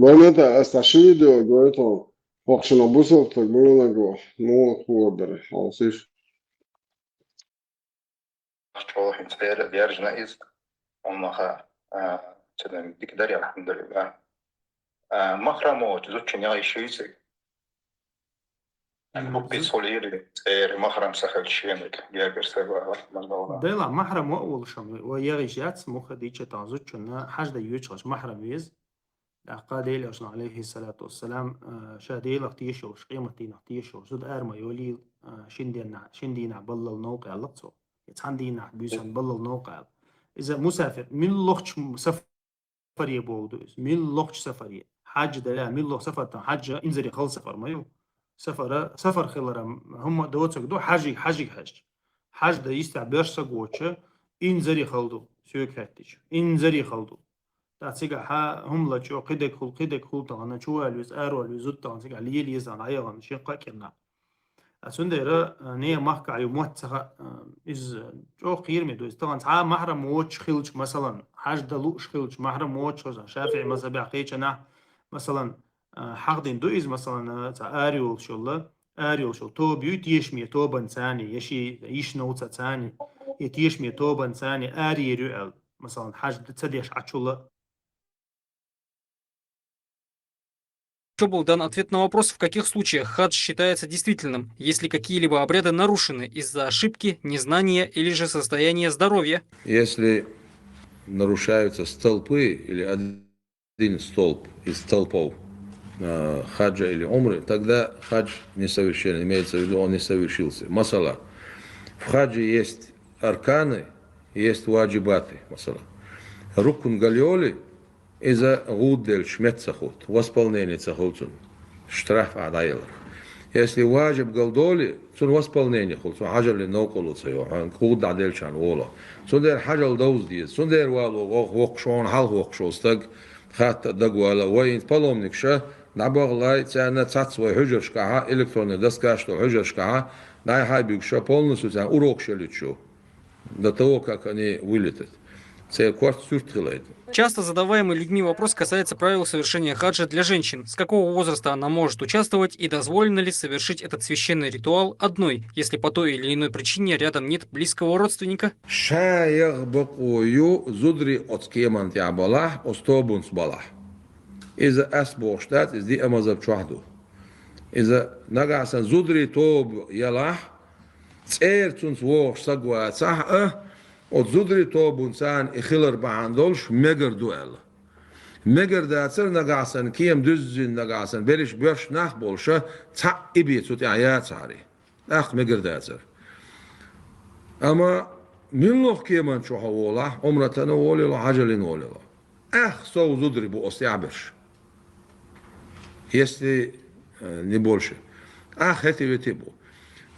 Bonita esta schidio goito foxino busov tak bulunago no хуобере алсиш. Что инспектор держна из оннаха цедем бигдари алхамдулилlah. Махрамо зучня ишуйсы. Мукби солири махрам сахал шемик гягер сева мандала. ديلا محرم أول شم ويا جات مخدي تازوج كنا حاجة يوجش محرم يز قاديل أصلا عليه الصلاة والسلام شاديل اختيشوش قيمتي نختيشوش زود أرما يولي شندينا بلل نوقع لقصو يتحندينا بيسان بلل نوقع إذا مسافر من لوخش سفر يبودوز من لوخش سفر حاجة دلا من لوخ سفر حاجة إنزري خل سفر مايو سفر خلرا هم دوتك دو حاجة حاج دا يستعبرش سقوتش إنزري خلدو سويك هاتيش إنزري خلدو تاتسيقا هم لا شو قدك خل تانا شو الوز أرو الوز تانا سيقا ليل يزان عيغان شيقا كرنا أسونديرا نية محكا عيو موتسخا إز جو خير ميدوز طبعا تعا محرم موتش خلج مثلا حاج دلوش خلج محرم موتش شافعي مذهبي عقيدة مثلا حقدين دو إز مثلا تاع أريول شو تو بيوت يشمي توبا ثاني يش نوتة ثاني يتيشمي توبا ثاني أري رؤل مثلا حاج تسديش عشولا. Еще был дан ответ на вопрос, в каких случаях хадж считается действительным, если какие-либо обряды нарушены из-за ошибки, незнания или же состояния здоровья. Если нарушаются столпы или один столб из столпов хаджа или умры, тогда хадж несовершенен, имеется в виду, он не совершился. Масала. В хаджи есть арканы, есть ваджибаты. Масала. Рукун галиоли из-за гуддель шмет сахут, восполнение сахутун, штраф адайлах. Если ваджиб галдоли, цун восполнение хулцун, хаджа ли наукулуца его, гуд адель чан вола. Сундер хаджал дауз диет, сундер валу вокшон, хал вокшостаг, хат дагуала, воин паломник ша, набаглай, цяна цацвой хужершкаха, электронный доска, что хужершкаха, най хайбик ша полностью цян урок шелючу, до того, как они вылетят. Часто задаваемый людьми вопрос касается правил совершения хаджа для женщин. С какого возраста она может участвовать и дозволено ли совершить этот священный ритуал одной, если по той или иной причине рядом нет близкого родственника? От зудри то бунсан и хилар баандолш мегер дуэл. Мегер дацер нагасан кием дүззин нагасан белиш бёрш нах болша ца иби цут я цари. Ах мегер дацер. Ама миллох киеман чоха вола умратана волила хажалин волила. Ах со зудри бу остяберш. Если не больше. Ах эти ветибу.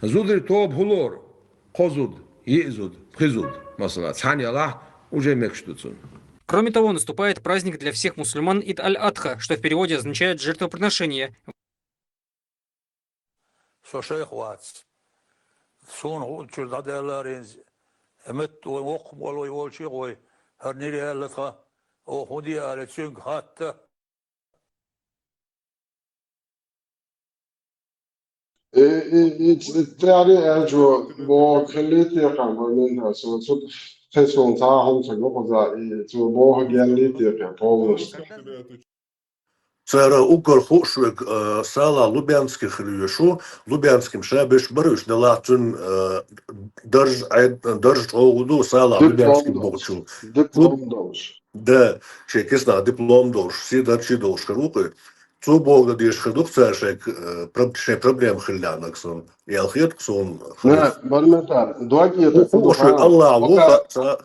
Зудри то бхулор козуд езуд призуд. Кроме того, наступает праздник для всех мусульман Ид аль-Адха, что в переводе означает жертвоприношение. Träri är ju vad lite jag kan vara med här så person tar han så går så i så vad igen lite jag kan på oss. Це укр хушвик села Лубянських рюшу, Лубянським ще більш береш, де латун держ огуду села Лубянським богчу. Диплом довж. Де ще кисна диплом довж, всі дачі довж руки. Цу бога діж хидук це ще проблем хилянок сон. Я хит сон. Не, барметар. Дуаки это хушвик Аллах луха це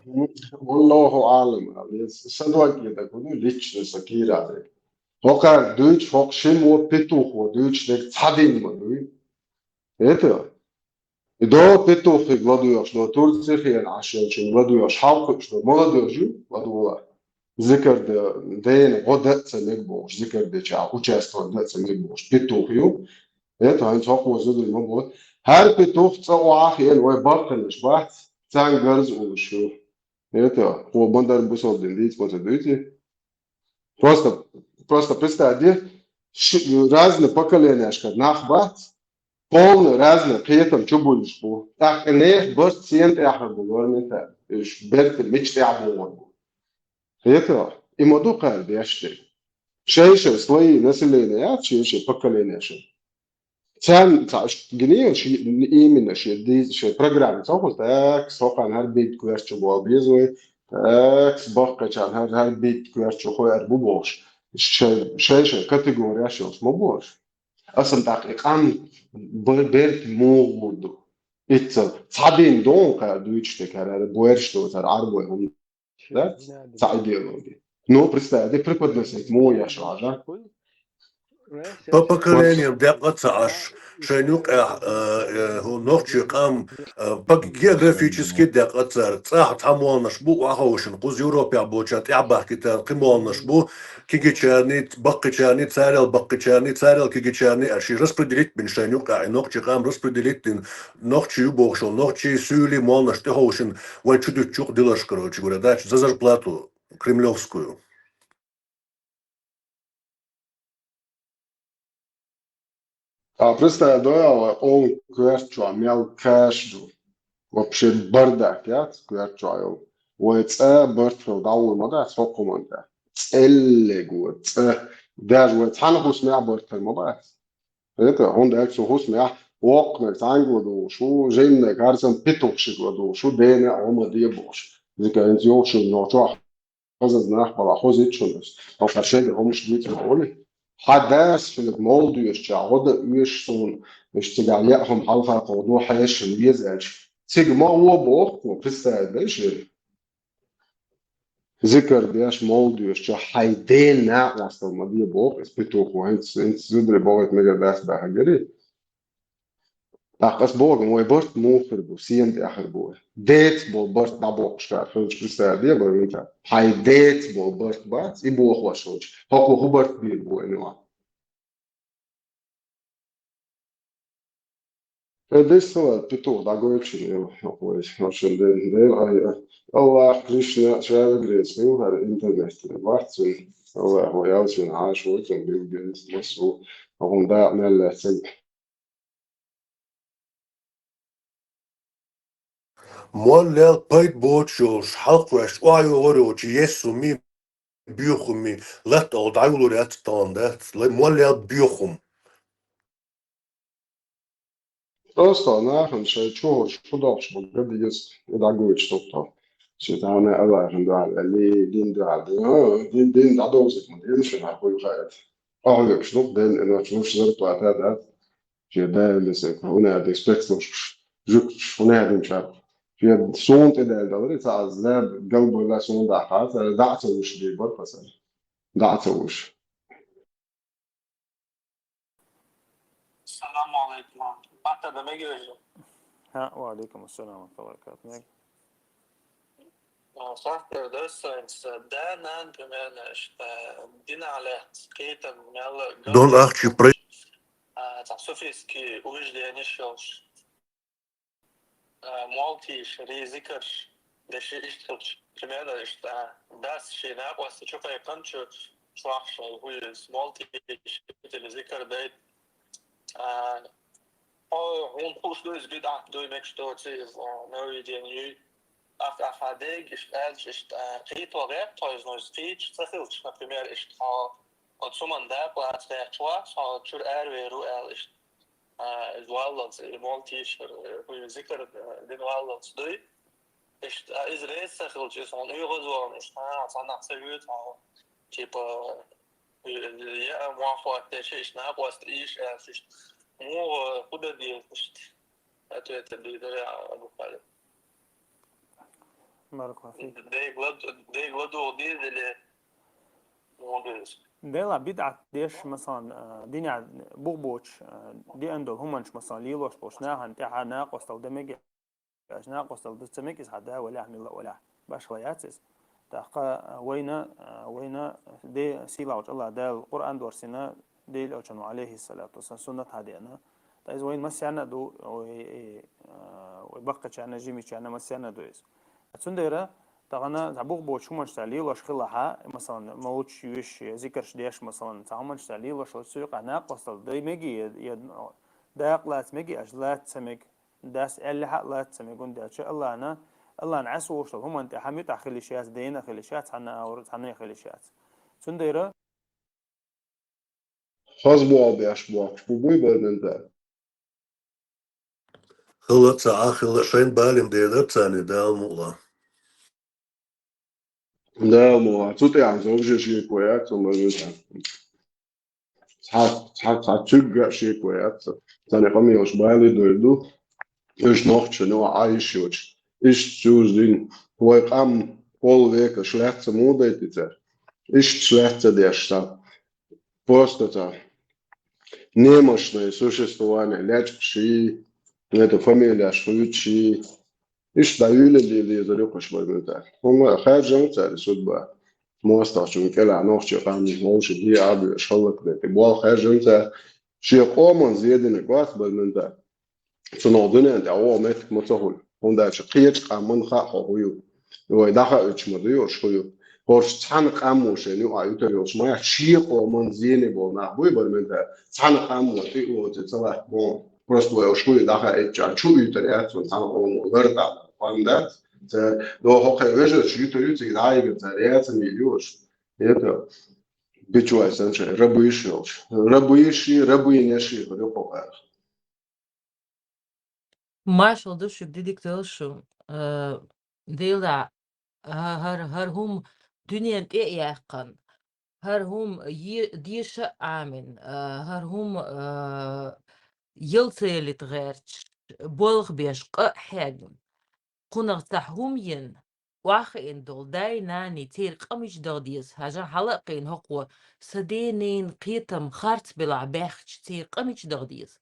Аллаху алам. Садуаки это куду лично сакира. Пока дуть фокшимо петухо дуть лек цадин мой. Это и до петухи гладуешь, но Турция хер ашен гладуешь, халку что молодежь гладула. Зикр ден годец мегбош, зикр деча участвовать дец мегбош. Петухью это он фокус зудul мобот. Her петух цауах ел вай бартелш бахт цангарз улшу. Это по бандар бусолдин дить вот дути. Просто Просто представьте, разные поколения, что нахбат, полный разный, при этом что будешь был. Так, не, бос сент яхар был, вармента, берт мечты абур. Это, и моду кайд яшти. Шейши слои населения, шейши поколения, كان جنيه именно شي программе صوت تاك سوق عن هالبيت كويرش بوا بيزوي تاك سباق كان هالبيت كويرش خوي أربو بوش شي كاتيجوريا شو اسمه بوش أصلا تاك إقام بيرت مو إتس صعبين دون كا دويتش تكار بويرش تو تار عربو هم ده صعيديولوجي نو представляете преподносить мой я шажа По поколениям декацаш, шенюк هو نوخشي قام بق جيوغرافيتشسكي دقاتر تصاح تحمولنش بو وحوشن قوز يوروبيا بوشات يعبح كتار قيمولنش بو كيجي تشاني بقي تشاني تسارل كيجي تشاني اشي رسبدليت بن شنيوك نوخشي قام رسبدليت نوخشي يبوخشون نوخشي سولي مولنش تهوشن وين чудо чук дилаш короче говоря да за зарплату кремлевскую. представь да он квертчу мял кэшду вообще бардак я квертчу ويتسا برتو داول مدى سوقو مدى تسألق داج ويتحنق وسمع برتو المدى это он дальше хусмя окна тангу شو جينا كارسن بيتوكشي ودو شو دينا عمر دي بوش زي كان يوشو نوتو حزز نحبر حوزي تشونس او فرشيد هم شميت بقولي حداث في الموضوع يشتغل يش صون اشتغاليهم حلقة موضوع حيش اليزاج سيجما هو بوق وفي بيش ذكر بيش موضوع يشتغل حيدين ناقص الماضي بوق اسبيتوخ انت زدري بوغت ميجا باس بحاجري تاقص بوغ موي برت موفر بو سينت اخر بو ديت بو برت دابوق شتا فنش بستادي برميتا حيديت بو برت بات يبوخ وشوج هو برت بير بو انوا Adesso tutto da goičinio, hoćem Allah Krishna šāda grēsmība ar internetu vārds un Allah hojauts un āšot un bilgins masu un da mellēceg. مولل بايت بوتشوش حلقوش وايو وروش يسو مي بيوخمي لا تقعد عيولو ريات ستاندات مولل بيوخم Просто nākam šeit šo došu gadījus ir dagojuši stoptā. Šeit tā ne avāram dāla, din dāla, din dadozik man din šeit nākoju khayat. Ahliq šnup din ina šnup šzartu għatadat. Šeit dāla lisek, unēd ekspektoš, juk unēd imšab. Šeit sunt idēl dāla, tā zlēb galbu la sunt dāħat, dācawuš dībar pasal. Dācawuš. السلام عليكم. بعد ما يجي ها وعليكم السلام ورحمة الله وبركاته. صح درس ده نان بمعناش دينا على قيتا مال دون أخشي بري تعرفيسكي وجد يعني شوش مالتيش ريزيكر ده شيء يشتغلش بمعنى إشتا بس شيء ناب وستشوف أي كنتش صح هو مالتيش ريزيكر ده hon påstås bid'a duymak stoltsiz Norwegian ju afadeg ist qit waqt toiznoz qit tsakhilch например ist от суманда плац рechwa so chur erweru ist wallat multish hu zikr den wallat doy ist is reis tsakhilch is on eurozone ist sanach sevut типа я موافق تشيش نابوست ايش ist مو خدا دي أتوقع تدري أبو خالد. بارك الله فيك. ده غدو دي اللي موجود. ده لا بدعة ديش مثلا دينا بوبوش دي عنده همنش مثلا ليلوش بوشناها انتها ناقص تو دمج اش ناقص تو دمج is هذا ولا احمل ولا باش خياتس تاقا وين دي سيلاوش الله ده القرآن دورسنا دي لو عليه الصلاة والسلام سنة هذه أنا تايز وين مسيانا دو ويبقى كأنا جيمي كأنا مسيانا دويس أتسنديرة تغنى تعبوق بو شو مش تعليل وش خلها مثلا موت يوش ذكر شديش مثلا تعمل تعليل وش سوق عناق وصل داي مجي يد داق لا تمجي أش لا تسمج داس اللي حق لا تسمجون ده شو الله أنا الله نعس وصل هم أنت حميت أخلي شيء دينا خلي شيء عنا أو عنا خلي شيء سنديرة خاص بو بياش بو بوي بالمنتال خلط خلط شين بالم ديدر تاني دال مولا لا مو توتي عن زوجة شيء كويس وما بالمنتال صح تشجع شيء كويس تاني قمي وش بالي دويدو إيش نوخش نوع عايش يوش إيش تشوزين هو يقام كل ويك شلحت مودا يتزر إيش شلحت دي أشتا بوستة немощное существование, лячши, это фамилия швычи, إيش دايولة اللي يدريقش بالمتاع هم خارج متاع السودبا موستاشون كلا نوخش قام موش دي عبي شغلك ده تبوا خارج متاع شيء قوم زيادة نقاط بالمتاع صنادنا أنت أول ما تمتهول هم ده شقيق قامن خا خويو هو يدخل إيش شويو هوش تحن قاموش يعني وعيوته يوش ما شيء قوم زينة بونا بوي بالمتاع تحن قاموش في وتتصلح بون просто شوي دخل إيش شو يتريات وتحن قوم غيرتا فهمت لو هو خير شو يتريات يدعي تريات مليوش это بيجوا أساسا ربو يشيلش ربو يشي ربو ينشي ربو Marshall dus dedik şu deela her hum dünyanın yakın her hum dişe amin her hum يلتي تغيرش بولغ بيش حاجم قنغ تحهم ين واخين دول داي ناني تير قمش دوديس هاجا حلقين هقوة سدينين قيتم خارت بلع باخش تير قمش دوديس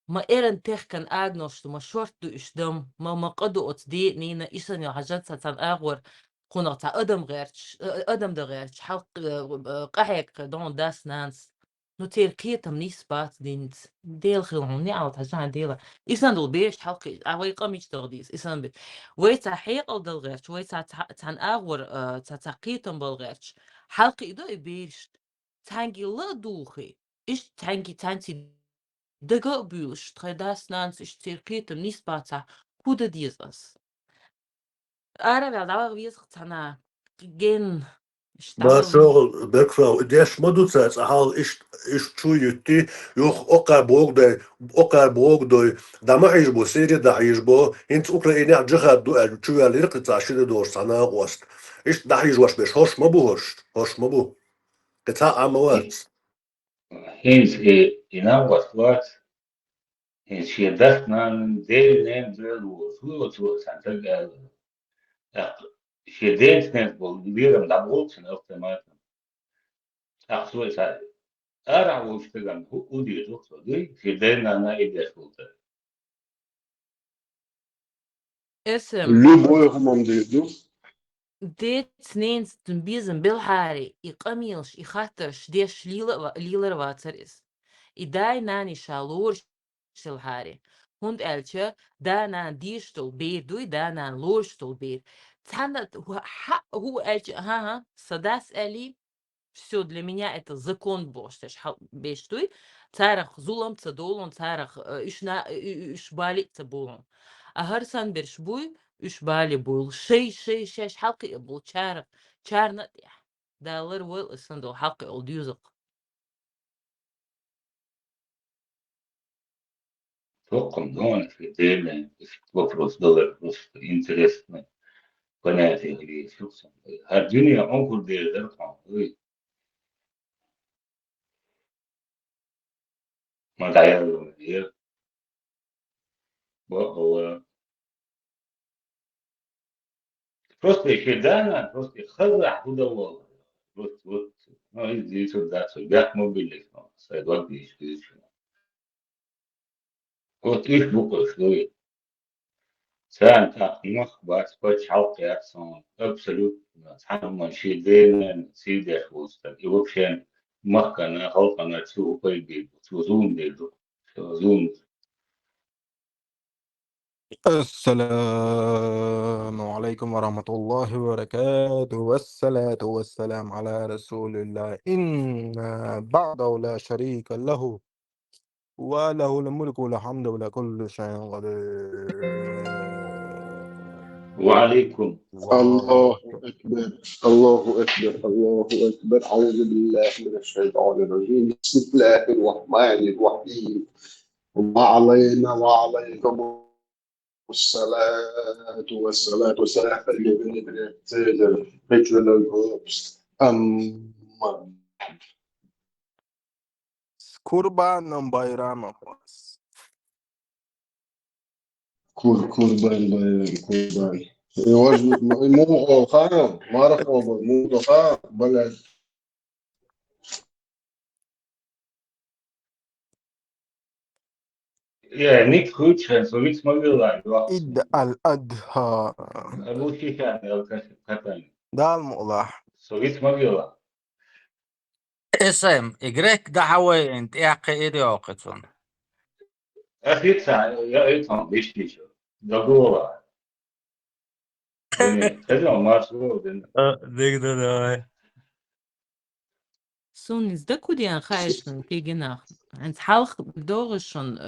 ما إيرن تيخ كان آجنوش ما شورتو إشدم ما قدو أتدي نينا إيسان يو حاجات ساتان آغور قنغ تا أدم غيرش أدم دا غيرش حلق قحيك دون داس نانس نو تير قيتم نيسبات دينت ديل خلهم نعوت حاجان ديلا إيسان دول بيش حلقي أوي قميش دغديس إيسان بي ويتا حيق دل غيرش ويتا تان آغور تا قيتم بالغيرش حلقي دو بيش تانجي لا دوخي إيش تانجي دقا بيوش تخيداس نانس اشتركيتم نسباتا كودا ديزاس أرى بعد بيزق تانا جن ما اشتغل شغل بكرة ديش مدو تاس حال إيش شو يتي يوخ أقا بوغ دوي دا ما يجبو سيري دا يجبو انت أوكرانيا جخا دو شو ياليرق تاشيد دور سانا وست إيش دا يجوش بيش هوش مبو قطاع عموات Hens in our words, hens she does not they name the rules. Who was Santa Gal? She did not believe in the works and of the matter. Actually, I was thinking who did it so good. She did not know if that's what اسم любой هم ديدو ديت سنين تنبيزن بالحاري يقميلش يخاطرش ديش ليلر واترس إداي ناني شالور شلهاري هند ألچه دا نان ديشتل بير دوي دا نان لورشتل بير تانا هو ألچه ها садас ألي все для меня это закон боштеш бештуй царах зулам цадолон царах ишбали цабулон أهرسان برشبوي إشبالي بول شي شاش حلقي بول شارنا دالر ويل الصندوق حلقي أول ديوزق Толком, но отдельно, вопрос доллар просто интересный, понятие решился. А дюня он курдер заркан, ой, мадаял, я, просто еще дана, просто хаза худовал. Вот, ну, здесь вот, да, судья мобильных, но, сайдвак, здесь, вот их буквы, что и ساعة تحقيق بس حلقة أحسن absolutely تعمل شيء دين سيدة وسط يوبشن مكان خلقنا تشوف كل بيت تشوفون ديدو تشوفون السلام عليكم ورحمة الله وبركاته والصلاة والسلام على رسول الله إن بعده لا شريك له وله الملك والحمد ولا كل شيء قدير وعليكم. الله أكبر الله أكبر الله أكبر. أعوذ بالله من الشيطان الرجيم. بسم الله الرحمن الرحيم. وعلينا وعليكم الصلاة والسلام على regional groups. Kurban bayramı was. kurban. مو خام ما رفض مو خام بلد. Ja, niet goed zijn, zoiets mag je laten. إد الأضحى Abu Shishan, Katan. ده المؤلح. Zoiets mag je laten. اسم إجريك دعوة أنت إعقي إدي عقدون Als je het zei, ja, het kan best niet zo. Dat doe je. Nee, het is wel maar zo. ديك ده Сунис, да куда хайшн кигенах? Анс халх дорожен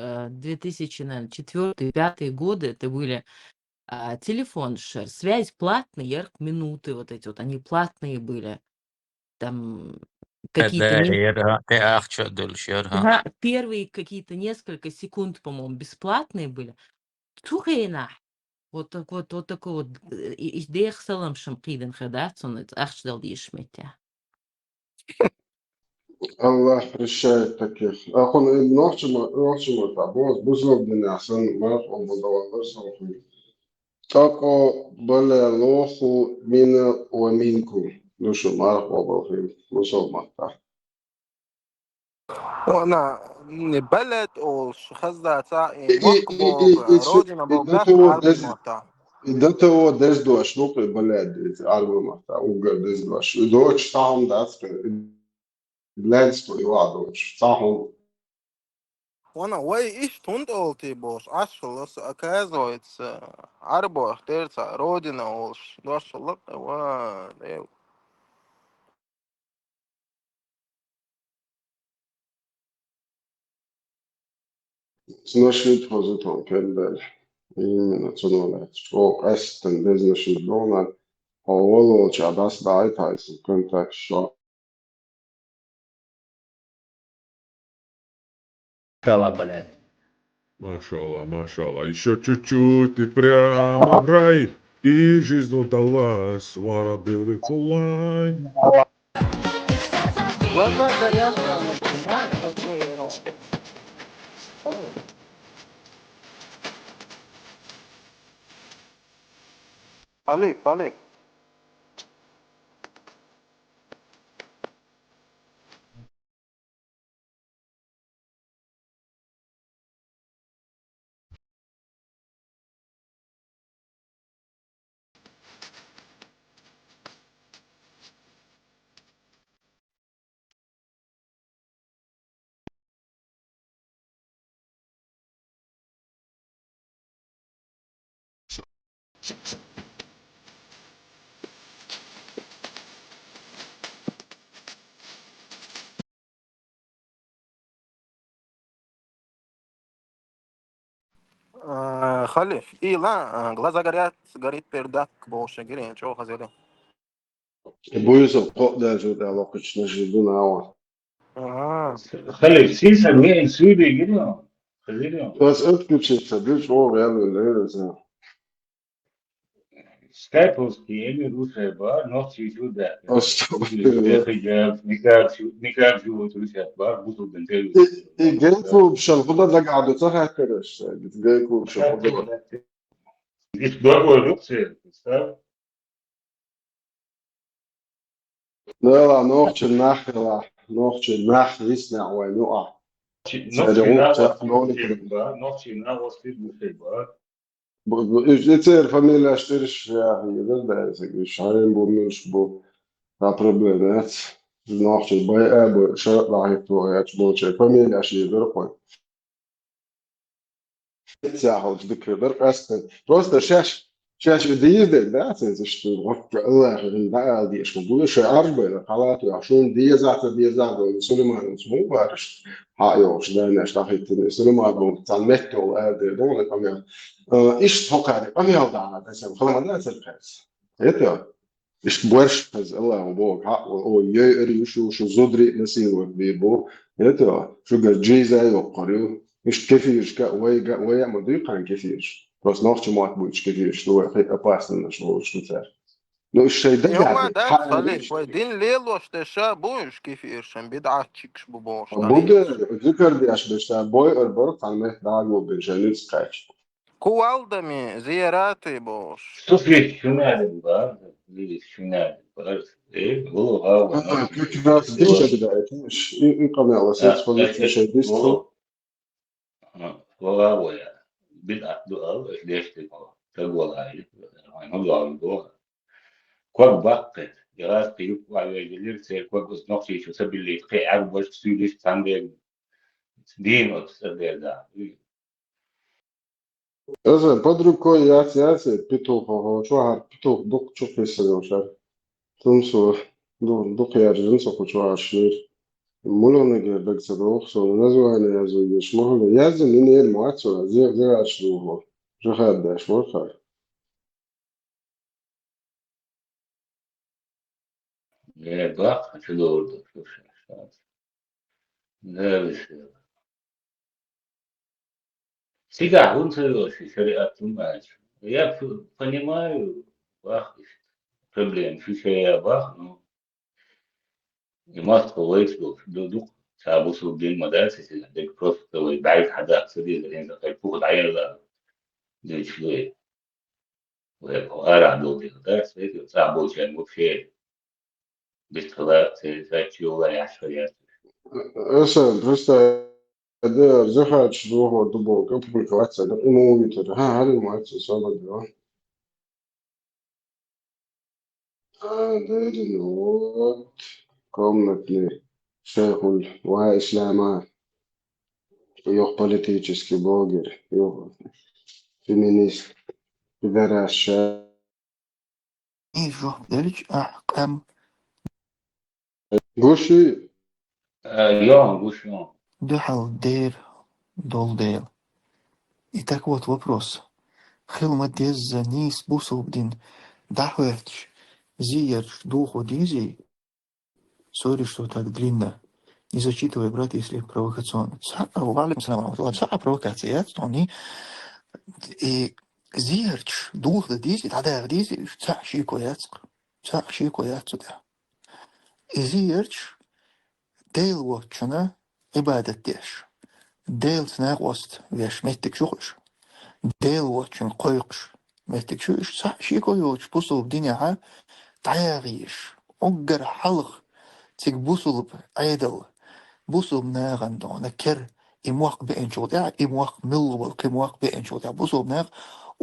2004-2005 годы это были телефон шер, связь платная, ярк минуты вот эти вот, они платные были. Там какие-то ده يرها تأخشى دول شيرها первые какие-то несколько секунд, по-моему, бесплатные были. Тухейнах. Вот так вот такой вот. Ich deeg salam шамкиден хадат, он это ахшдал дишметя. الله رشاية تكيف أخون نوحش ما تعبوز بزلق دنيا عشان ما رفض بدوان برسل تاكو بلا لوخو منا ومنكم نشو ما رفض بخير وصل مقطع. وأنا بلد أو خزة تاعي مقبوغ رودنا بوغاك عربي مقطع. إذا تو دز دوش نقل بلاد عربي مقطع وقر دز دوش دوش تاهم داسك بلادستو يوعدوش تاهم. وأنا واي إيش تونت أولتي بوش عشلس أكازويتس عربو اختيرتا رودنا أولش دوش اللق وان Snöskydd hozuton kelder. Imena tsunolet. Och esten desnöskydd donar. Oolo chadas daitais kontak shot. Машалла, еще чуть-чуть и прямо в рай, и жизнь удалась, воробьевый кулай. عليك خلف إيه لا глаза горит пердак больше грин чего хотели. Buyuzo qodda juda aloqachna jiduna awa. خلي سيسا مين سوري جدا. خلينا. بس أذكر شيء تدريش هو قال الليلة زين. Skypovski emi Rusija var, noći žuda. أستغفر. Nikad život Rusija var, budu benteli. جايكو بشلغضة ده قعدوا تحت كرش. جايكو بشلغضة. Hiç doğru Rusija, stav? لا نوخش النخلة نوخش النخل يسمع وينقع. Noći na osti Rusija var. Yeter familyalaştırış ya hidir de şahin bulmuş bu problemet. Nochçe bay bu şartlar hep bu yaç bolçe familyaş yedir koy. تساهل ذكر قصد просто شاش ديزدك ده أساس اشتغل الله غير ده دي شو بقول شيء أربعة خلاص يعشون دي ذات سليمان اسمه بارش هايوش ده نشتغل سليمان بمتعلمته هذا دول كمان إيش توقع كم يوضع على تسمع خلاص ما ده سلخص هيدا إيش بورش بس الله وبوك ها أو يأري شو زودري نسير وبيبو هيدا شو جيزة يقريو إيش كيفيش ويا ما دي كان كيفيش بس نوع ما تبوش كيفيش لو أخي أباستن شو صار لو الشيء ده يوم قاعد داك صالح حاجة ويدين ليلوش تشا بوش كيف إيرشن بدعة تشيكش ببوش بوده طريقش ذكر دي أش بيشتغل بوي البرق عن مه داغ وبنجانيس كاتش كوالدمي زياراتي بوش صوفي شو نعلم بقى شو نعلم بقى إيه هو هو نفس الشيء كيف دي هو شيء ده مش يقام على أساس فلت شيء ديستو هو هو يعني بدعة دعاء ليش تقول تقول هاي هو هو كوك باقي جراس قيوب وعلى الجليل سير كوك بس نقشي شو سبي اللي تقي عرب وش سويلش تاندي دين وتصدق ده إذا بدرو كو ياس بيتو هو شو عارف بيتو دوك شو في السنة وشار تنسو دوك يا رجل سو شو عشير مولو نجي بكسبوخ سو نزو أنا يزو يشمه يازم من المعاتسو زي عشلوه شو خاد داش مو خير لا باق شو دور شو لا بس всегда он свой шариат понимаешь я понимаю бах проблем что я бах ну и маст полейт دوق سابوس الدين مدارس اللي просто بعيد حدا سديد اللي انت فوق عين لا دي شوي وقارع دول دي مدارس هيك سابوس يعني مبشر بيستخدم سيساتشي ولا يعشريات إذا برستا ده زخات شلوه دبو قبل كواتس ده إنه يتر ها هذا المعاتس صار ده هذا النوت كومتني شيخ وإسلاما يوه политический блогер يوه فيمينيست بدرش إيش روح دلج أحكام гуши يوم гуш يوم дыхал дер дол дел. И так вот вопрос. Хилма дезза нис бусулбдин дахуэрч зиерч духу дизи. Сори, что так длинно. Не зачитывай, брат, если провокационно. Валим салам. Провокация. Они и зиерч дух да дизи, да дизи, цаши кояцк. Цаши кояцу да. И зиерч дейл вотчана ибадат деш. Дейл снагост веш меттик шухш. Дейл вотчан койкш. متك شوش صح شي كويوش بوصل بدنيا ها تعاغيش أجر حلق تيك بوصل عيدل بوصل بناغن دون كر إمواق بين شوطع إمواق ملول كمواق بين شوطع بوصل بناغ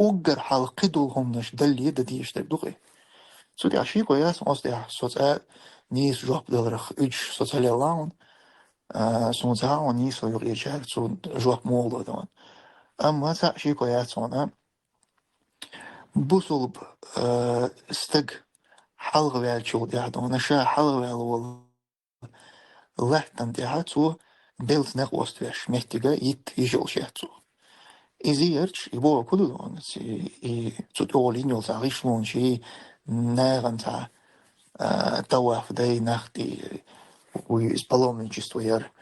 أجر حلق دولهم نش دل يد ديش تبدوغي سودي عشي كويس قصدي صوت نيس جواب دلرخ إيش صوت هلي لاون صوت ها ونيس ويريجال صوت جواب مولو دون أما تا شي كويس هنا بوصل استق حلق ويالشو ديعدو نشا حلق ويالو لحتن ديعتو ديلت نقوست ويش محتاجة يجول شيحتو إزيرش يبوا كله دون تود أولين يول تعيش لون شي ناغن تا تواف داي نختي ويسبالون جست وير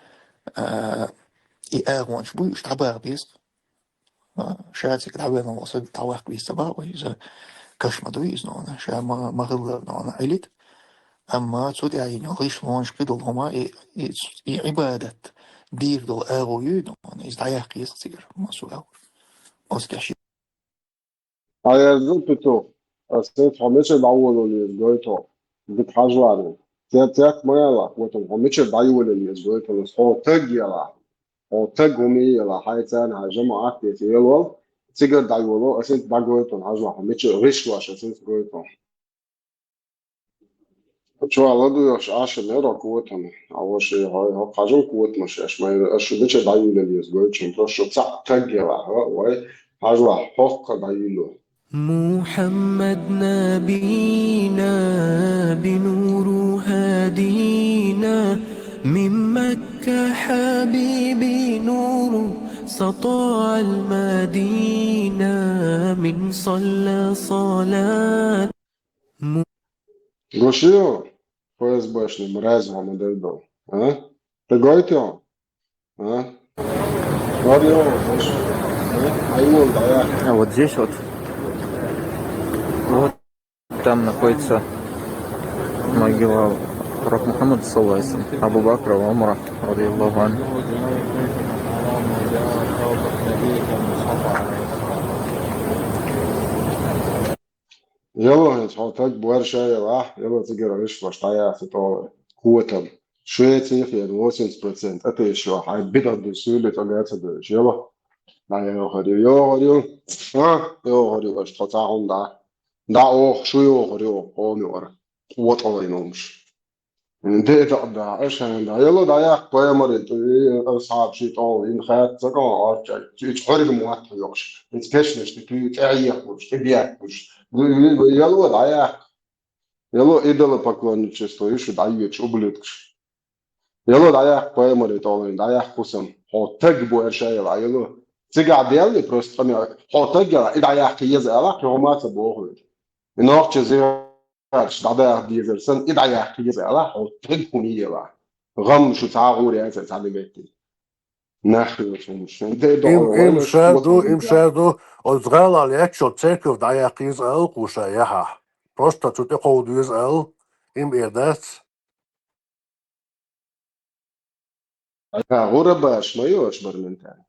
أغوانش بويش تعبار بيست شاتك تعبار نوصل تواف بيست بقى ويزا كش مدويز نونا شا ما غلر نونا عليت أما تود يعني غيش لونش قدل هما عبادة دير دول آغو يدون إزدعيا قيس تصير ما سؤال أسكاشي هيا بيتو أستيت هميش الأول اللي يزدويتو بتحاجوا عليه تيات ما يلا وتم هميش الأول اللي يزدويتو بس هو تج يلا هو تج همي يلا حاجة تانية جماعة يتيلو تيجر دايولو أسيت دايولو هاجوا هميش غيش واش أسيت دايولو شو على دو يش عشان نرى قوتهم أول شيء هاي حاجة قوت مش إيش ما إيش ده شيء دايلو اللي يسوي شيء ترى شو صح تجي وهاي حاجة حق دايلو محمد نبينا بنور هادينا من مكة حبيبي نور سطاع المدينة من صلى صلاة Гошио, ФСБшный, мразь вам отдал, а? Ты говорите он, а? Говори он, а его, да, А вот здесь вот там находится могила пророка Мухаммада, саллаллаху алейхи, Абу Бакра, Умара, радiyallahu анху. يلا نتحطك بورشة يلا تقرا ليش باش تعيا في طول قوتهم شوية في 80% أتيشوا حي بدأ بسهولة تقعد تدرش يلا لا يا هريو باش تقطعهم دا أوه شو يا هريو قومي ورا قوة الله ينومش ده دا إيش دا يلا دا يا قوي مريض أصحاب شيء طول إن خيات تقع أرجع تحرق موات يوش إنتكشنش تعيق وش تبيع وش يلا دا يا يلا إدلا поклонничество еще даешь ублюдкш يلا دا يا قوي مريض طول دا يا قسم حطك بورشة يلا تقع ديالي просто حطك دا يا قيز ألاك يومات بوهر إنك تزير بعدها ديزرسن إدعي حكي زعلا أو تهكوني يلا غم شو تعاوري أنت تعلمتي نحن مش Им шеду озгала лечо церковь да я кизал куша яха. Просто тут ходу изал им эрдас. غرباش ما يوش برمنتان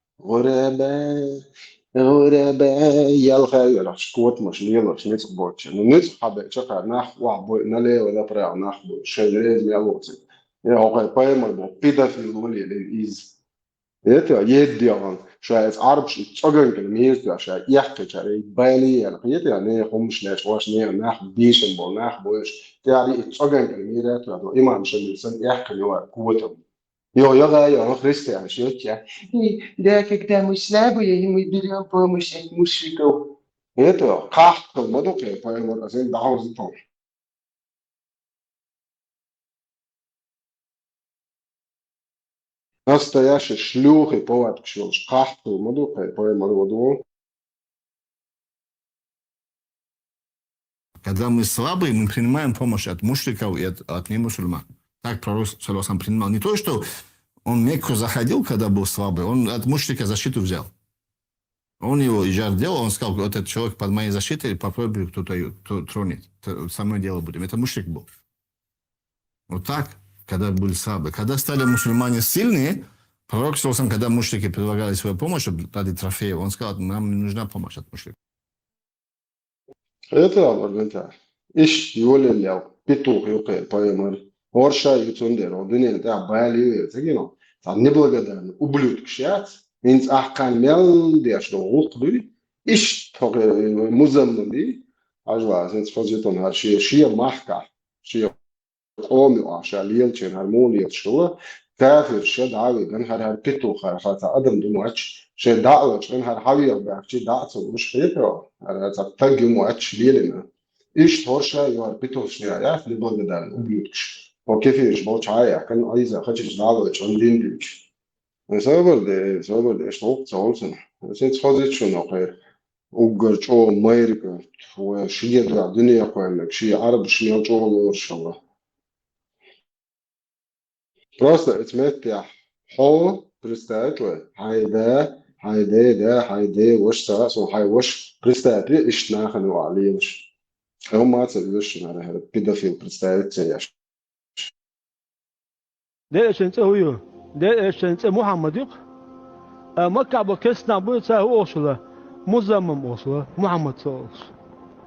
غربا يلغى يلاش كوت مش يلاش نيت بوتش نيت حبة شكر ناخ وعبو نلي ولا برا ناخ بو شيء لازم يلوتي يا هو باي ما بو بيدا في الولي للإيز يتا يديان شايف عرب شيء تجرن كلميز يا شايف يحكي شايف بالي يعني يعني هم مش ناش واش نيا ناخ بيشن بو ناخ بوش يعني تجرن كلميز يا إمام شمسن يحكي يوا قوتهم я христиан, что я? Да, когда мы слабые, мы берем помощь от мушриков. Это как-то модуки, поэтому это даун том. Настоящий шлюх и повод, что как-то модуки, поэтому Когда мы слабые, мы принимаем помощь от мушриков и от немусульман. Так пророк саллаллаху принимал. Не то, что он в Мекку заходил, когда был слабый, он от мушрика защиту взял. Он его ижар делал, он сказал, вот этот человек под моей защитой, попробуй кто-то тронет. Со мной дело будем. Это мушрик был. Вот так, когда были слабые. Когда стали мусульмане сильные, пророк саллаллаху, когда мушрики предлагали свою помощь ради трофеев, он сказал, нам не нужна помощь от мушриков. Это аргумент. Иш юлел петух юкай поэмер. Орша ютундер, одни это байли, тагино. Там неблагодарный ублюдок шац. Инц ахкан мел дешно уқды. Иш тог музамнди. Ажва, инц фазитон харши шия махка. Шия قومي وعشاليل شين هرمونية شو كافر شد عاوي جن هر بيتو خاطر أدم دموعش شد دعوة شين هر حوي بحكي دعوة مش فيتو هذا تبتجي موعش ليلنا إيش تورشة يوار بيتو شنيا في البلد ده وبيوتش وكيف يش بوش عايا كان عايزة خدش دعوة شون دين ديش سبب ده إيش نوق تقولسنا بس إنت خذت شو نقير وقرش أو مايرك وشيء ده الدنيا كوينك شيء عرب شيء جوه إن شاء الله Просто отметьте, хо представитель, хайде, ваш сас, хай ваш представитель, ишнахану алиевш. Хомаца виш на педофил представитель яш. ده شنت هويو ده شنت محمد يق مكة بكسنا بوتا وصله مزمم وصله محمد صوص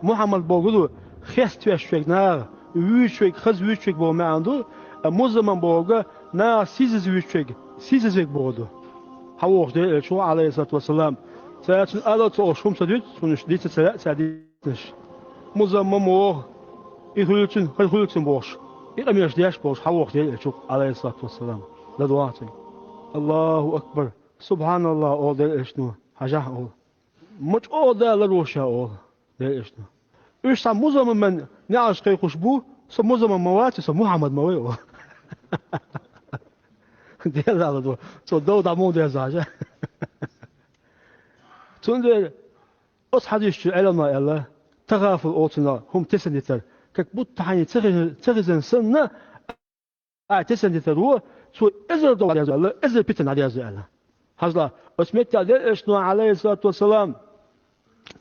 محمد بقوله خست وشك نار وشك خز وشك بوما عنده مزمم بوجا نا سيز وشك بوده حوش ده شو عليه الصلاة والسلام سأتن ألا توشم سديت سنش ديت سديتش مزمم وه يخلصن بوش يقام يشديش بوش حوق ديل شوف عليه الصلاة والسلام لدواتي الله أكبر سبحان الله أول ديل إشنو حاجة أول مش أول ديل لروشة أول ديل إشنو إيش سام مزمن من نعش كي خشبو سام مزمن مواتي سام محمد مويو ديل على دو سو دو دامون ديل زاجة تون أص حديث علماء الله تغافل أوتنا هم تسنتر كبوت تحني تغزن سنة تسنتر هو سو إزر دو على الله إزر بيتن على الله هذا اسمت عليه إشنو عليه الصلاة والسلام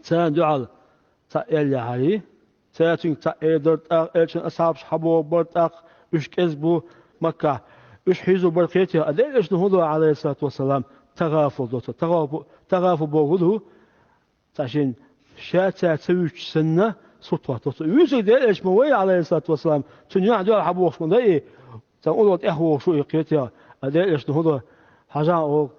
سان دعاء تأيل عليه ساتين تأيدر إيش أصحاب حبوا برتاق إيش كذبوا مكة إيش حيزوا بركيته أدل إشنو هذا عليه الصلاة والسلام تغافل دوت تغافل بوجوده عشان شاتا تسويش سنة سطوة يوسف ده إيش موي عليه الصلاة والسلام تنيا عدوا حبوش من ده تقولوا إيه شو يقيتها ده إيش هذا حاجة أو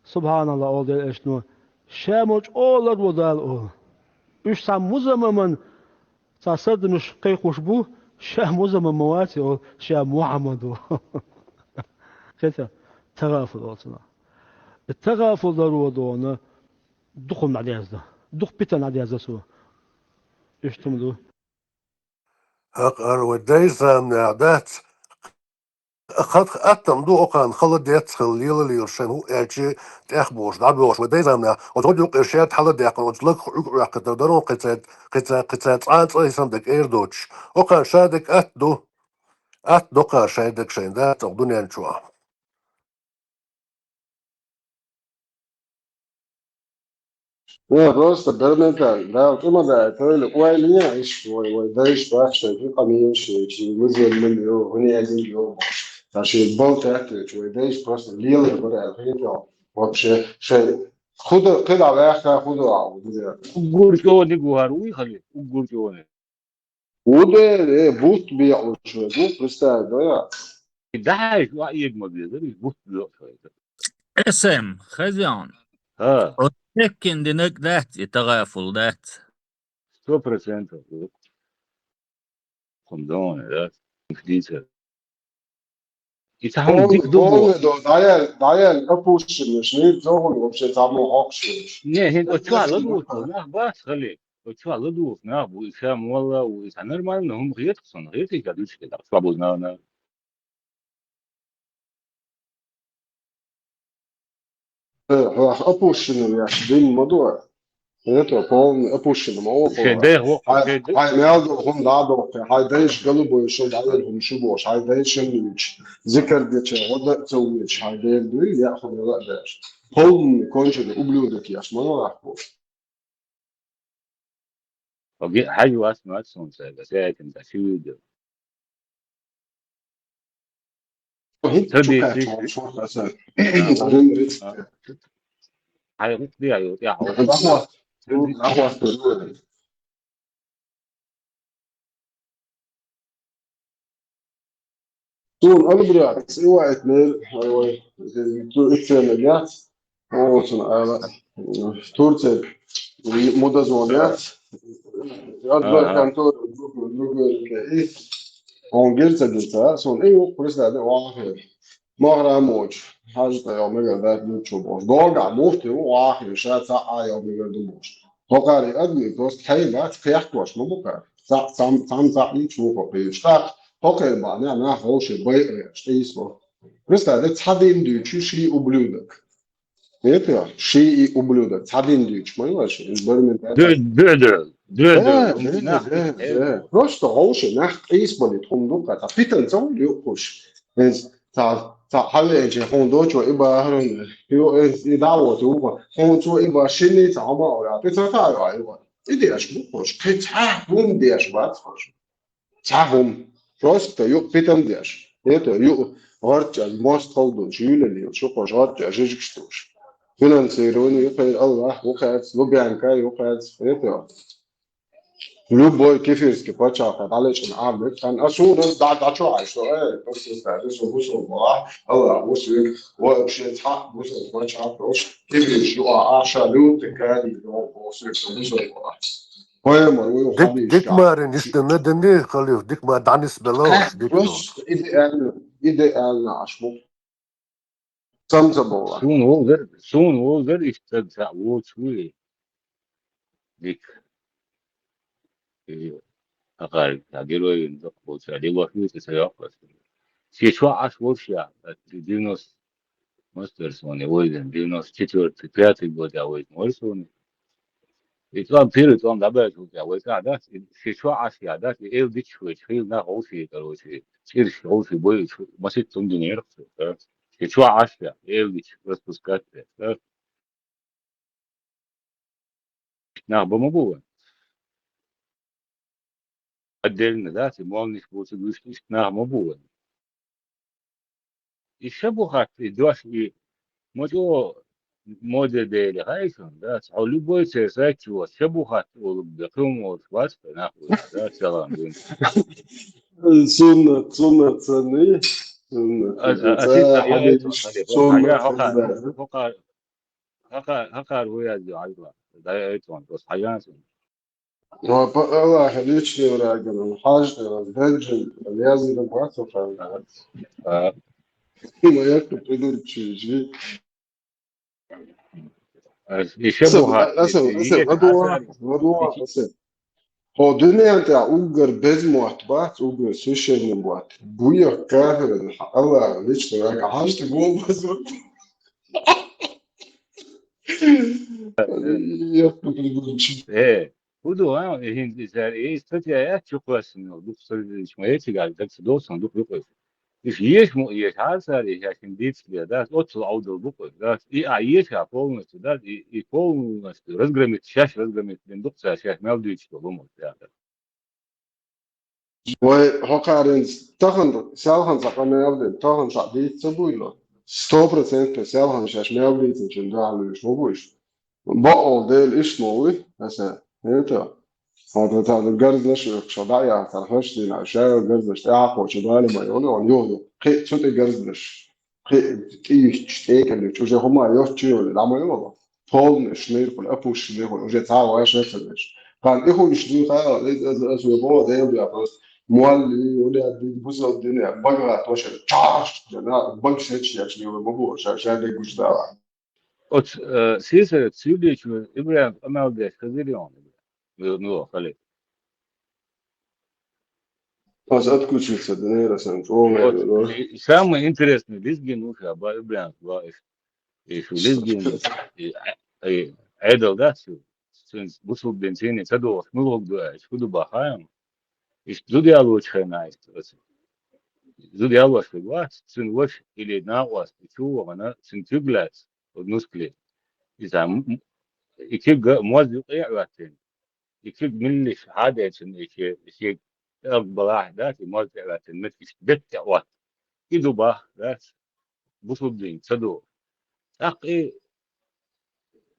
سبحان الله أو ده إيش نو شامج أول الودال أو إيش سام مزمن تصدق مش قيقوش بو شام مزمن مواتي أو شام محمد كذا تغافل وصلنا التغافل ضروري دونا دخل مع ديازدا دخل بيتنا مع ديازدا سوا إيش تمدو أقر ودايز من عدات أخذ أتم دو أقان خلد ديت خليل اللي يرشنو أجي تأخبوش دعبوش ودايز من وتقول يوق إرشاد حلا ديقن وتلك عق تدرون قتات عاد أيسان دك إيردوش أقان شادك أت دقا شادك شين ده تقدون ينشوا просто برمتان لا كما ده تقول وين يعيش ويدايش باش في قانون شيء مزيد من يو هنا يزيد يو عشان البوت تحت ويدايش просто ليل يبرع فيه вообще شيء خد كده على آخر خده عود وجورجوني جوهروي خلي وجورجوني وده بوت بيعوش بوت بس ده داعش وايد ما بيقدر يبص له اسم خزيان ها لكن دينك ذات يتغافل ذات 100% كوندون ذات جديد يتحمل ديك دوبو ده دايل أبوش مش نيت زهون وبشي تعمل عقش نه هند أتوا لدوس نه بس خلي أتوا لدوس نه بو إسلام والله وإسلام ما إنهم غير تصنع غير تيجادوش كده صابونا نه هو أبوش يعني دين الموضوع هيتو بون أبوش الموضوع شده هو هاي نادو هم دادو هاي دايش قلبو يشد عليهم شبوش هاي دايش نيش ذكر بيتش وضع تسويش هاي دايل دوي يأخذ لا دايش هم كونشل أبلودك ياش ما نعرفوش وجي حاجة اسمها أسمع ساعات أنت شو ده هيك شو كانت شو أساسا بعدين ريت حاجة دي أيوة يا هو أقوى Toen albrecht eeuwig meer, toen ik net, Turkse moda zonnet, albrecht kantoor, Angelse gita, son eeuwig precies de wagen, maar ramoch, haast ja mega dat niet zo boos, doorga mocht je wagen, schat ja mega de moest. Hokari admi kost geen wat vecht was, maar boekar, sam niet zo op je staat. Hokker ba ne na hoše baj štejstvo. Просто da cadin duči ši ubljudak. Vidite, ši i ubljudak, cadin duč, poнимаешь? Просто hoše na štejstvo li tronduka, ta pitan zon ljukuš. Ta halle je hondocho iba haron, i dawo tu, hondocho iba shini ta ma ora, pita ta ya iba. Ideaš bukoš, pita bum deaš batkoš. Tahum просто يو بيتم دياش هيتو يو غارت الماست خلدون جيول اللي يشوفوا غارت أجيج كشتوش هنا نسيرون يقعد الله وقعد لبيان كاي وقعد هيتو لو بوي كيفيرس كباتشا قد عليش نعمل كان أشو ناس دعت شو عايشوا بس استعدش وبوس الله وسوي وشيء حق بوس باتشا بروش كيفيرس يو عاشا لو تكادي لو بوس بوس وين وين ديك حبي ديك شعب ما نشتمه دني خليف ديك ما دانس بلاش ديك دون بص idealna عشمو سمزبوا soon over istad sa watch we dik akar tagelo in the coach adi wa fi se ya pas si chwa as worshia at dinos masters on the way and dinos teacher prepared go the way also it's one period on the back of the way that si chwa as ya that el dich which feel na ho fi karo si sir ho fi boy masit tum dinero si chwa as ya el dich распускать на бомбу отдельно, да, Тимон не будет вышли на мобу. Еще бухать, и дождь, и мое моде дели, хайсон, да, а любой цесай чего, еще бухать, бекрум, вот, вас, нахуй, да, целом, блин. سنة سنة أسيس حبيبي حياة خلي فوق سنة حياة هقار ويا جعلها ده يتوان بس حياة الله يخليك لي وراجل حاجة الهجن اليازي المعصر ما يكتب يدور شيء يشبهها اسم غدوة اسم هو دنيا انت اوغر بزموات بات اوغر سوشيال نبوات بويا كافر الله يخليك لي وراجل حاجة تقول بس يكتب يدور شيء ايه ودو هند زار ايه استطيع تشوفسنو دوك شميتي قاعد دك دوسن دوك دوك يش مو يش حاسر يش عشان ديت ده اوتل عود دوك ده يش عفون ده يكون رزقمت شاش رزقمت من دوك شاش ما ودي يشتغلوا وهقارن تاخن سالهن سقنا يبدأ تاخن سعدي تبويله 100% سالهن شاش ما يبدأ تنشن ده على مش مبوش بقول ده الإيش موي هسه هيدا هذا تاع الجرز نش شضايا ترخش لنا أشياء الجرز نش تعق وشضايا ما يقولوا عن يوهو خي شو الجرز نش خي كي تشتيك اللي تشوفه هما يوتشيو اللي عملوا يلا طول نش نير كل أبوش نير كل وجه تعا وعيش نش كان إخو نشتري خير أسوي بوا ده يبدأ بس مولي ولا بوز الدنيا بقى توشل تشاش جنا بنك سيتش يعني بابو عشان ده جوش ده اوت سيسر تسيدي شو ابراهيم امال ده خزيريون نو خلي بس أتكلم شيء صدقني رسمت أوه سام انترست ليزجن وكا با ابراهيم با شو ليزجن اي عدل ده شو سنس بوسو بنتيني تدو نلوك دو شو دو باهايم ايش زودي الوش خنايست زودي الوش في الوقت سن وش اللي ناقص شو انا سن تبلات ونسكلي إذا يكيب موزع وقتين يكيب منش عادة إن شيء أقبل واحد موزع وقتين متكش دتة وقت إذا باه ذات بصدين صدو أقي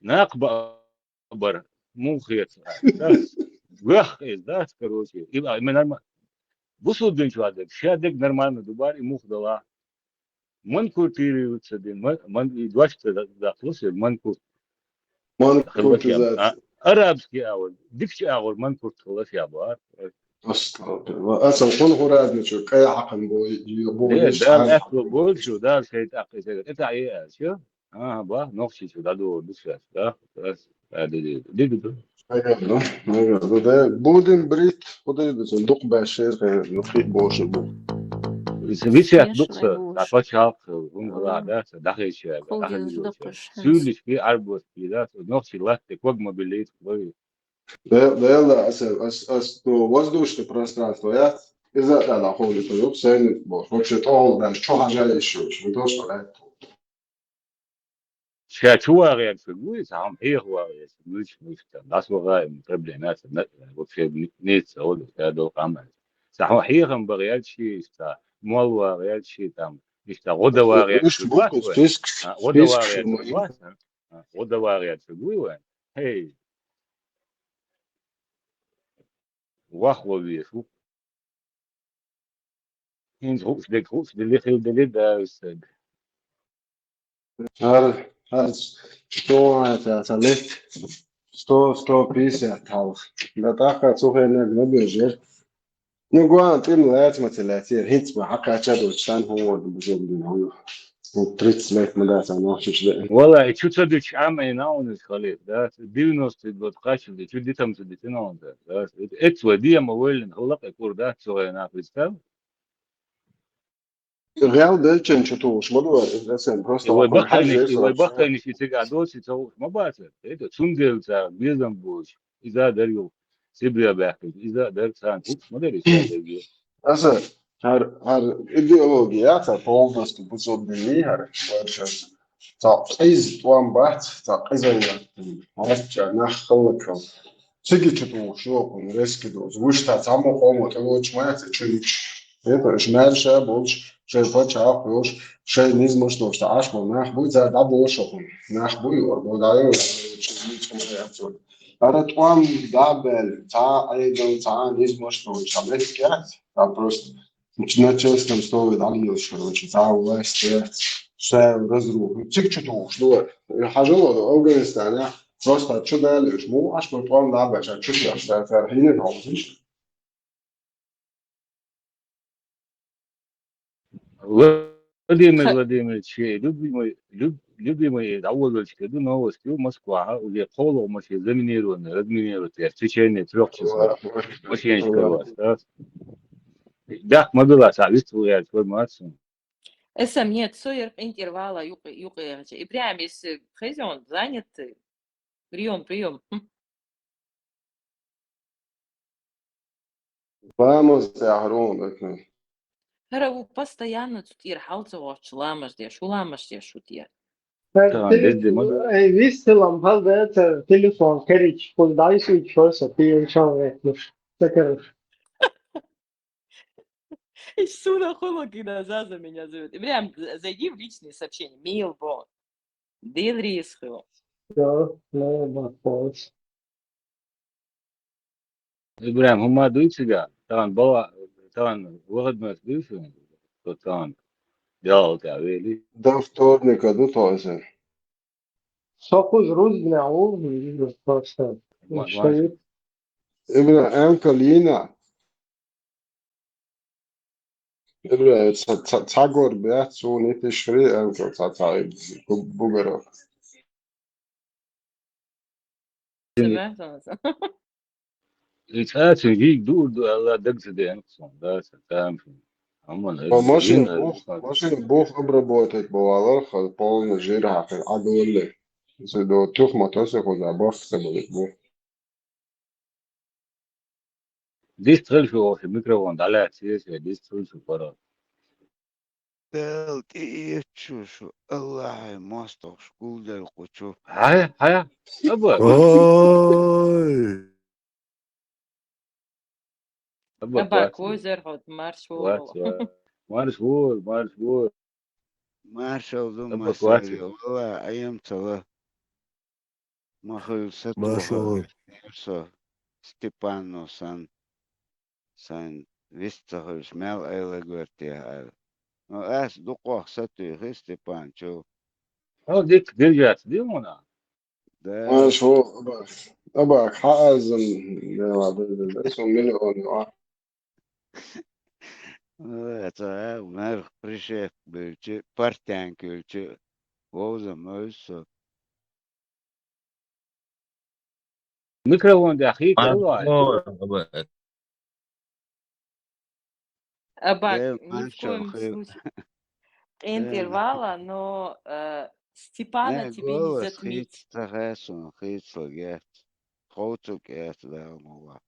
ناقب بر مو خيط ذات وخ ذات كروشي يبقى من الم بصدين شو هذا شادك نرمان دوباري مخ دلا من كوتيري وتصدين من يدوش تدخلش من كوت ما خلوش كنت يا ذات أرابسكي أول دكشي أول من كوت خلوش يا بار أصلا أصلا كل هو نشوف كي حقن بو ليه ليش ده عارف الأكل بول شو ده شيء تأكل شيء أنت إيه شو با نقصي شو ده دو بس ده بس دي أيوة ده بودن بريت وده صندوق باشير نخيق بوش البو سبيشة Yes, دقصة Laybush. تعرف شاق هم هذا ده داخل شيء داخل Kogis يلو شيء Dukush Hans. سولش في أربعة في ده نقصي لاتك وقت ما بليت بقول ده يلا أس وزدوش пространство إذا لا أقول طيب سين بوش вообще طول ده شو حاجة يشوش بدوش على شو غير في الويس هم هي هو غير في الويس مش ناس وغاي قبل ناس وفي نيت أول هذا القمر صح هي هم بغير شيء است مول غير شيء تام است غدا غير في إيش الوقت بوكس وين غدا فيسك غير في شو الوقت غدا غير في الوي وين هي واخو بيشوف هين خوش اللي خيل ده استاذ هذا شو هذا سالت 150 талх. Да таха цухэнэг набежэр. Нугуан тим лайц мацэлэцэр хинц ба хакачад устан ховод бузогдун хоо. 30 лет мадаса нохчдэ. والله شو تصدق عام يناونس خليل ده دينوس تبغى تقاشل دي شو دي تمس دي تناون ده اتوا دي ما وين خلق يكور ده سو هنا في الستاف Real delčen čo tu už modu resen prosto هو ako يبقى haže هو يبقى إن في تقعدوس يسوي ما بعرف إيه تسندل تا بيزن بوش إذا دريو سيبيا بحكي إذا در سان ما دري شو ده Asa har ideologija tā polnosti buzogdini har varšas. Tā iz tuam bat, tā izaiya. Harča nakhallakal. Cigi čo tu šokun reskidos. Vuš tā samo homo tego čmajate čulič. Это жмерша больше, что почав больше, что не возможно, что аж мы нах будет за да больше, нах будет, орбодаю, реакцию. А то он дабел, та айдон, та не возможно, что блескет, а просто начинать там стоит дальше, короче, та власть, все разрух. Чик что ушло, хожу до Афганистана, просто что дальше, ну аж мы там дабел, что я что ферхин робишь. Владимир, شيء любимый أول شيء ده نو استيو مسكوا وجي قولوا ماشي زمينيرو ندمينيرو تيرتشيني تروح شو ماشي يشكروا أستاذ ده ما بيلا سعيد ويا شو ما أسمع Нет, сойер интервала, юка, и прям если хозяин занят, прием. Vamos de Harun, Хараву постоянно тут ирхалцева чламаш деш, уламаш деш шутия. Виселам халдет телефон керич, полдай свечоса, ты человек, такерш. Сюда холокина за меня зовет. И прям зайди в личные сообщения, милбо, дел рисхо. Да, вопрос. إبراهيم هم دويتشجع طبعا بوا طبعا واخد ما تدويش طبعا جاو تعويلي ده вторника до този. Sokuz ruz gnau, просто. Ibra Emka Lina. Ibra Tagor Beat so nicht schrie Emka Tatai Bugero. يتقاس يجيك دور الله دقس دي أنقصهم ده ستام Машин Бог обработать бывало, полный жир хахер, а говорили. До трех мотосов за бахса будет Бог. ديش تغل في الميكروفون على أساس ديش تغل في فرق Тelt ietšušu, Allāhi mastošu kuldēļ kuču. هيا أبا أبا كوزر هاد مارشول. مارشول Maršal du أبا masēļu, كواتي Allā, ajam cala. Mahal Maršal. satuha. Stepano san vistahus mel eilegortie. No es duqoh satu Stepan ču. أو ديك ديرجات دي هنا Da, شو أبا حازم اسمه مليون ta mer prišef bilči, partēnkilči, vozam ösu. ميكروفون دقيق والله أبا Da, ни в maršal коем khil. случае интервала, но Степана Ne, тебе не golas затмить. hīts tahes un hīts lagiet. Haucuk iet vēl mūvā.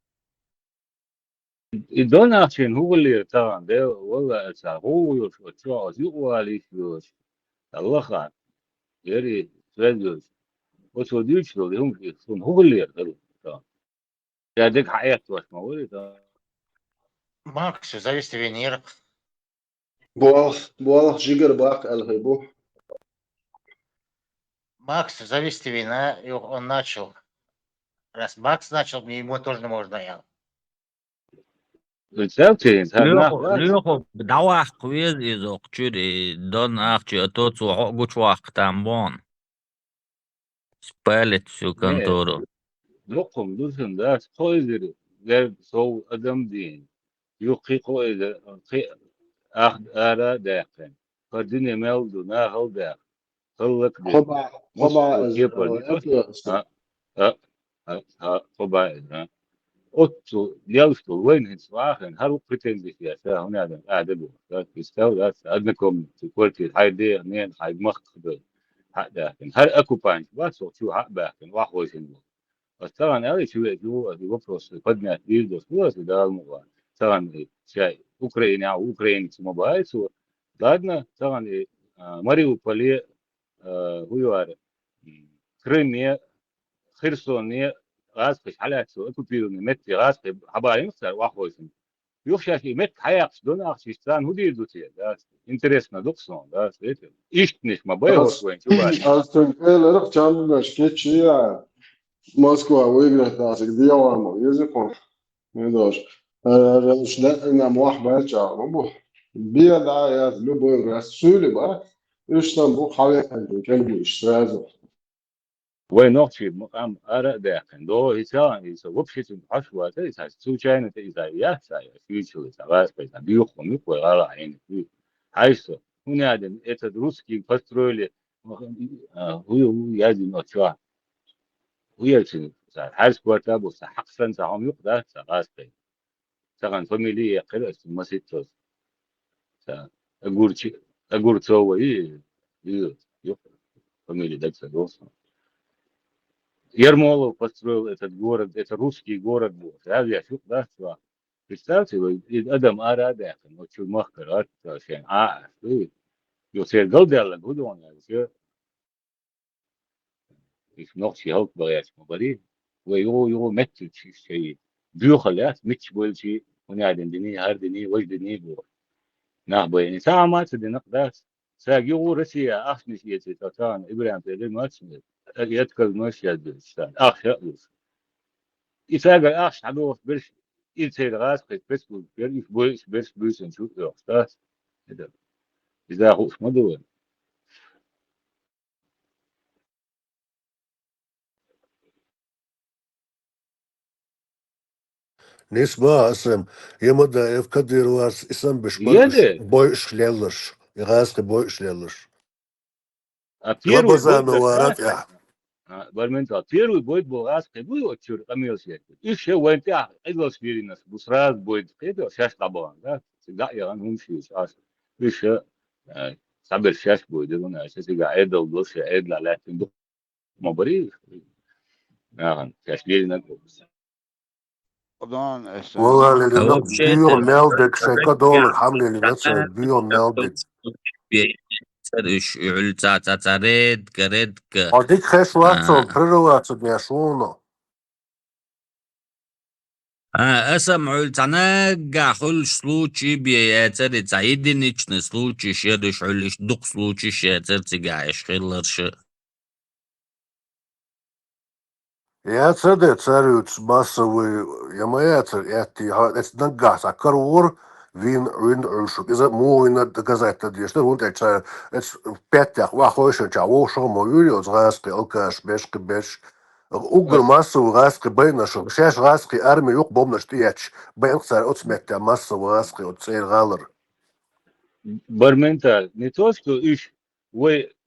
الدون عشان هو اللي طبعا ده والله هو شو يقوى عليه فلوس الله خان يري تريدوس وتوديش له هم يخصون هو اللي يقدر طبعا يا ديك حياته واش ما ولي طبعا Макс, завести венер. بوال جيجر باك الغيبو Макс, завести вина, и он начал. Раз Макс начал, мне ему тоже можно я. السبتين ليخو بدعوة قويز إذا قشري دون أخشي أتوت وعقوش واق تنبون سبالت شو كنتورو لقم دوسن داس خويزر غير سو أدم دين يقي خويزر قي أخد آرا داقن قدني ميلدو ناهل داق خلق دين خبا مستو كيبر نيتوس از ها ها ها خبا ها أوتو يلفتو وين هنسواخن هل قتل دي سياسة هنا هذا أعدلوا يستوى أدنكم تقولتي هاي دي هنين هاي مخبل حق داخل هل أكو بانش بس شو حق باكن واحد يسنو بس طبعا أول شيء جو بفرص قدنا تدير دوس بس ده الموضوع طبعا شيء أوكرانيا أو أوكرانيا موبايل سو بعدنا طبعا مريو بولي هو يعرف كريميا خرسونيا غاز حالات سو أكو بيروني متي غاز حبايم صار واحد يسنو يخشى في مت حياة دون أخشيستان هو دير دوتي ده إنترسنا دوكسون ده إيش نش ما بيهوش وين شو بعد از تنقل چند چیه Moskva выиграет нас, где он языком не должен. Нам واحد بقى بيدا يا لبو رسول بقى إشتنبو حوالي كلبو إشتراز وين نقطة مقام أرى داخل دو إنسان إذا وبشت حشوة إذا سوتشين إذا يحصل فيشل إذا غاز إذا بيخون يقوى على عين في حيث هنا هذا الروسكي بسترولي هو يجي نوتشوا هو يجي حيث قوته بس حقا سهم يقدر غاز سكان فاميلي يقل ما سيتوس أقول سوى يق فاميلي دكتور دوسنا Ермолов построил этот город, это русский город был. Разве я шук, да, что? Представьте, вы, Адам Арада, ну, чумахка, вообще, يصير قلبي على قدوم يعني شو إيش نقصي هوك بغيت مباري ويو متل شيء بيوخلات متش بول شيء ونعدن دني هاردني وجدني بو نهبو يعني ساعة ما تدي نقداس ساقيو رسيا أخني شيء تتان إبراهيم تدي ما تسمع يذكر مش يدرس أخ يألف إذا أخ عدو برش إذا غاز قد بس بيريف بويس بس بويس نشوف يوستاس إذا هو اسمه دول نسبة اسم يمدا اف كدير واس اسم بشبرش يده بويش ليلش يغاسق بويش ليلش أبيرو غبزا يبوي نوارات كرتاس برمنت أبيرو يبوي بوغاس كبوي وتشور قميص يك إيش هو أنت إذا سبيرينس بسراز بوي كده شاش طبعا لا لا يا هم شيء شاش إيش صبر شاش بوي ده أنا أساس قاعد ودوش قاعد لا تندق ما بريء يعني شاش بيرينس طبعا اسم والله اللي هو نق بشيء بيور ميلدك شيكا دول الحملة اللي نتسا بيور ميلدك يعلتاتاتاريد كريدك هديك خيش واتسون بريرو واتسون ياشونا اسم علتانا خل سلوچي بياتر تعيدنيش نسلوچي شيرش علش دق سلوچي شياتر تقاعش خلرش يا تصدق تساريوتس باسوي يا ما ياتر ياتي ها اتس نقاس كرور وين عشق إذا مو وين تجازت تديش ده وانت اتس بيتك واخوش جاو شو مو يوريوز غاسقي الكاش بيش اوغر ماسو غاسقي بين شو شاش غاسقي ارمي يوق بومنش تياتش بين صار اوتسمت ماسو غاسقي وتسير غالر برمنت نتوسكو إيش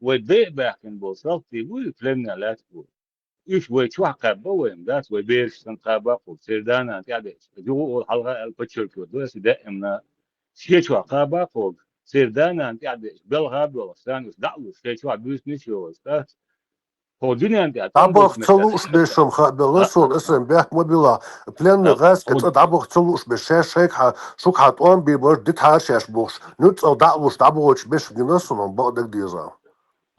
وبيع باكن بوصلتي ويفلمنا لا تقول إيش ويشوح قابة وين داس وبيرش تنقابة وسيردانا يعني جو الحلقة البتشر كده دائما شيء قابة فوق سيردانا يعني بالغاب ولا ثاني دعوة شيء بيوس نشيو استاس هو الدنيا انت عبوخ تنبوش تلوش بيشم بلسون اسم بيح مبلا بلان غاز كتد عبوخ تلوش بشاش هيك شوك حطوان بيبوش ديت هاشاش بوش نوت او دعوش دعوش بيش جنسون بقدك ديزا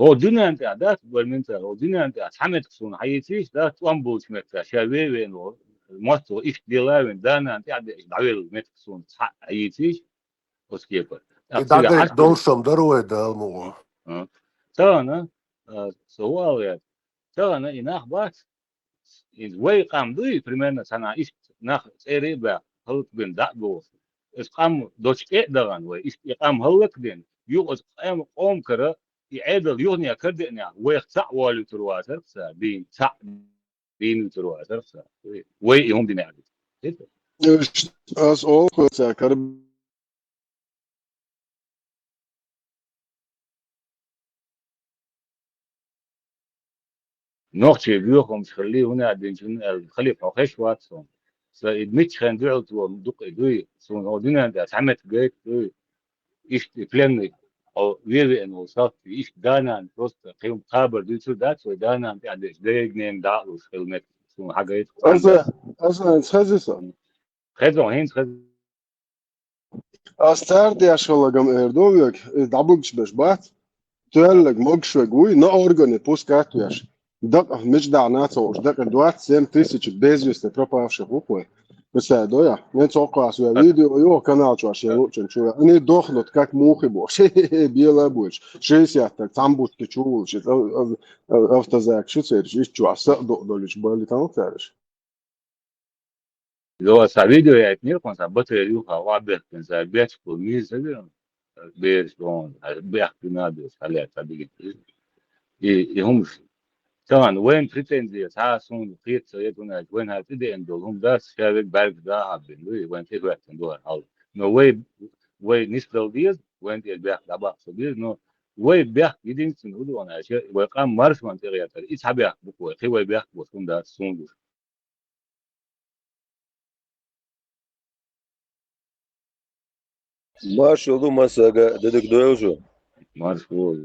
هو الدنيا انت عادات بالمنت هو الدنيا انت حمد خصون حيتيش ده تنبوش مت شاوي وين مصر ايش ديلاوين دانا انت عاد دعويل مت خصون حق حيتيش وسكيبر تصير يدعك حسب دولشم دروي ده المو تانا سؤال يعني تانا يناخ باس way قام دوي примерно sana iş nach ereba halt bin da go es qam doç dagan ve iş qam halak den yu es qam qom kara يعدل يغني كردنا ويقطع والو ترواتر سابين دين تروح أسرسا وي يوم دين عادي İşte az o kadar نوختي بيوخم تخليه هنا عدين خلي فوقش واتسون سيدمتش خان دعوت ومدق دوي سون أودينا دا تعمت جيت دوي إيش تفلمني أو ويري إنه صار إيش دانا بروست قيم قابر دي شو دات ودانا أنت عندك دايق نيم دعوة خدمت سون حاجة يدخل Aslında skazisa. خدمة هين خدمة Astard yaşalagam Erdoğan dabulç beş bat. Tüelleg mogşve guy na organi puskat yaş. Dak mec da'nat o dak duat sem tisiç bezüste propavşe hukwe. Mesela doya ne çok az ve video yok kanal şu şey için şu ne dohnot как мухи бо. Biela boş. 60 tak tam bu ki çuğul şey автозак şu ser iş şu asa doluç böyle tamam kardeş. لو سافيديو يا اتنين كون سابت يوها وابه كان سابت كوميز ده بيرش بون بيحكي نادي عليه تبي يهم طبعا وين بريتندي تاسون قيت سيدنا وين هتدي عندهم ده شابك بالك ده عبين وين في وقت ندور حول نو وي نسبل ديز وين دي بيح دبا سبيل نو وي بيح يدين سنودو انا شيء وقام مارش منطقه يا ترى ايش حبيح بكو وي بيح بوسون ده سون Marshall'u masaga dedik doyucu. Marshall.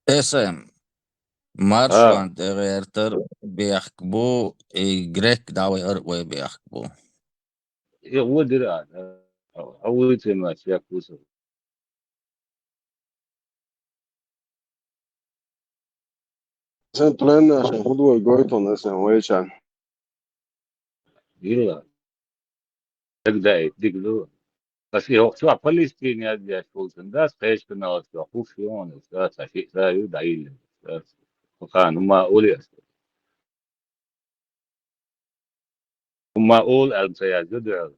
اسم مارشلاند غيرتر بيحكبو جريك دعوي أرقوي بيحكبو هو درا أول ما شيء كوسو Sen planla عشان خدوا الجويتون اسمه ويشان. يلا تقدر تقدر بس هو شو فلسطين يا دي شوزن ده خيش كنا خوف يون ده شيء ده يدعي وكان هم أولي هم أول ألسيا جدر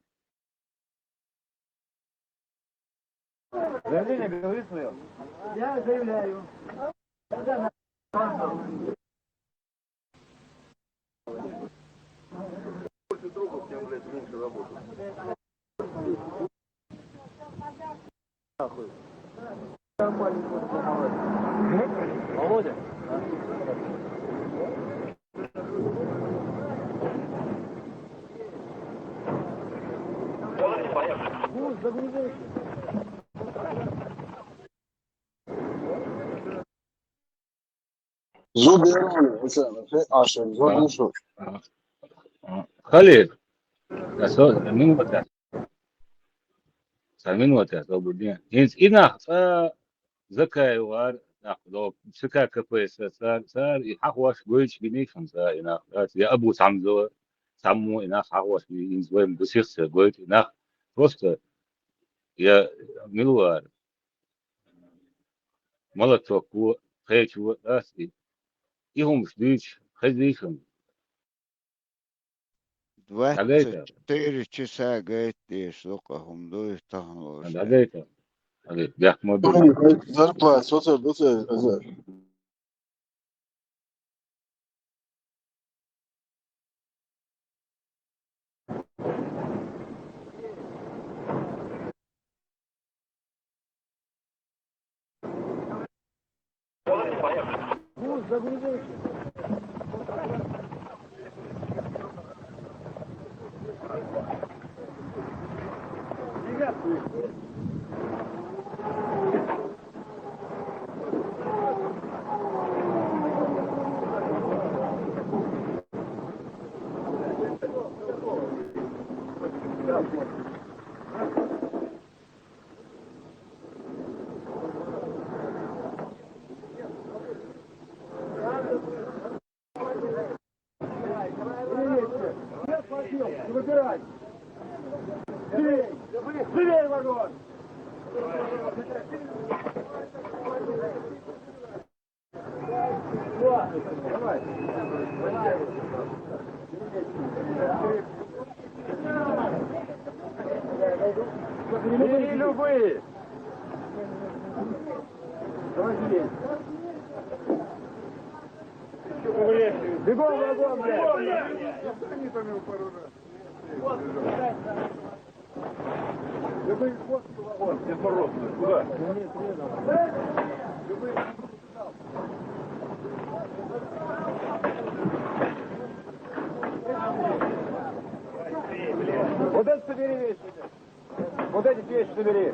زود يعني مثلا عشان زود شو. خليل من وقتها من وقتها صوبدين هينس إنا زكاة وار ناخذ سكا كويس صار يحوش قويش بنيشن صار إنا يا أبو سامزو سامو إنا حوش بينز وين بسيخ قويت إنا بروست يا ملوار ملتوكو خيشو أسي يهم شديش خديشن Двадцать 4 часа говорит, сука, хумдуй тахнул. Дагайта. Бях мобиль. Зарплата, социал. Вот это собери вещи. Вот эти вещи собери.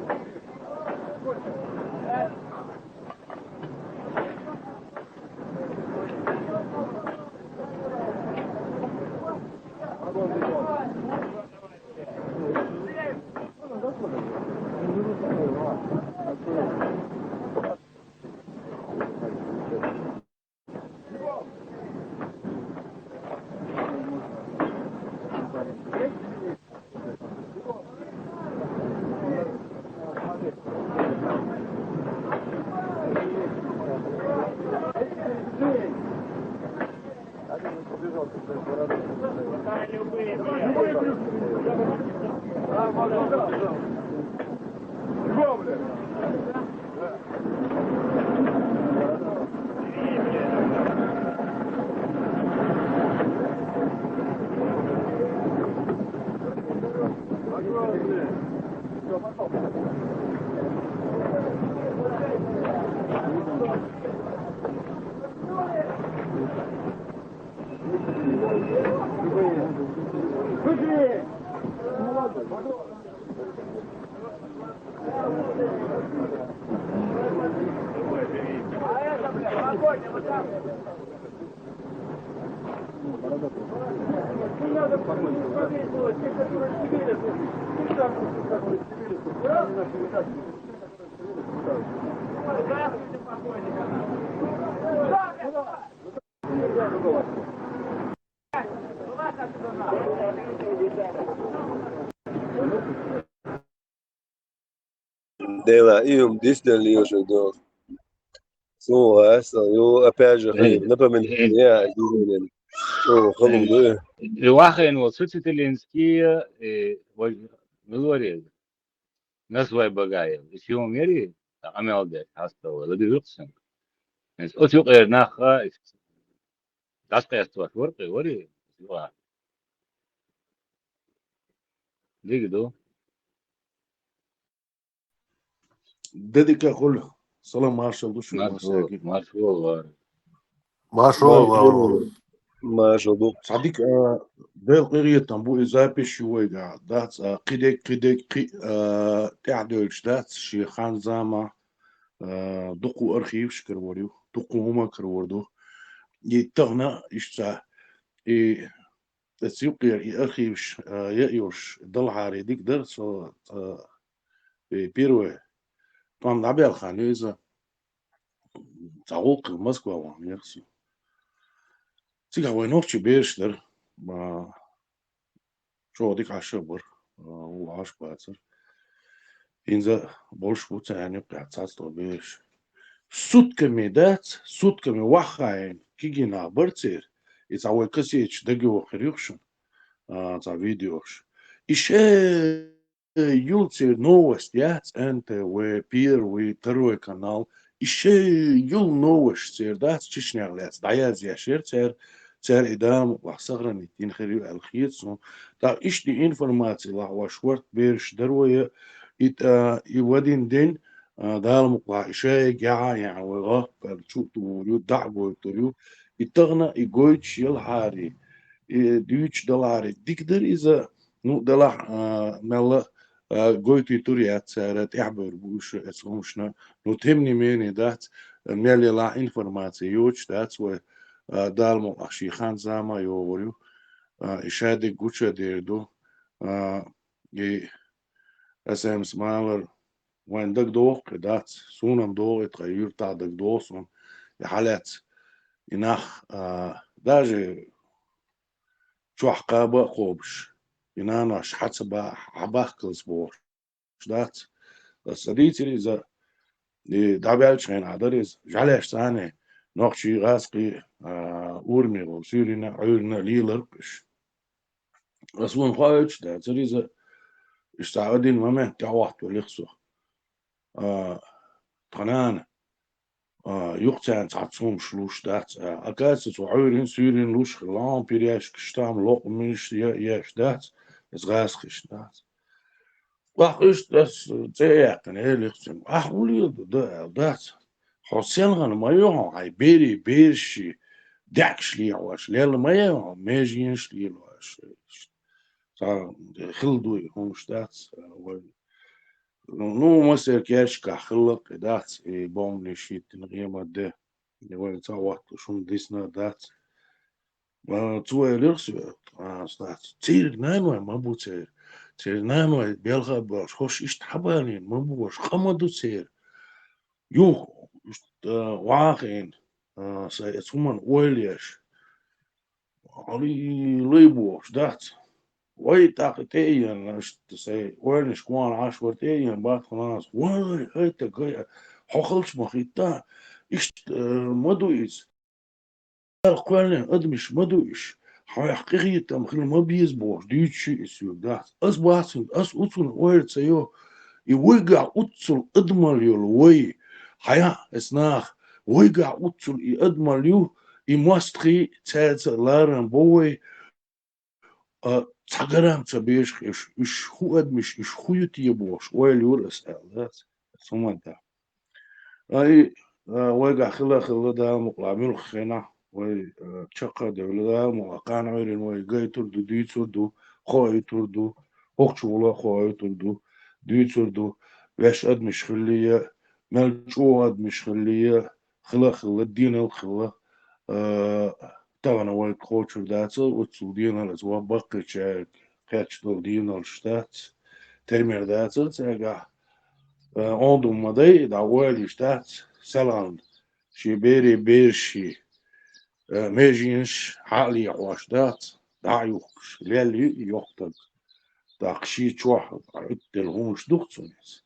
Dela, действительно уже до. Снова, опять же, напоминаю, الواحد وصلت الإنسكية ملوري نسوي بقايا يوم يري عمل ده حاسة ولا دي يقسم بس أتوقع غير ناخا داس قياس ورقي وري ديك دو ددك كله سلام مارشال دوشو مساكين ما شاء الله ما شاء الله ما شاء الله صديق دل قرية تنبو إذا بشوي قاعد دات قدك تعدلش دات شي خان زاما دقو أرخيف شكر وريو دقو هما كروردو يتغنى إشتا تسيقير أرخيفش يأيوش دل عاري ديك درس بيروي طان عبي الخانيزة تعوق موسكوا وان يرسو تيجا وينوفشي بيشتر ما شو ديك عشبر وعاش باتر إنزا بولش بوتا يعني قاعد تاسطو بيش سوت كمي وخاين كيجينا برتير يتعوي كسيتش دقيو خريوخشن تا فيديوش إيش يلتير نوست يات أنت وبير وتروي канал إيش يل نوش تير دات تشنيغلات دعياز ياشير تير إدام وحصغرن يتين خريو الخيطسون تا إيش دي إنفورماتي لا وشورت بيرش دروي يودين دين دال مقلع إشاي جاعة يعني وغاق تشوتو يدعبو يتريو يتغنى يقويتش يلحاري ديوش دلاري ديكدر إذا نو دلع ملا قويتو يتريات سارات إعبر بوش اسموشنا نو تهمني ميني دات ميلي لا إنفورماتي يوش دات و دال مقلع شيخان زاما يوريو إشادي قوشا ديردو اسم سمالر وين دك دوق دات سونم دوق يتغير تاع دك دوسون حالات يناخ داجي شو حقابة قوبش ينانا شحات بح عباخ كلسبور دات صديتي إذا دعبالش غين عدريز جعلش ثاني نقشي غاسقي أورمي وسيرنا عيرنا ليلربش أصلا خايش دات إذا استعودين مما تعوحت وليخسو تنان يقطع تعصوم شلوش دات أكاسس وعورين سيرين لوش خلام بيرياش كشتام لق مش ياش دات إزغاس خش دات وحش das zeaken eerlijk zijn. Ach, hoe lief dat. Hosselgan mayo, hij beri bershi, dakshli was, lel mayo, mejin shli was. Zo, de gildoe, hoe staat. Nu mas er kersh ka khilq dat, bom ni shit in rima de. Je wil het wat, schon dis na dat. Maar toe eerlijk staat. Tir nein, maar moet تيرنانو بيلغا باش خوش إشتحبانين مبوش خمدو تير يوه واقعين سيتسومن ويليش علي ليبوش دات وي تاقتين اشت سي وينش كوان عشورتين بعد خلاص وي هيتا جاي حخلش مخيتا اشت مدويز قوانين ادمش مدويش حقيقية مخيل ما بيزبوش ديتشي اسيو دات اس باسن اس اوتون ويرد سيو يوقع اوتسل ادمال يلوي حيا اسناخ ويقع اوتسل ادمال يو يماستخي تاز لارن بوي تاقرام تبيش اش هو ادمش اش خويت يبوش ويل يور اسال دات سمان دا اي ويقع خلا دا مقلامل خينا وي تشقى دولة مواقعنا ويرين وي جاي تردو دي تردو خواهي تردو وقشولا خواهي تردو دي تردو باش أد مش خلية ملجو أد مش خلية خلا الدين الخلا طبعا وي كوتشر داتل وتسو دين الأزوا بقي تشاك كاتش دو دين الشتات ترمير داتل تاقع عندو مضي دعوالي شتات سلام شي بيرشي ميجينش عقلي عواش دات دعيوكش ليلي يوختك داقشي واحد عدل هوش دكتونيس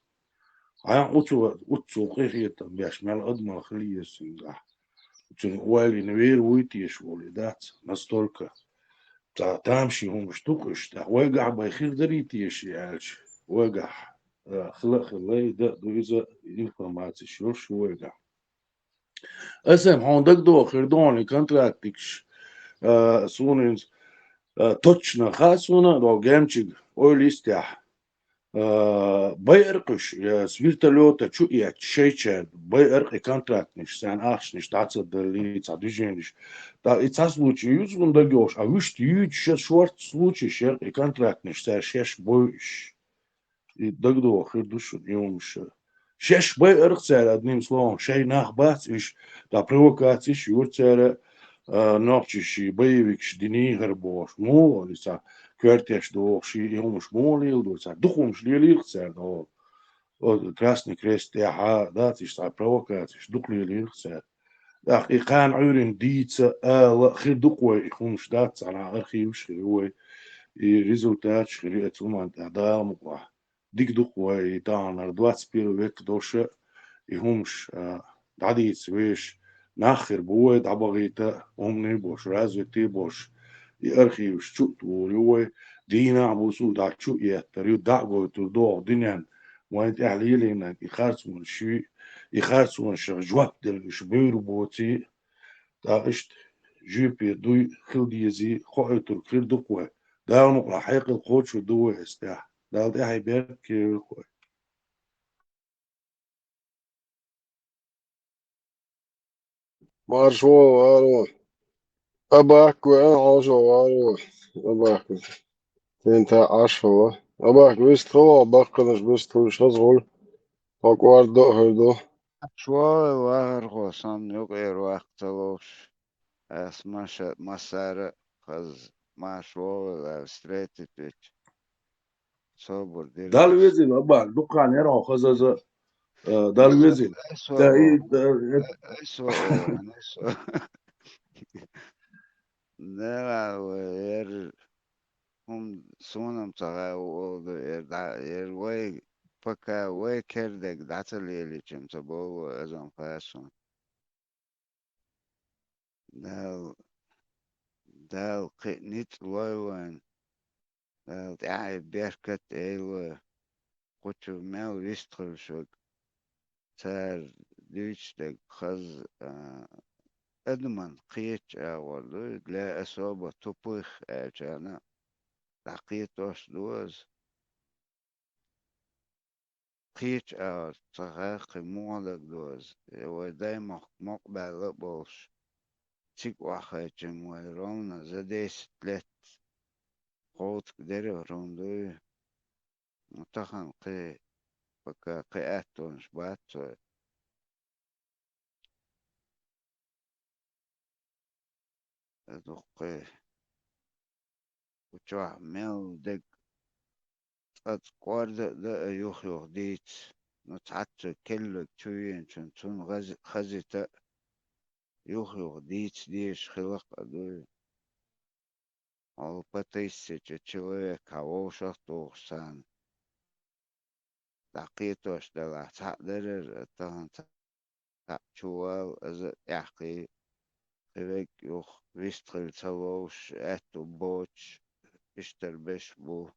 عيان أتو قيخيتا بيش مال أدمى خلية سنجح تن والي نوير ويتيش ولي دات نستوركا تامشي هوش دكش دا ويقع بيخير دريتيش يالش ويقع خلا دا دويزا إنفورماتي شوش ويقع اسم هوندك دو خيردوني كونتراكتكش سونينز точно хасуна до гемчиг ойлистях байркыш с вертолета чу я чече байркы контрактниш сан ахшниш таца делица движениш да и ца случай юзгун да гёш а вишт юч шорт случай шер и контрактниш са шеш бойш и дагдо хирдуш юмш шеш байрк цар одним словом шей нахбац иш да провокациш юрцара نوعشي بيوكش ديني هربوش مو لسا كرتيش دو شي يومش مولي دو سا دخومش ليلي خسر دو كراسني كريست يا داتش تاع بروكاتش دق ليلي خسر اخ يقان عورين ديتس خير دقوي يخومش دات على اخي وش هو ريزولتات شريعه ثم دا مقوا ديك دقوي دان دوات سبيل ويك دوش يهمش داديتس ويش ناخر بوه دعبغيتا أمني بوش رازوتي بوش يأرخي وشتوت ولوه دينا عبوسو دعشو يهتريو دعبو تردوه دينيان وانت أحلي لينك يخارس من شي يخارس من شغجوات دل شبيرو بوتي داقشت جيبي دوي خلديزي خوئي تركير دقوه دا نقل حيق القوتش دوه استاح دا دي حيبيرك كيرخوئي مارشو وارو أباك وأنا عاشو وارو أباك انت عشرة أباك بيستوى باقنش بيستوى شغل فقوار دو هردو شوي واهر خوصان يقير وقتلوش اسمش مسار خز ما شوي ستريت بيتش صبر دال ديرجس ويزين أباك دقان يرى خزازة دال ويزين اسوء اسوء لا وير هم سونم تغا ير وي فكا وي كردك دعتلي اللي كنت بو ازم فاسون دال قنيت لوين دال تعب بيركت ايوه قلت ما ويستخل شوك تار ديشتك خز أدمن قيتش أولو لا أصابة تبخ أجانا لقيتوش دوز قيتش تغاقي مولك دوز ودايما مقبل بوش تيك واحد جمويرونا زديس تلت قوت كدري روندو متخن قي بكا قياتونش باتو أدوقي وشوح ميل دك أتقوار دا يوخ ديت نتعطى كل تشوين شنتون خزيتا يوخ ديت ديش خلق أدوي أو بتيسي человек كاوشة توخسان تقيتوش دلا تقدر تهان تقشوال أز يحقي خلق يوخ ويستغل تلوش أتو بوش اشتر بش بو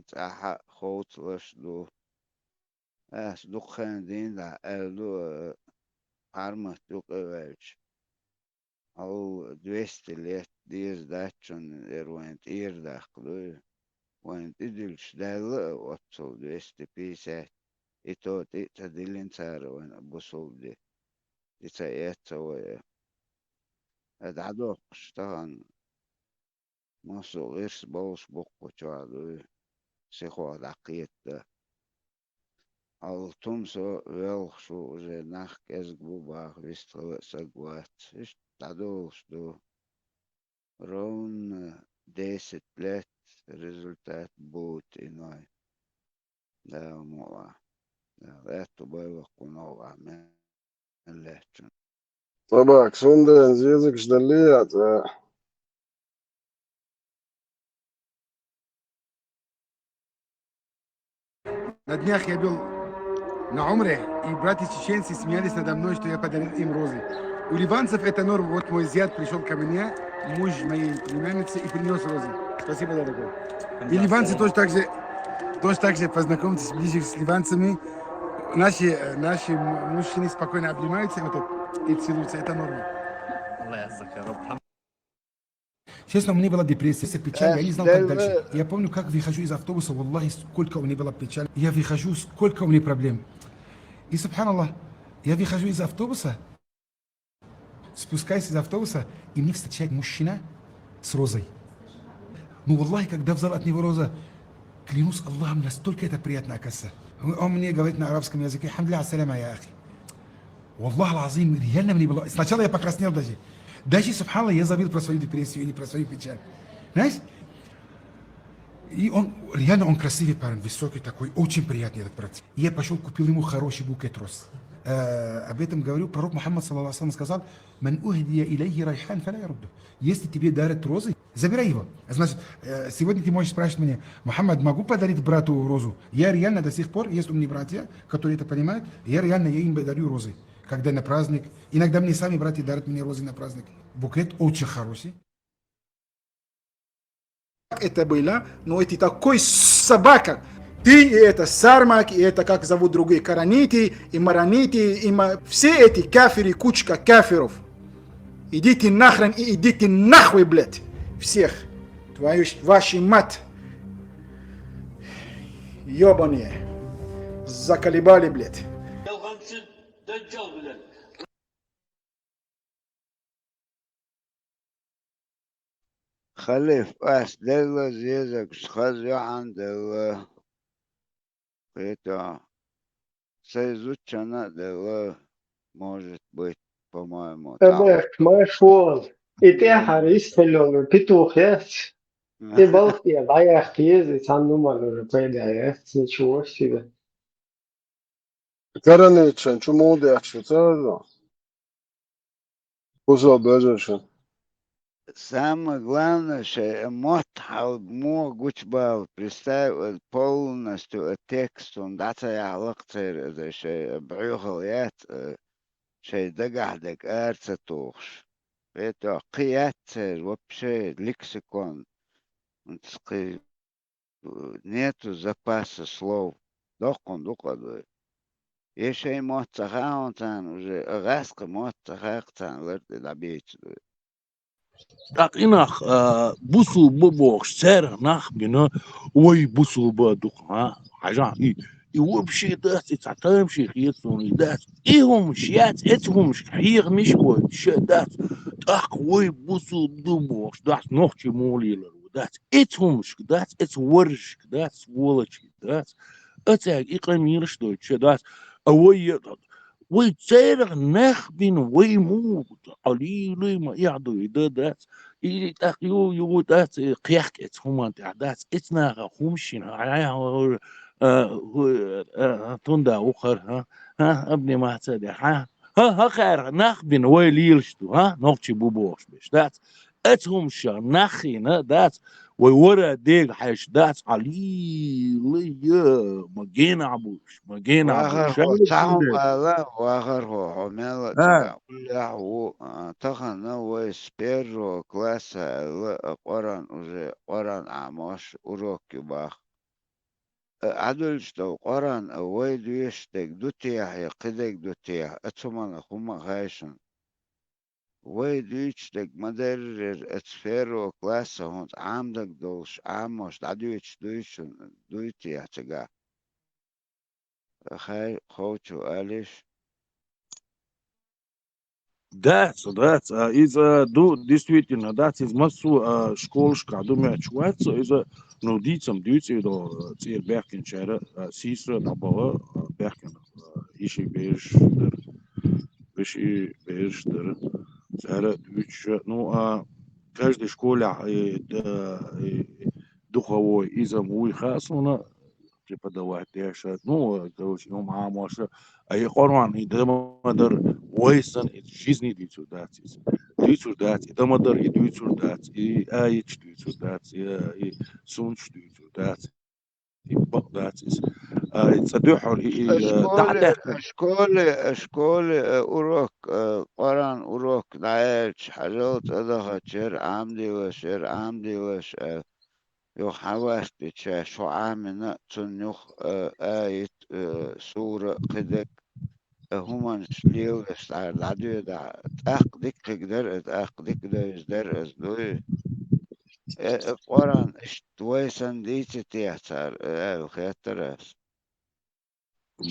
تاحا خوت لش دو دخان دين دا ألو حرمة دوك أواج أو 200 ليت ديز داتشون وانت إير داخلو وانت إدلش دالا واتسو 200 بيسات إتو تدلين سارة وانا بوصول دي إتا إيتا أدعدوك اشتغن مصو غيرس بوش بوكو شوالو سيخو دقيت ده أو تمسو ويلخشو جي ناخ كزقبو باخ ويستغل سقوات إش تعدوش دو رون ديست لت ريزولتات بوت إناي ده مولا ده غيرتو بايوك ونوع من اللهجن طبعا سوندا زيزك شدليات На днях я был на Умре, и братья чеченцы смеялись надо мной, что я подарил им розы. У ливанцев это норм. Вот мой зять пришел ко мне, муж моей племянницы, и принес розы. Спасибо, дорогой. И ливанцы тоже так же познакомьтесь ближе с ливанцами. Наши мужчины спокойно обнимаются вот так, и целуются. Это норма. Честно, у меня была депрессия, печаль, я не знал, как дальше. Я помню, как выхожу из автобуса, валлахи, сколько у меня была печаль. Я выхожу, сколько у меня проблем. И, субханаллах, я выхожу из автобуса, спускаюсь из автобуса, и мне встречает мужчина с розой. Ну, валлахи, когда взял от него роза, клянусь Аллахом, настолько это приятно, оказывается. Он мне говорит на арабском языке: «Хамдля ассаляма, я ахи». Валлах алазим, реально мне было... Сначала я покраснел даже. Даже, субханаллах, я забыл про свою депрессию или про свою печаль. Знаешь? И он, реально, он красивый парень, высокий такой, очень приятный этот брат. Я пошел, купил ему хороший букет роз. Об этом говорю, пророк Мухаммад, саллаллаху алейхи, сказал: «Ман ухдия илейхи райхан фаля ярудду». Если тебе дарят розы, забирай его. Значит, сегодня ты можешь спрашивать меня: «Мухаммад, могу подарить брату розу?» Я реально до сих пор, есть у меня братья, которые это понимают, я им дарю розы. Когда на праздник. Иногда мне сами братья дарят мне розы на праздник. Букет очень хороший. Это было, но это такой собака. Ты и это Сармак, и это как зовут другие, Каранити, и Маранити, и все эти кафиры, кучка кафиров. Идите нахрен и идите нахуй, блядь. Всех. Ваши мать. Ёбаные. Заколебали, блядь. خليف دلة زيزك خزي عند это соизучено дела может быть, по-моему, там. مشغول إتاحة رئيس فلون بيتوخ يس تبالغ يا ضايع خيز تانو مالو رفيد يس نشوف كده Karanečan, ču mūdēkšu cēdā. Uzvēl bēžēšana. Самое главное, что мотхал могут был представить полностью текст, он дата я лактер, это что брюхалет, что догадок арцетуш. Это киятер вообще лексикон. Нету запаса слов. Докон. يشي موت خاونتان وجي غاسق موت خاقتان لرد العبيت داق إنخ بوسو ببوخ سير نخ بنا وي بوسو بدوخ ها حاجة يوبشي دات تعتم شي خيطون دات إيهم شيات إتهم حيغ مش بود شدات أخ وي بوسو ببوخ دات نوختي مولي لرو دات إتهم دات إتورش دات ولش دات أتاك إقاميرش دوت شدات أوي ويتسيرغ نخ بين وي مو قليل ما يعدو دات إلي تاقيو يو دات قيحك هما دات اتنا خمشين عليها توندا وخر ها ابني ما تصدق ها خير نخ بين وي ليلشتو ها نوتشي بوبوش بش دات اتهم شا نخينا دات وورا ديك حيش دات علي مجينا عبوش مجينا واخر عبوش هو تعهم لا واخر هو عمالة ها تقول هو تخن هو سبيرو كلاس قرن وجي قرن عماش وروكي باخ عدلشتو قرن اوي دويشتك دوتيح يقدك دوتيح اتسمان خما غايشن وي دويشتك مدرر اتسفيرو كلاس هون عامدك دوش عماش عدويش دويشن دويتيح تقع خاي خوتو أليش That's is do действительно that is masu школшка думаю чувствуется из нудицам дюти до цир беркен чера сисра на бала беркен иши беш цара дюч ну каждой школе духовой изам уй хасуна преподаватель ну короче ну мама أي قرآن إذا ما در ويسن жизни дицу датис дицу дати إذا ما در дицу дати и аич дицу дати и сунч дицу дати и бак датис صدوحر تعلق أشكول أوروك قرآن أوروك دايش حاجات أدخل شر عمدي وش يوخ حواشتي شو عامنا تنيوخ آيت سورة قدك همان شليو يستعر العدو دا تأق ديك قدر أزدوي قرآن اشتويسن ديتي تيحتر وخيترس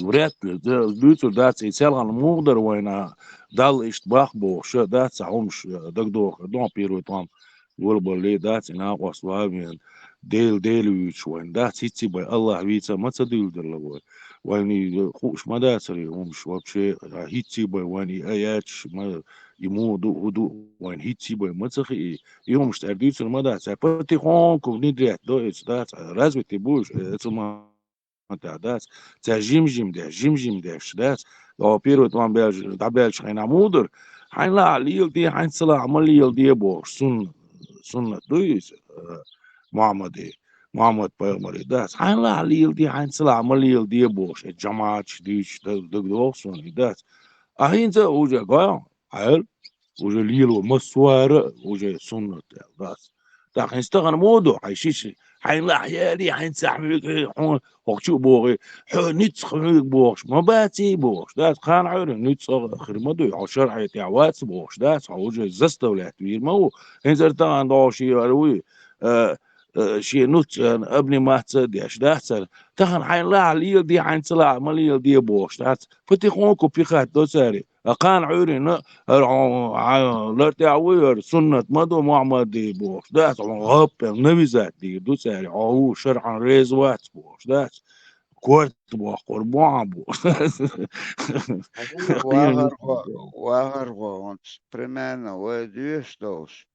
вряд ли дицу дати целан мудр война дал иштбах бо ш дати умш дагдох дон пирует вам وربلي دات إن أقوى صوابين ديل ويش وين دات هيتي باي الله ويتا ما تديل دلوا وين خوش ما داتري هم شو بشيء هيتي باي وين آياتش ما يمودو هدو وين هيتي باي ما تخي يوم مشترديت ما دات بتي خون كوني دريت دو إتش دات رازو تبوش إتما دات تا جيم داش دات لو بيرو طبعا بيلش حين عمودر حين لا عليل دي حين صلاة عمليل دي بوش سنة دويس محمد پیغمبر داس حين لا عليل دي حين صلاة عمليل دي بوش الجماعات شديش دق سنة داس أهين ذا وجه قايم حيل وجه ليل ومسوار وجه سنة داس دا حين استغن مودو حيشيش حين لا حيالي حين سحبك وقتو بوغي نتسخ بوغش ما باتي بوغش داس خان عير نتسخ خرمدو عشر حياتي عواتس بوغش داس وجه زست ولا توير ما هو انزل طبعا داشي روي شي نوت ابني ما تصدقش داس تخن حين لا عليل دي حين طلع مليل دي بوغش داس فتخونكو بيخات دو ساري أقان عيري لا تعوير سنة مدو معمدي بوش داس غاب النبي ذات دي دو ساري عو شرعا ريز وات بوش داس كورت بوش قربان بوش واغر وانت примерно وديش دوش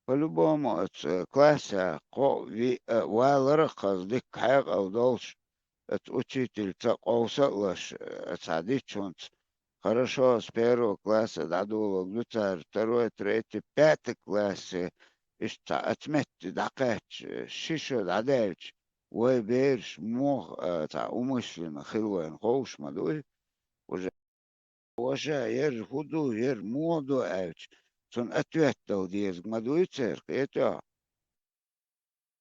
по-любому класса والرقص ديك حاق أو دوش учитель تقوصلش تعديت شونت Хорошо, с первого класса дадуло, глутар, второй, третий, пятый класс, отметьте, дакач, шишо, дадельч, ой, берш, мох, умышленно, хилуэн, хоуш, мадуй, уже, ер худу, ер моду, элч, сон ответил диез, мадуй, церк, это,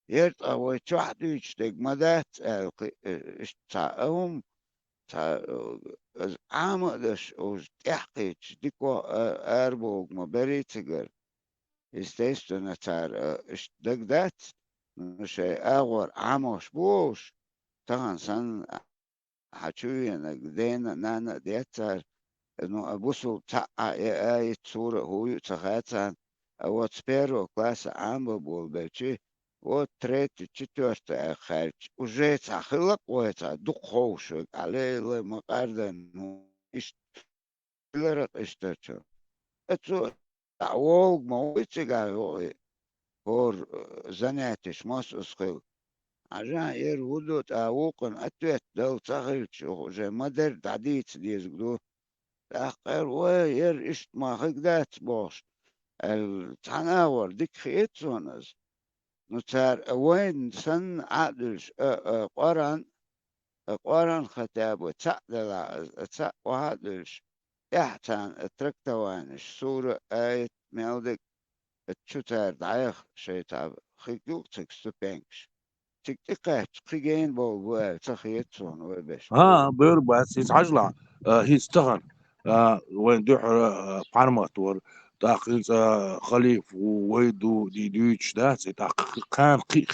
ер, а ой, чухдуч, тег, мадат, элк, از عامدش اوز تحقیق دیکو اربوگ ما بریتگر استیستو نتار دگدات نشه اغور عاموش بوش طبعا سن حچوينك دينا نانا ديتار انه ابوسو تاع اي صورة هو تخاتان او تسبيرو كلاس عام بول بيتشي و تريت четвертая خارج уже تخلق ويتا دخوش عليه مقاردن ايش لرق اشترشو اتو تعوق مويتشي هور زناتش ماس اسخيل عشان يرودو تاوقن اتوت دو تخيلش جا مدر تعديت ديز قدو تأخر وير اشت ما خقدات بوش التناور ديك خيتسونز نتار وين سن عدلش قران خطاب وتعدل وهدلش احتان تركتوانش سورة آية ميلدك تشوتار دعيخ شيطاب خيكوك تكستو بينكش تكتقات خيجين بو تخيتسون وبش ها بير بس يتعجلع هيستغن وين دوح بارماتور تاقيز خليف وويدو دي دويتش داس كان قي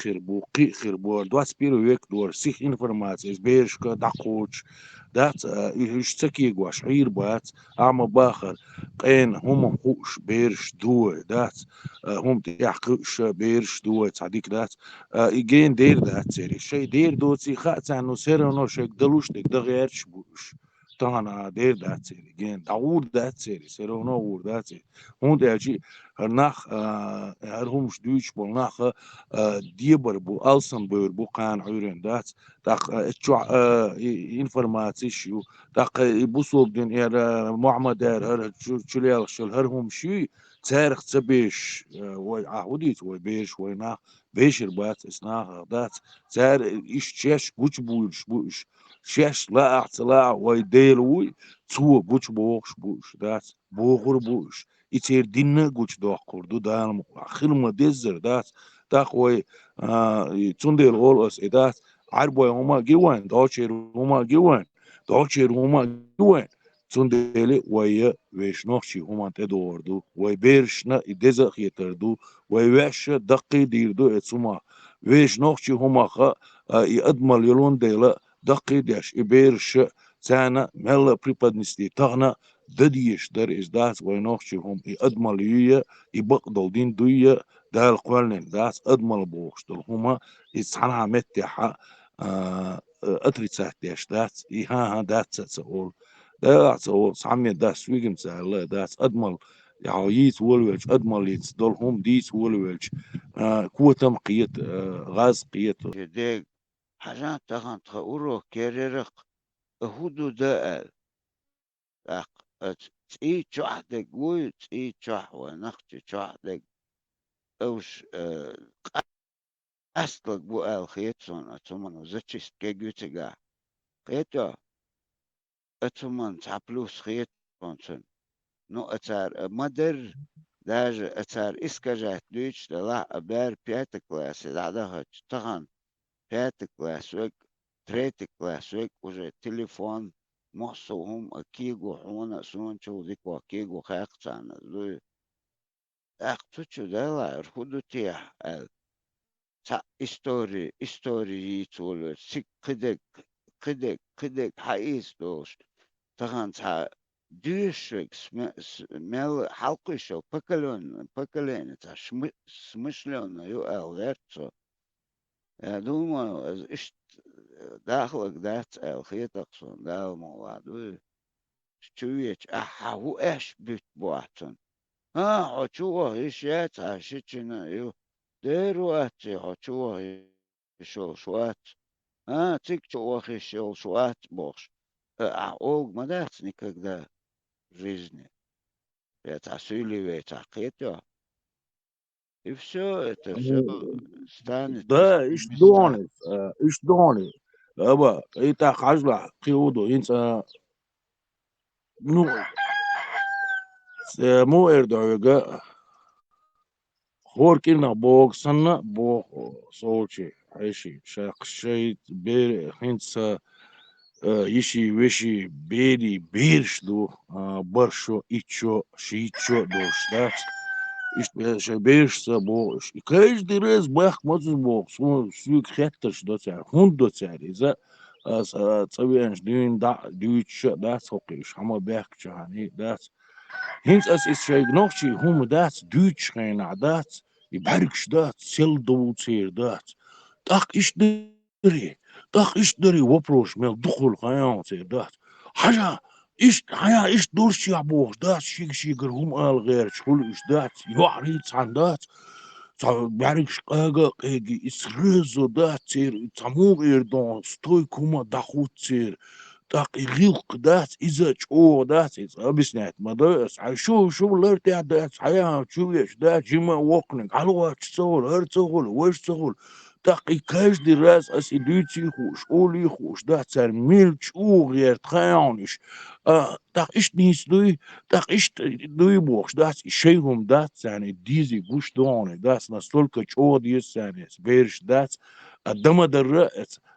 خربو دواس بيرو يك دور سيخ انفورماتيز بيرش دقوش دات يشتكي قواش عير بات اعمى باخر قين هم خوش بيرش دو دات هم تحقش بيرش دو تعديك دات يجين دير دات سيري شي دير دوتي خاطر انه سيرو شيك دلوش دك دغيرش بوش طانا دير دات سيري جين داور دات سيري سيرو نور دات سيري هون داجي ناخ هرهمش دويش بول ناخ ديبر بو السن بور بو قان عيرين دات تاق اتشع انفورماتيشيو تاق بوصوب دين اير معمدار هر تشليال شل هرهم شي تاريخ تبيش وعوديت وبيش وينا بيش البات اسنا دات تار ايش تشاش بوش بوش شاش لا اعتلاع ويديلوي تو بوش دات بوغر بوش يتير دينا قوش دوح كردو دان خلما ديزر دات تاقوي تندير غولس دات عربوي هما جوان دوشير هما جوان تنديلي ويا ويش نوخشي هما تدوردو وي بيرشنا ديزخ يتردو وي ويش دقي ديردو اتسما ويش نوخشي هما خا يأدمل يلون ديلا دقي ديش يبيرش سانا ملا بريبادنستي تغنا دديش در از داس وي نوخشي هم يأدمل يويا يبقدل دين دويا دال قوالن داس أدمل بوخشتل هما يتحنها متحا أتري تحتيش داس إيها داس تسأول داس أول سامي داس ويجم سأله داس أدمل يعييت ولوج أدمل يتصدل هم ديس ولوج قوتم قيت غاز قيت جديك حاجات تغن تخورو كيريرق هدو دائل تي تشوحدك وي تي تشوح ونختي تشوحدك اوش أصلك بو خيتسون أتمنى وزتشيست كيجوتيجا خيتا أتمنى تعبلوس خيتسون نو أتار مدر داج أتار إسكاجات دويتش لا أبار بياتا كلاس دعدها تغن بياتا كلاس ويك تريتا كلاس ويك وجه تليفون محصوهم أكيغو حونا سون شو ديكو أكيغو خاقتانا دوي أختوشو دالا رخودو تيح تا استوري يتولو سيك قدك حقيس دوش تغن تا دوشك مل حلقشو بكلون تا سمشلون يو ألغرتو يا دوما إشت داخلك دات الخيطقصون داو موادو شويش هو إيش بيت بواتن حچوه هشيت هشيتشنا يو دلوقتي حچوه شوات تيك хищил шуат бош. Ог мадас никогда в жизни. Это осиливает акета. И все это все станет Да, ich doni. Aber ita khajla qiudo insa nu مو اردوغا خوركينا بوغ سنة بوغ صوتي عيشي شاق شيء بير هنسا يشي وشي بيري بيرش دو برشو إتشو شيتشو دوش دات إيش بيرش سبوش каждый раз бах мозг бог сюк хетташ до цар хунд до цар إذا цавианш дин да дүйч да сокиш хама бах чани да هينس أس إسرائيل نوشي هم دات دүйч خين عدات يباركش دات سيل دو تير دات так так اشتري وبروش مال دخول قيام دات حاجة إيش دورش يا بوش دات شيقر هم قال غير شغل إيش دات يعريت عن دات بيعرفش قاقا قاقي إسرزو دات تير تموغ إردون ستوي كوما داخوت تير так يغيق دات إذا شو دات إذا بسنات مدرس شو لرتع دات حياة شو يش دات جيما وقنك على وقت تسول هرتسول وش تسول так и каждый раз осидуйте хуш, оли хуш, да царь мельч угер тхаяниш, так ишь не сдуй, так ишь дуй бог, да шейгум да царь дизи гуш доны, да настолько чод есть царь, берешь да, а дома дара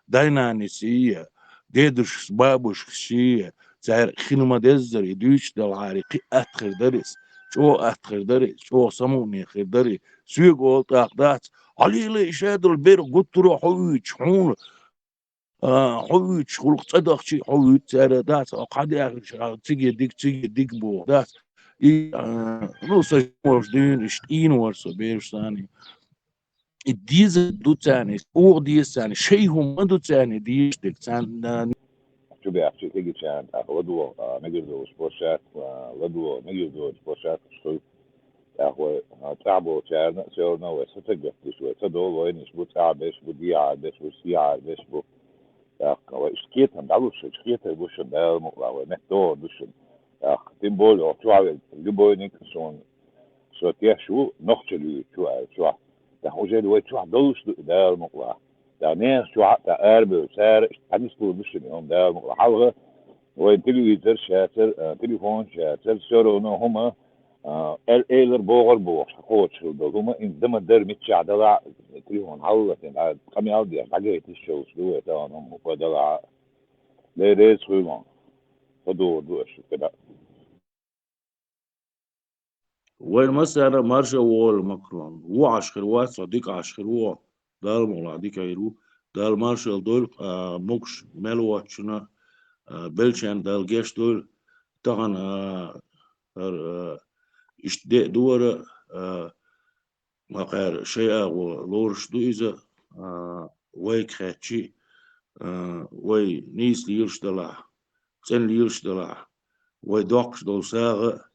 дайнанисия, дедуш бабуш шия, царь хинмадеззер идуч дал арики атхир дарис, чо атхир дарис, чо самуни хир дарис, سوق так да عليلي إشاد البير قلت له حويج حون حويج خلق صدق شيء حويج سارة داس قاعد يا تيجي ديك بو داس نص موجودين إشتين ورثة بيرش ثاني الديز دو ثاني أو ديز ثاني شيء هم دو ثاني ديش ديك ثاني شو بيحكي تيجي كان لدو نجدو سبوشات لدو نجدو سبوشات شو هو تعبوا كان سوينا وستجت شوي تدول وين يشبو تعبش بدي عبش وسي عبش بو وإشكيت هم دعوش إشكيت بوش ده مقلاوة نهدو دوش تيمبول أو شو عارف لبوينك شو تيه شو نختلي شو ده هو جد وين شو عدوش ده مقلا ده ناس شو عتا أربع سعر حديث كل دوش اليوم ده مقلا حلقة وين تلفزيون شاتر تليفون شاتر شرونا هما الإيلر بوغر بوغ حقوق شو دوما إن دم الدر متشع دلع تليفون حلقة يعني كم يعدي حاجة تشوف شو تاعهم وقدلع ليش خويمان فدور دوش كده وين مثلا مارشا وول ماكرون وعشر وات صديق عشر وات دال مولا ديك ايرو دال مارشال دول موكش ملوات شنا بلشان دال جيش دول طبعا اشتداء دورة ما قال شيء ولورش دويزة ويك خاتشي وي نيس ليلش دلع سن ليلش دلع وي دوقش دول ساغة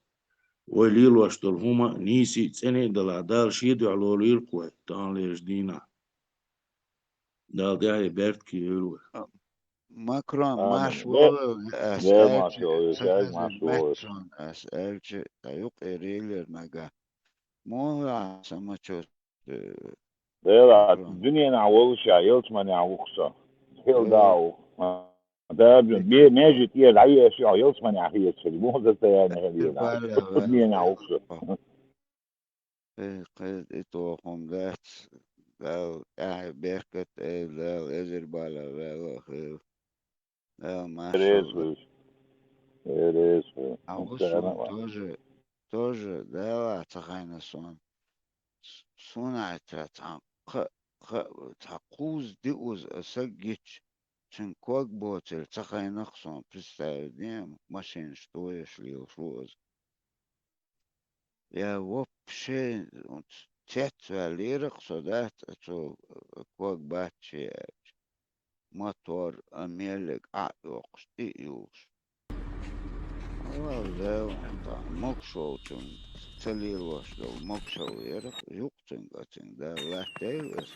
وي ليلوش دول هما نيسي سنة دلع دال شيدو على ليلقوي تان ليش دينا دال داعي بيرت كي يلوه ماكرون ماش ده ما أسألش شو يشاك ما شو ماكرون أسألش تايوق إيريلر مجا مو سما شو ده الدنيا نعوش عيلت ما نعوقصة هيل داو ده ماجي تيه العيه شو عيلت ما نعهيت في مو ده يعني هذي الدنيا نعوقصة قد إتوهم ذات ذا بيركت ذا إزر بالا ذا خير ذا ما شاء الله أوصل توجه ذا تخين صنع تقوز ديوز أسجيش تنكوك بوتل تخين نقصون بستاردين ماشين شتويش ليوشوز يا وب شيء تيت ليرق صدات تو كوك باتشي موتور أميلك أعيوش تيوش والله مكشو تليل واشلو مكشو يرق يقتن قتن ده الله تيوس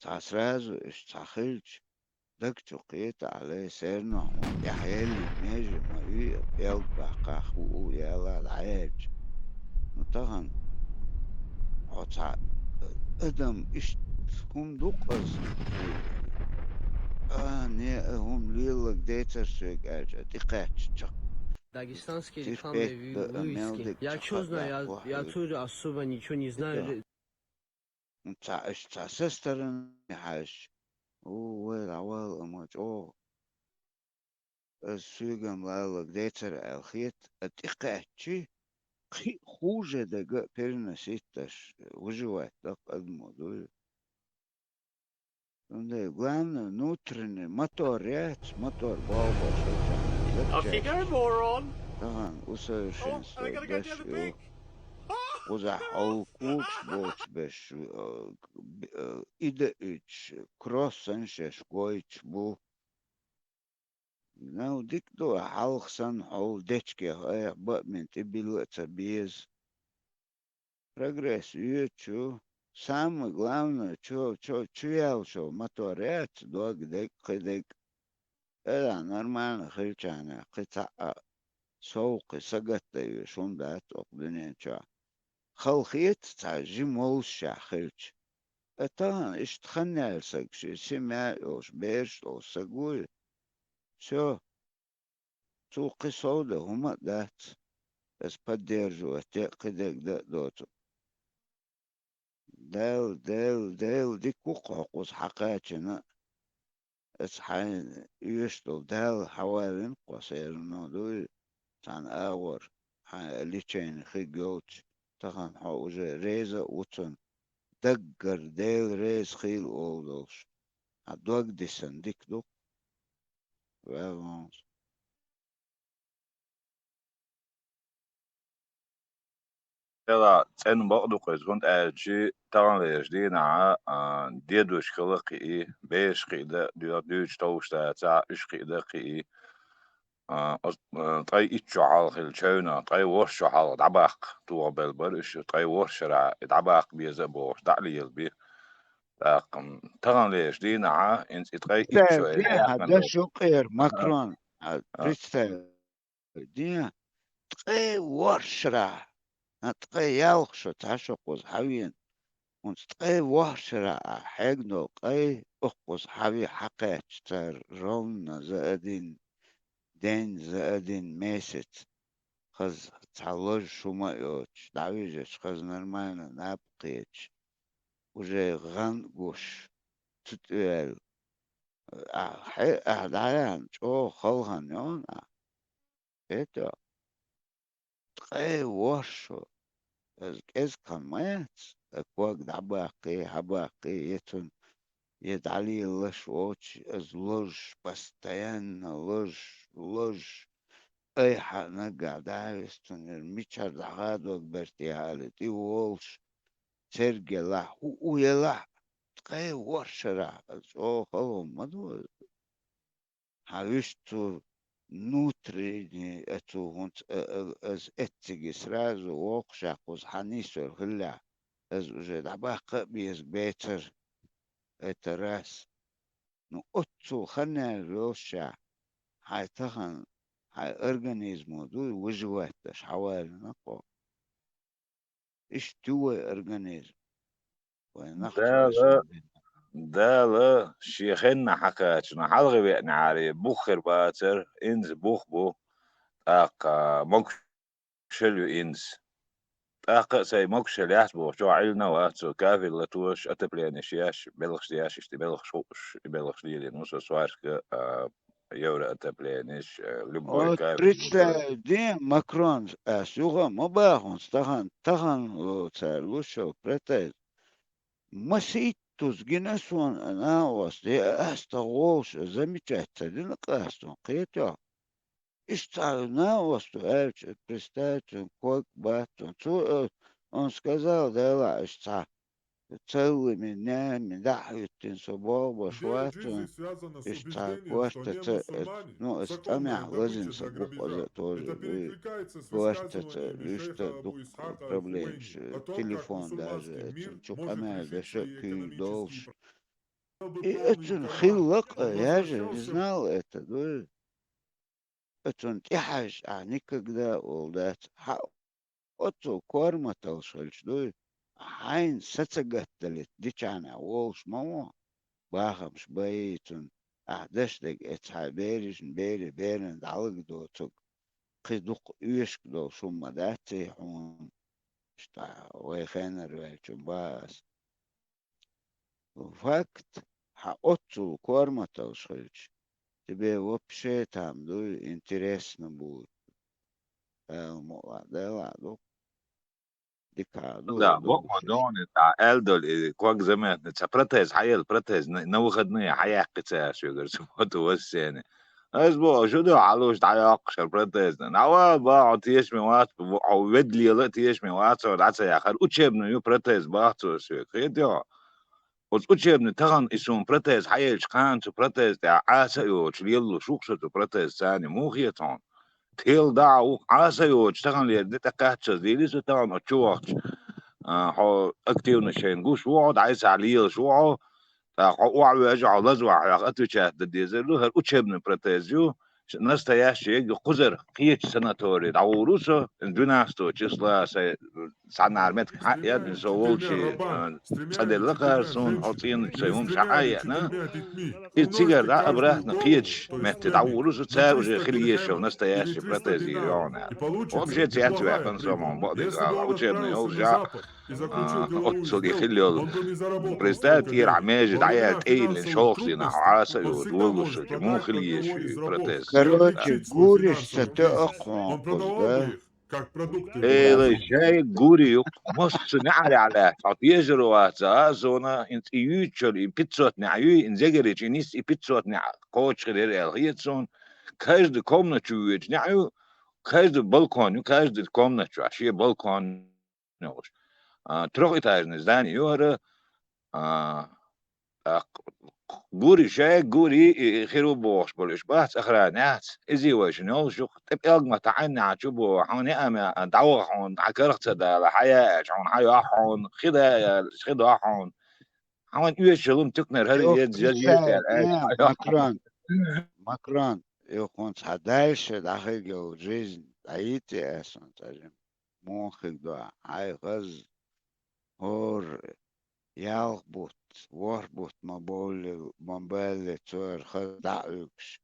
تعسرازو اش تخلج دكتو قيت عليه سيرنا يحيالي ميجي مريق يلقى قاخو يلا العاج نطهن عطا ادم اش هم دوقز نه هم ليلك ديتر سوق اجا دقاتش Дагестанские рекламные вывески. Я что знаю, я тоже особо ничего не знаю. سسترن حاش وين عوال امج السوقم لالك ديتر الخيط اتقاتشي خي خوجة دقا بيرنا ستاش وجوات دق الموضوع قلنا نوترن موتوريات موتور بابا شو Off you go, moron! طبعا وسوشن بش يو وزح او كوش بوش بش إذا إيش كروسنش كويتش بو نو ديك دو حلقسن او ديتشكي هاي بق من تبيلو تبيز прогресс يوتشو самое главное чё ялшо моторет дог дек кедек это нормально хричана قطع سوق سقط شون دات أقدنين شا خلقيت تعجي مولشا خرج أتان اشتخنى السقشي سمع أوش بيرش أو سقوي شو سوق صودة هما دات بس بديرجو أتقدك دات دوتو دال دي كوكوكوس حقاتنا اسحين يشتل دال حوالين قصير نودوي تان اور ليتشين خيجوتش تخن حوجة ريزة وطن دقر ديل ريز خيل اولوش هدوك دي سنديك دوك وابونس يلا تسألني برضه كويس كنت قاعد شيء طبعا ليجدين ع ديدوش خلقي إيه بيش قيدة ديوش توش تاع إيش قيدة قي طي إتشو حال خل شونا طي وش حال دعباق تو بالبرش طي وش رع دعباق بيزبوش دعلي البي طبعا ليجدين ع إنت طي إتشو دي هدا شو قير ماكرون بريستيل دي تقي ورشرا تقي يالخشو تعشقوز حوين ونتقي ورشرا حقنو قي أقوز حوي حقات تر رونا زادين دين زادين ميست خز تعلج شو ما يوتش دعويجش خز نرمانا نابقيتش وجاي غن قوش تتوال أهدايان شو خلهن يون إيتو تقي ورشو إز كان مات أكواك دعباقي حباقي يتون يدعلي لش ووتش إز لج بستيان لج أي حنا قاعد عايستون الميتشر دعاد وكبرتي حالتي وولش سرقي لح ويلح تقي ورشرا شو خلهم مدو حاوشتو نوتريني اتو هونت از اتجس رازو ووقشاقوز حنيسور خلا از وجد عباق بيز بيتر اتراس نو اتو خنا روشا هاي تخن هاي ارجانيزمو دو وجوات داش حوالي نقو ايش توي ارجانيزم ونقشو اسم ده لا شيخنا حكاتنا حلغي بيعني علي بوخر باتر إنز بوخ بو تاق مكشلو إنز تاق سي مكشل يحسبو شو عيلنا واتسو كافي لتوش أتبلين إشياش بلغش دياش إشتي بلغش خوش بلغش ليلي نوسو سوارك يورا أتبلين إش لبوي بريتسلا دي ماكرون سوغا مباهون تخن تسالوشو بريتاز مسيتوس جناسون أنا وصدي أستغوش замечательно دينا قاستون قيتو إشتغلنا وصدو ألش بريستاتون كوك باتون он сказал да ла إشتا целый меня медахютин собоба шватун إشتا кошта ну استمع لازم سبوق за тоже кошта إشта дук проблем телефон даже этим чукамя даже күй долж и это хилок я же не знал это да это тихаж а никогда олдат أتو كورما توصلش دوي حين ستقتلت ديش أنا وولش مو باخمش بيتون أحدش دك إتحا بيرش بيرن دعلق دو تك قدوق يشك دو شما داتي حون شتا ويخينا رويتون باس وفاكت أتو كورما توصلش тебе вообще там, ну, интересно будет. Да ладно. Да, вот он это элдол, как заметно, это протез, حيل протез, نوخدني حياة قتاش يقدر سموته والسنة. أسبوع شو ده علوش تعيق شر протез. نوا با تيش موات أو بدلي لا تيش موات صار عسى يا خال وتشبنا يو протез باعتو شو خيديا. وتشبنا تغن اسم протез حيل شقان تو протез ده عسى يو تشليلو شوكشة تو протез ثاني مو خيطان. تيل دعو عسى يو تشتغل لي ده تكاتش ديلي ستان أتشوقش. هو اكتيف نشين قوش وعد عايز عليه شوعه وعلى يجع لزوع يا أتو شاهد الديزلو هل أتشبن برتازيو نستا ياشي قزر قيتش سناتوري دعوروسو دوناستو تشيسلا سعنا عرمت حقيقة نسوولشي صدر لقارسون أطين سيوم شعايقنا تيجر دا أبرهنا قيتش مت دعوروسو تساوجي خليشو نستا ياشي برتازي يونا وبجي تياتو يحبن سومون بقدي أتشبن يولجع أتصل يخليو بريستات عماجد عيال تقيل شخصي نحو عسل ودولوش مو خليش برتاز Короче, гуриш это أقوى да? ايه ده شاي جوري مص نعري على تعطيجر واتسا زونا انت يوتشر بيتزوت نعيو انزجرج انيس بيتزوت نع كوتش غير الهيتسون كاجد كومنا تشويج نعيو كاجد بالكون كاجد كومنا تشو عشيه بالكون نوش تروح إتاجن زاني يوهر جوري شاي جوري خيرو بوش بولش بات أخرانات إزي وشنو شو تب إلغما تعنا عشوبو حوني أما دعوة حون عكرت دا الحياة حون حياة حون خدا حون حون يشلون تكنر هذه يد زيادة Макрон, يكون дальше داخل жизнь عيتي أصلا تجمع مخك دا هاي غز هور يالبوت وربوت مبالي تور خدعوكش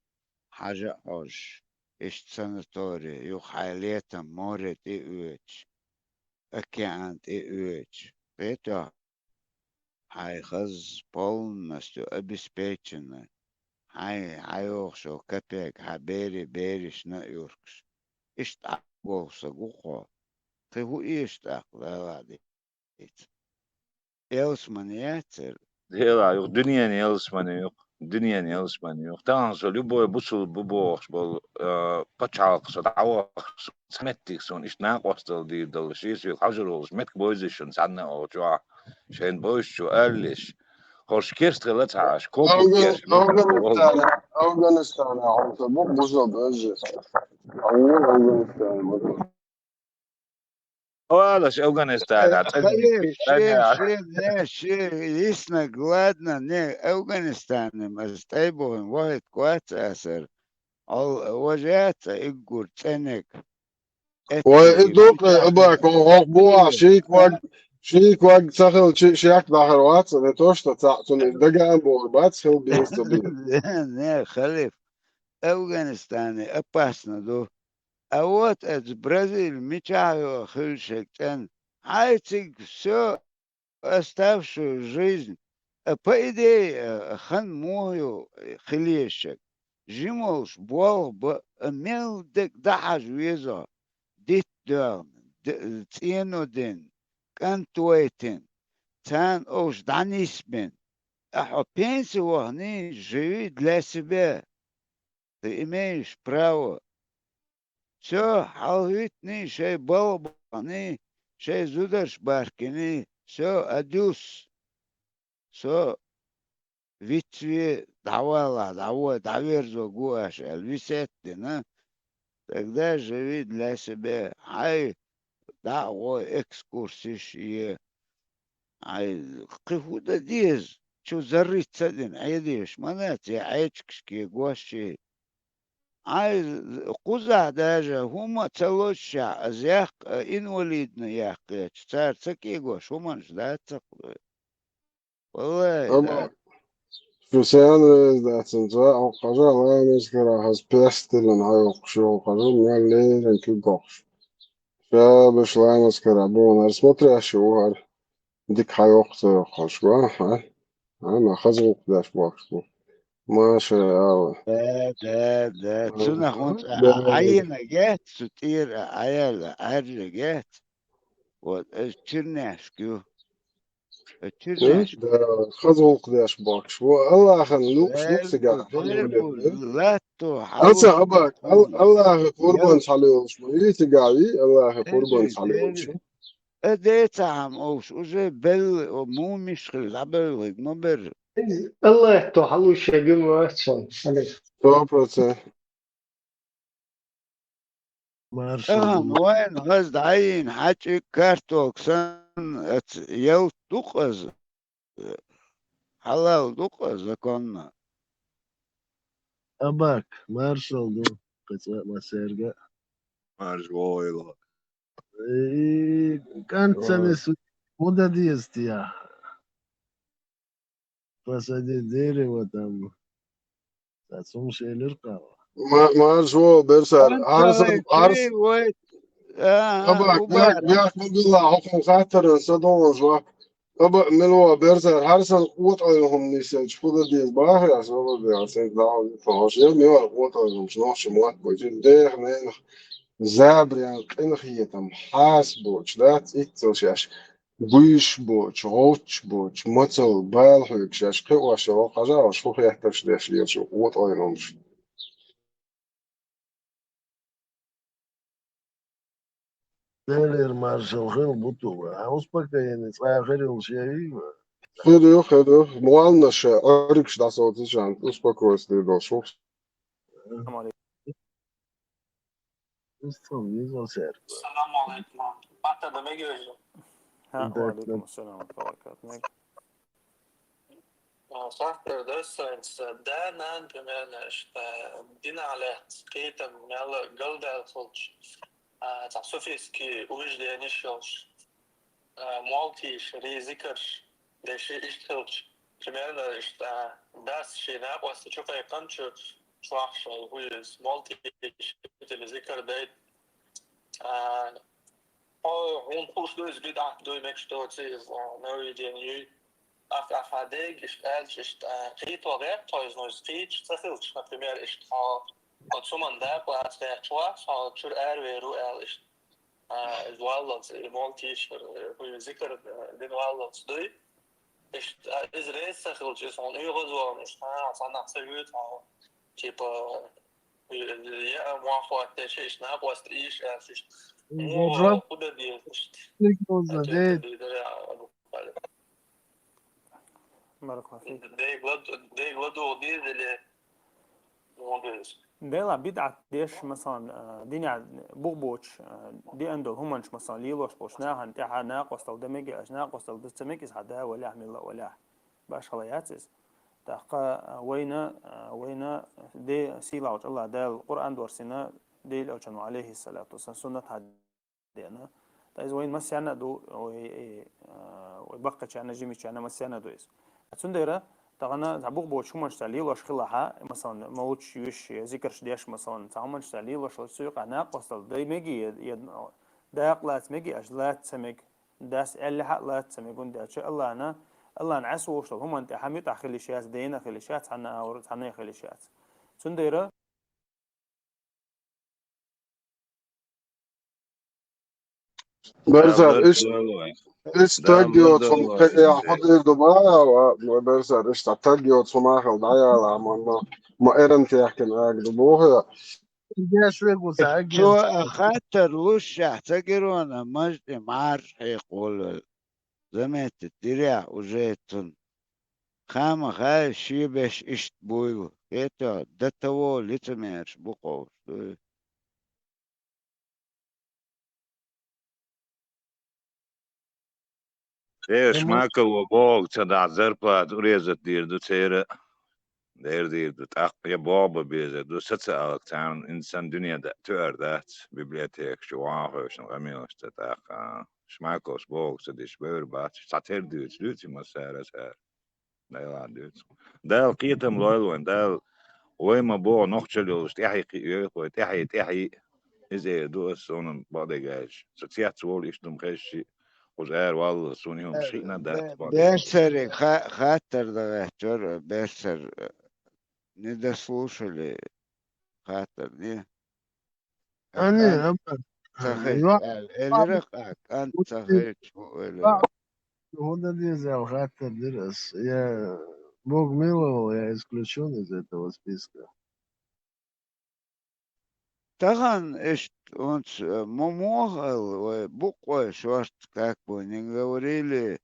حاجة حوش إيش سنتوري يو حاليتا مورد إيوش أكيانت إيوش بيتا هاي غز полностью обеспечено هاي أخشو كبيك بيري شنا يوركش إيش تاقو سقوقو تهو إيش تاقو لغادي Elsman ياتر هلا يو دنيا نيلسمان يو دنيا نيلسمان يو تانسو لبوي بوسل بوبوش بول باتشالك صدعوه سمتك سون إيش ناقوستل دي دلشيس يو حجرولش متك بوزيشن سعنا أو جوا شين بوش شو أرليش خوش كيرست غلط عاش كوبو كيرش أفغانستان عرفت بو بوزو بأجي أفغانستان والله أفغانستان خليل شير لسنا قوادنا نه أفغانستان مستيبون واحد قوات أسر وجهات إقور تنك وإدوك إباك وغبوع شيك واق سخل شيك داخل واتس نتوش تتعطون دقا أمبور باتس خل بيستبين نه خليف أفغانستان أباسنا دو أوت از برازيل ميچايو خلشكتن عايتك все оставшую жизнь по идее хан мою خليشك جموش بول ميل دك دحج ويزا ديت دان تينو دين كانتويتين تان اوش دانيسبن احو пенсию وهني живи для себя ты имеешь право все حاولتني شيء بلبني شيء زودش باركني все адюс все витве доверзо гуаш висетtina тогда живи для себя ай дعوة экскурсии ай قفودة ديز شو زريت سدن عيديش مناتي عيشكشكي قواشي عايز قزع داجة هما تلوشع أزياق إنوليدنا ياقيت صار تكيقوش هما مش دا تقوي والله Speciellt det och kanske alla ska ha spest till den här också kanske mer ler än kugosh. فباش لا نذكر بون السموتري شو هاد ديك حيوقت خشوا ها أنا خزق قداش بوقت ما شاء الله. ده تسونا خونت عينة جات ستير عيال عرل جات وتشرناش كيو تشرناش ده خذوا قداش باكش والله خل نوكس قاعد فيربو لاتو هسه حوش أباك الله قربان عليهم شو يتقاعي الله قربان عليهم شو اديت عم اوش وزي بل ومو مشكل عبر ما بر الله يحتو حلو شيء ما شون طابت وين غزد عين حكي كارتوك سن يو تقز حلال تقز كنا أباك مارشال دو قصة مسيرجع مارش وايلا كانت سنة مدة دي استياح فسدي ديري وتم تسوم شيء لرقا ما شو برسل عرس ويت أباك بياك بالله حكم خاطر صدق جوا أبا ملوا برسل عرسل قوت عليهم نيسان شو ده ديز باهي عشان ده عشان داون فهوش يوم يوم قوت عليهم شنو شموات بيجي ده إحنا زابر يعني إن هي تم حاسبوش لا تيتوشاش بيش بوش غوش بوش مثل بالحق شاش قوة شو قجا وشو يحتاج داش ليه شو قوت عليهم دير مارشال خير بطوبة عاوز بك يعني صار خير وشيء خير موالناش أريكش دا صوتي جان успокойся ты дошел السلام عليكم. السلام عليكم. حتى ده ما يجي وعليكم السلام ورحمة الله وبركاته. Saker dödsens därnan bemenas dina alet qitam mel galdal fulch تعصفيسكي وجدي نشوش مالتيش ريزيكرش دشي اشتلش примерно داس شينا وستشوف اي قنشو شواحش ويز مالتيش ريزيكر دايت هون خوش دوز بدع دوي مكشتو تيز نوريدين يو أفاديك إشت قيت وغير تويز نوز قيت تخلش например إشت консуман да платная чуа чур эрверу элиш الوالدز مالتيش ويذكر دين والدز دوي إشت إز ريس تخلش إس عن يغزو إشت عصنا سويت تيبا يا موافق تشي إشت نابوست إيش إشت مو خود دي إشت مرحبا فيك. دي غدو دي اللي موجز. ديلا بدعة ديش مثلا دينا بوبوش دي عندهم همنش مثلا ليلوش بوشناها انتحا ناقص تل دمجي اش ناقص تل دستمجي حدا ولا حمل ولا باش خلياتس تحقا وينا دي سيلاوش الله دا القرآن دورسنا دي لوشنو عليه الصلاة والسلام سنة هدينا تايز وين مسيانا دو ويبقى چانا جيمي چانا مسيانا دو إس أتصنديره تغنى تعبوق بوش همش تعليل وش خلاها مثلا موتش يش ذكرش ديش مثلا تعملش تعليل وش السوق ناقص ده ميجي داق لا تميجي أجلات سمك داس اللي حق لا تسميكون ده شيء الله نعس وش هم أنت حميت أخلي شيات دينا خلي شيات عنا أو عنا خلي شيات تصنديره برزر إيش تاجيوت from حضر دبي برزر إيش تاجيوت from آخر دايا ما إيرنت يحكي أقدبوه شو خاطر وش احتقرون مجد معر يقول زمت الدرع وجيتن خام خاي شيبش اشت بويو يتا دتو لتميرش بقو ايش ماكل وبوغ تدع زربات وريزت دير دو تيرا دير دو تاق يا بابا بيزا دو ستسألك تعمل إنسان دنيا دا تؤر دات بيبلياتيك شواخ وشن غميوش تتاق شماكوش بوغ تديش بير بات شتاتير دوت دوتي مسارة سار دايلا دوت دايل قيتم لويلوين دايل ويما بوغ نوخشلوش تحي قيوخوي تحي إزاي دوس ونن بعضي جاش ستسيح تسول إشتم خشي وزار والله سونيهم شيء ندات بيسر خاطر ده جور بيسر не дослушали خاطر не أنا صحيت الرقك أنت صحيت он не взял хатер дырос. Я Бог миловал, я исключен из этого списка. Таган он момогал буквы шорт, как бы не говорили,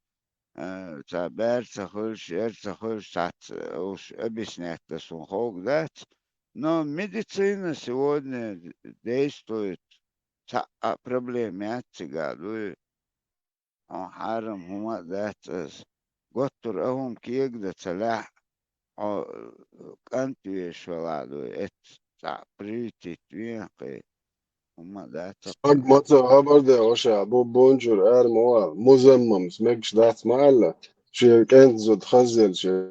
цабер цахульш, цахульш, уж объяснять, что он хогдат. Но медицина сегодня действует проблемы отцегадует. Он харам хума датас. Готтур ahum киегда цалах кантуеш валадует. Это прийти твинкы хума датас. Agmatı haberde hoşa bu boncur ermoa muzemmams mekş dat maalla şey kent txazel şey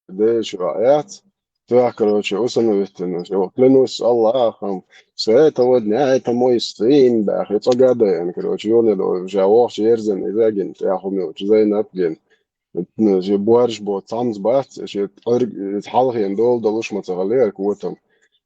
de şu ayat فاكر وصلنا بالتنس كلنوس الله اخم ساعتها ودني هاي موي ستريم باخي تقعد يعني كروتش يوني لو جاوش يرزن اذا جنت يا خمي زي نابجن جي بوارش بو تامز بات شي تحالخين دولش ما تغلير كوتم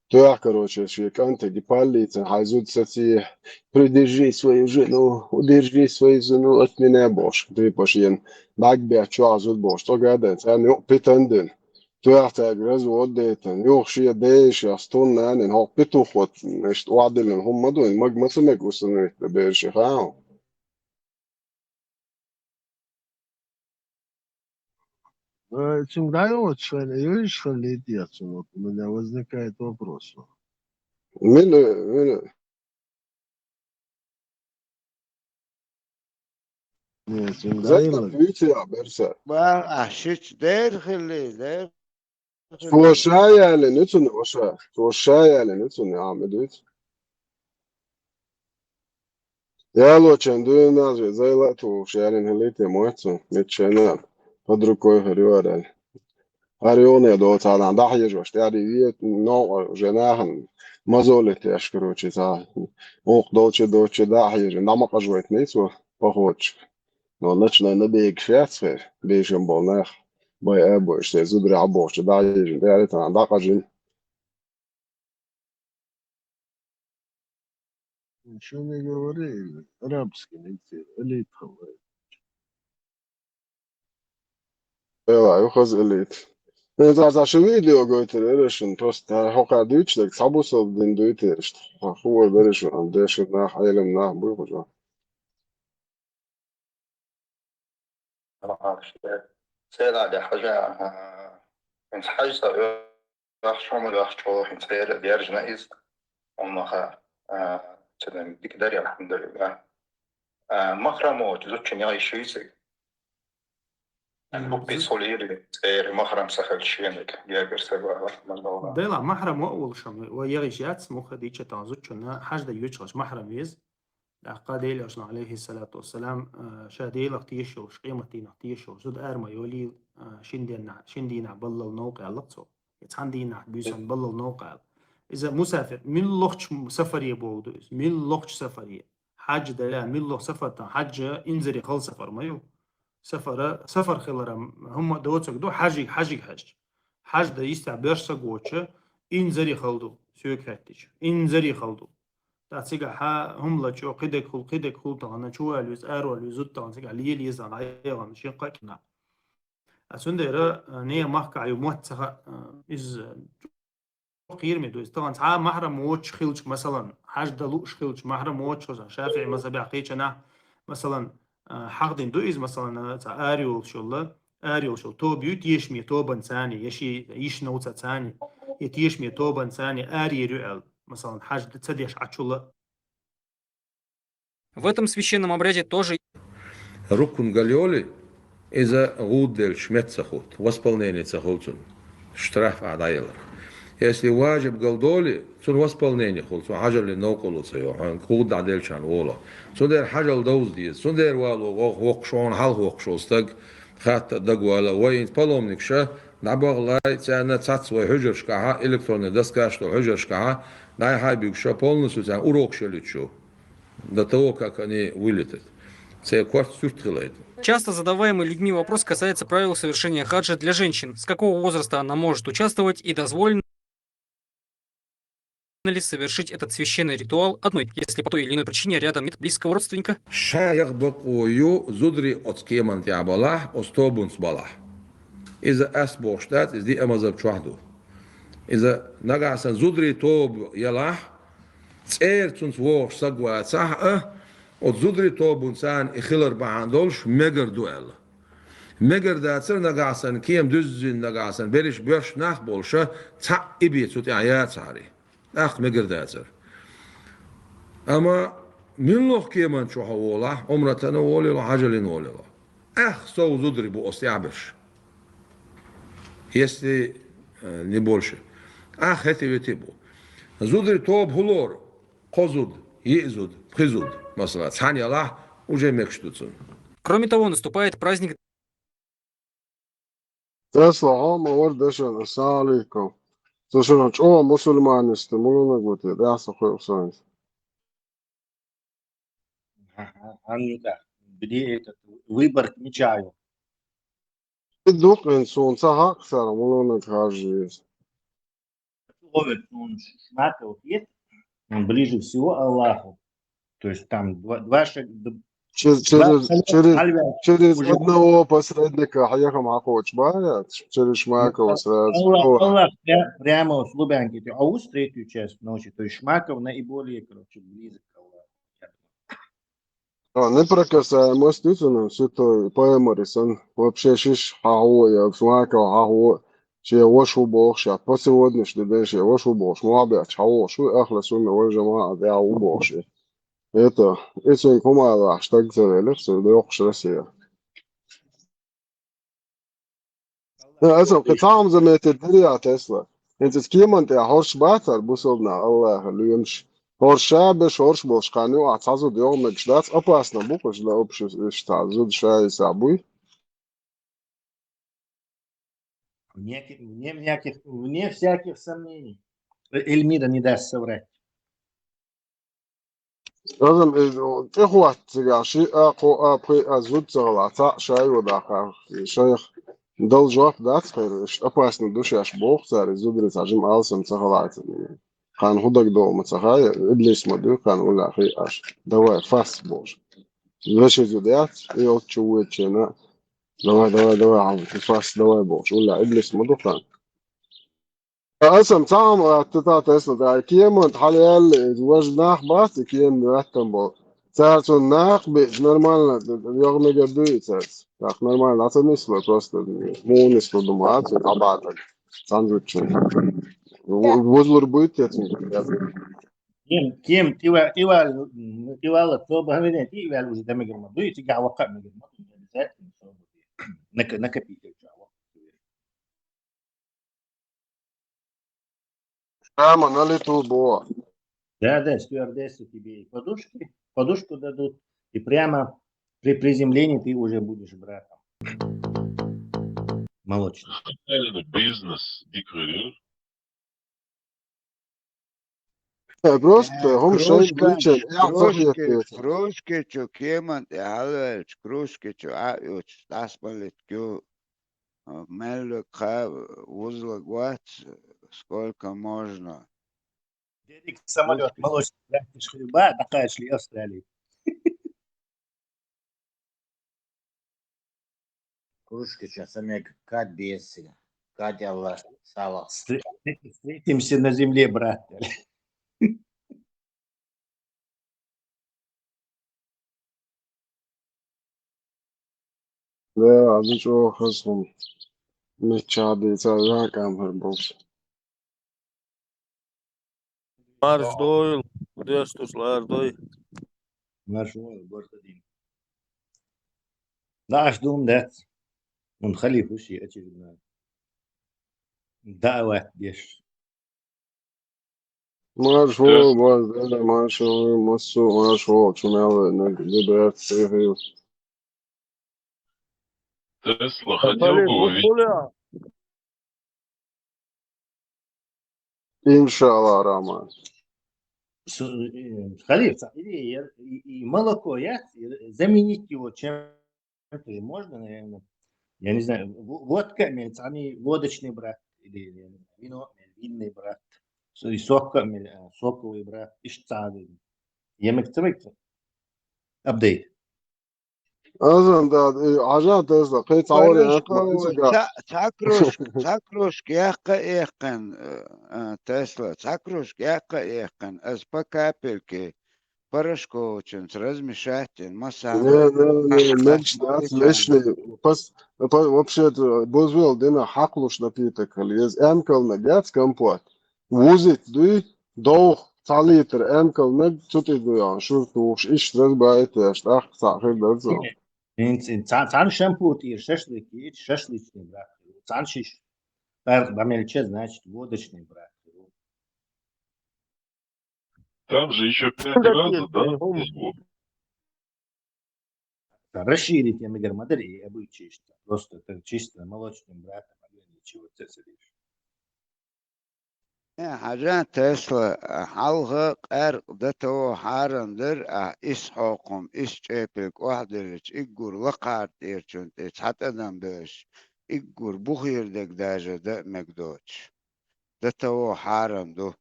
то, короче, швейканты, гипалицы, хайзут сати, придержи свою жену, удержи свою жену от меня, бош. Ты пошли, нагбя, чуазут, бош. То гадает, а не питанден. То ахта грезу отдейтен. Йохши дейш, астон нанен, хок питухот, нешт уаделен, хом мадуин, маг масамек установить, бейши хао. Чем даешь, видишь, летец, вот у меня возникает вопрос. Миле. زي بيوتي يا برسا أشيش دير خلي توشايا لنتون وشا توشايا لنتون يا عمدوت يا لو چندو ناز زي لا توشايا لنهليتي موتو متشنا فدركوي هريورال هريوني دوت على ضحية وش تعرفيت نوع جناحن مازولت يشكروشي تا اوق دوتش ضحية نمق جويت نيسو بخوتش والله نبيك شاتفه بيشم بوناخ باي ابو اشتي زدري عبوش دايجن دايرت عن داقجن شو говорили? Арабский язык, элитхом. ايوه يخز اليت انت عايز شو فيديو قلت ليرشن بوست حقا دوتشلك صابوسل دين دويترشت هو درش عن داش ناح علم ناح بوجا سيلا دي حاجة إنت حاجة يخشون يخشوا إنت سيلا بيرجنا إز ومخا تدم ديك داري الحمد لله مخرمو تزوجني أي شيء سي بقي صوليري سير مخرم سخل شينك ياجر سبا من الله ديلا محرم أول شم ويغيشات مخ ديش تازوجنا حاجة يوجش محرم يز قاديل أصلا عليه الصلاة والسلام شاديل اختيشوش قيمتين اختيشوش زود أرما يولي شندينا بلل نوقع لقصو يتحندينا بيسان بلل نوقع إذا مسافر من لوخش سفرية بولدوز من لوخش سفرية حاج دلا من لوخ سفر حاج إنزري خل سفر مايو سفر خلرم هم دوتسك دو حاج دا يستعبيرش سقوتش إنزري خلدو سوك هاتيش إنزري خلدو تاسيقا هم لا شو قدك خل طعنا شو الوز الوز طعنا سيقا ليل يزعل عيغان شيء قاكنا أسندر نية محكا يومات سخا إز قير مدوز طبعا ساعة محرم ووتش خلش مثلا حاج دلوش خلش محرم ووتش شافعي مذهبي عقيدنا مثلا حقدين دوز مثلا آريول شو تو بيوت يشمي توبا ثاني يش نوتا ثاني يتيشمي توبا ثاني آري رؤال مثلا حاج تصديش عشولة. В этом священном обряде тоже ركن قاليولي إذا غودل شمتسخوت восполнение цахолцун штраф عدايلر если واجب قالدولي سون восполнение خلص حاجة اللي نوقلو سيو غود عدل شان ولا سون دير حاجة الدوز دي سون دير والو وقشون حال وقشوستك خات دقوالا وين بالومنك شه نعبغ لاي تانا تاتس وحجر شكاها إلكتروني دسكاشتو حجر شكاها ناي هاي بيك شو полностью تانا урок شليتشو до того как они вылетят Часто задаваемый людьми вопрос касается правил совершения хаджа для женщин. С какого возраста она может участвовать и дозволено ли совершить этот священный ритуал одной, если по той или иной причине рядом нет близкого родственника? إذا أسبوع شتات إذا أمازب شوحدو إذا نجعسن زودري توب يلاح تسير تنسوش سجوا صح وتزودري توب إنسان إخلر بعندولش مجر دوال مجر ده تصير نجعسن كيم دزين نجعسن بريش بيش نخ بولشة تعبي توت عيات صاري أخ مجر ده تصير أما من لوح كيمان شو حوله عمرتنا وولي له حاجة وولي له أخ سو زودري بو أستيعبش если не больше. Ах, это ведь и было. Зудри топ хулор, козуд, езуд, призуд, масла, цань Аллах, уже мекштуцун. Кроме того, наступает праздник Tesla homo vardešana sālīkam. Sašanāč, o, musulmānisti, mulunagoti, dāsa хуевсанец. Где этот выбор отмечаю. Дуквин солнца хаксара, mulunag хажиес. Ловит он шмаков нет, он ближе всего Аллаху. То есть там два шага. Через одного посредника Хаяха Махович Барят, через Шмакова сразу. Аллах прямо в Лубянке, а у третью часть ночи, то есть Шмаков наиболее, короче, близок к Аллаху. Неприкасаемость действительно святой поэморисан вообще шиш хахуя, Шмакова хахуя, че вошу бог шат, по сегодняшний день че вошу бог, шмуабят хахуя, шу ахла суми вальжама адя у бог ше. Это и помало, что так зелено, все да ох Россия. Это там заметит дыря Тесла. Это с кем ты хорш батар бусовна Аллах люмш. Хоршабе хорш бошкану атазу дём мечдат опасно буквально для общего штата. Зудшай сабуй. Вне всяких сомнений. Эльмира не даст соврать. لازم إخوة تجاشي أقو أبي أزود زغلاتا شاي وداخل شيخ دل جواب دات خير إيش أبغى دوش ياش بوق صار يزود رزاجم ألسم زغلات كان هداك دو متخاي إبليس مدو كان ولا خي أش دواء فاس بوش ليش يزوديات يوت شوية شنا دواء عم فاس دواء بوش ولا إبليس مدو كان اسم تعم تتا اسمه كيم حاليا وجناح بس كيم رتم بو ساعة الناق نورمال يوم يجدو يتساعد نورمال لا تنسبة просто مو نسبة دمات عبادة ساندويتش وزلر будет этим كيم تيوال الطوبة هم تيوال وجد مجر مدو يتجع وقع مجر مدو ذات نكبي прямо на лету было. Да, стюардессы тебе и подушку дадут, и прямо при приземлении ты уже будешь братом. Молочный. Бизнес, Просто هم شايف بيتشن Кружки чукеман и халвеч, кружки чуають, таспалит кю, мелюка, узла гват, сколько можно. Дедик самолет молочный, прячешь хлеба, такаешь ли Австралии. Кружки сейчас, как бесы, как Аллах, сала. Встретимся на земле, брат. Да, ничего хасом. Мечады, царя камер Marş doyul, destuşlar doy. Marş doyul, bortadin. Nаш дом, да. Он халиф уши, очередной. Давай, беш. Маршо, базда, маршо, маршо, чумелы, нагибет, сехил. Тесла хотел бы увидеть. Иншалла, Рама. Халиф, и молоко есть, заменить его чем-то можно, наверное. Я не знаю, водка, они водочный брат, или вино, винный брат, и соковый брат, и штаны. Yemek demek mi? Update. أظن ده عجان تسلا قيت عوري تاكروش يقن تسلا تاكروش يقن از بكابلكي برشكوچن размешательн مسامة مش ده ليشني بس вообще بوزويل دينا حقلوش напиток лез энкал на гяц компот вузит дуй دوخ صاليتر энкал نج تطي دويان شوفتوش إيش رز بايت أشتاق صاحب درزو Цан шампут и шашлычный брат. Цан шиш. Бамельче, значит, водочный брат. Там же еще 5 раза, да? Расширить, я говорю, модель и обычай. Просто это чисто молочным братом, ничего цесаришь. حاجات تسلا حلقة قرق دتو حارن در إس حقم إس شابك واحدرش إجور لقارت إيرشون إس حتى دم بش إجور بخير دك داجة دا مقدوش دتو حارن دو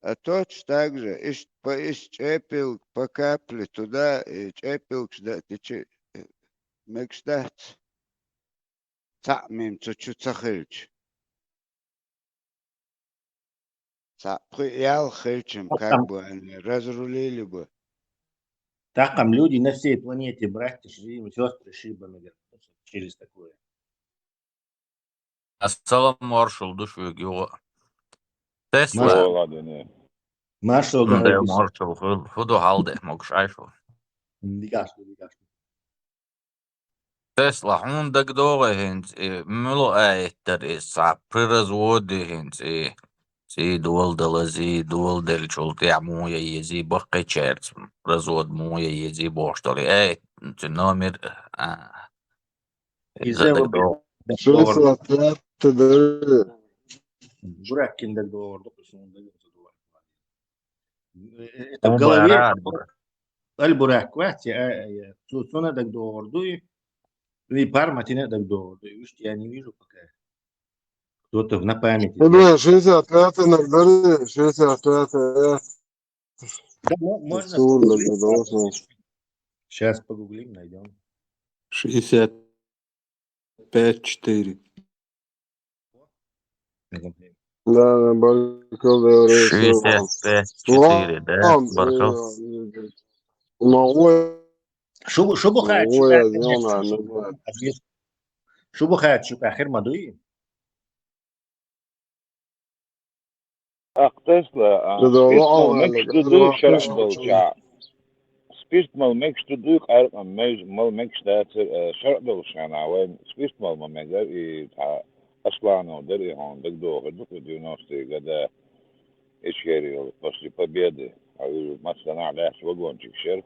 أتوش تاجر إس با إس شابك بكابل تدا شابك دا تشي مكشدات تعميم تشو تخرج Ял хельчим, как бы они разрулили бы. Так там люди на всей планете, братья, сестры, шибами, через такое. Assalamu marshal düşüyor yo. Tesla. Marshal da. Der marshal hudu halde mokshayfo. Digash. Tesla hundak doge hins mulo ayter is prirazwodi hins زي دول دلزي دول دلشول تعمو يزي بقى تشيرت رزود مو يزي بوشتولي تنامر شو ساعات تدري براك كندك دور это в голове البراك واحد يا سوسونا دك دور دوي и парма тина дак дор видишь я не вижу пока кто-то на памяти. Ну, 65 набери, 65. Можно. Сейчас погуглим, найдем. 65-4. Да, Баркал говорит. 65-4, да, Баркал. شو بخات شو بخات شو آخر مدوي Tesla, spirtmal meks to do uit een mal meks dat shuttle zijn nou spirtmal maar met dat Аслану дали он так долго до 90-е годы исчерил после победы مثلا على وagончик شر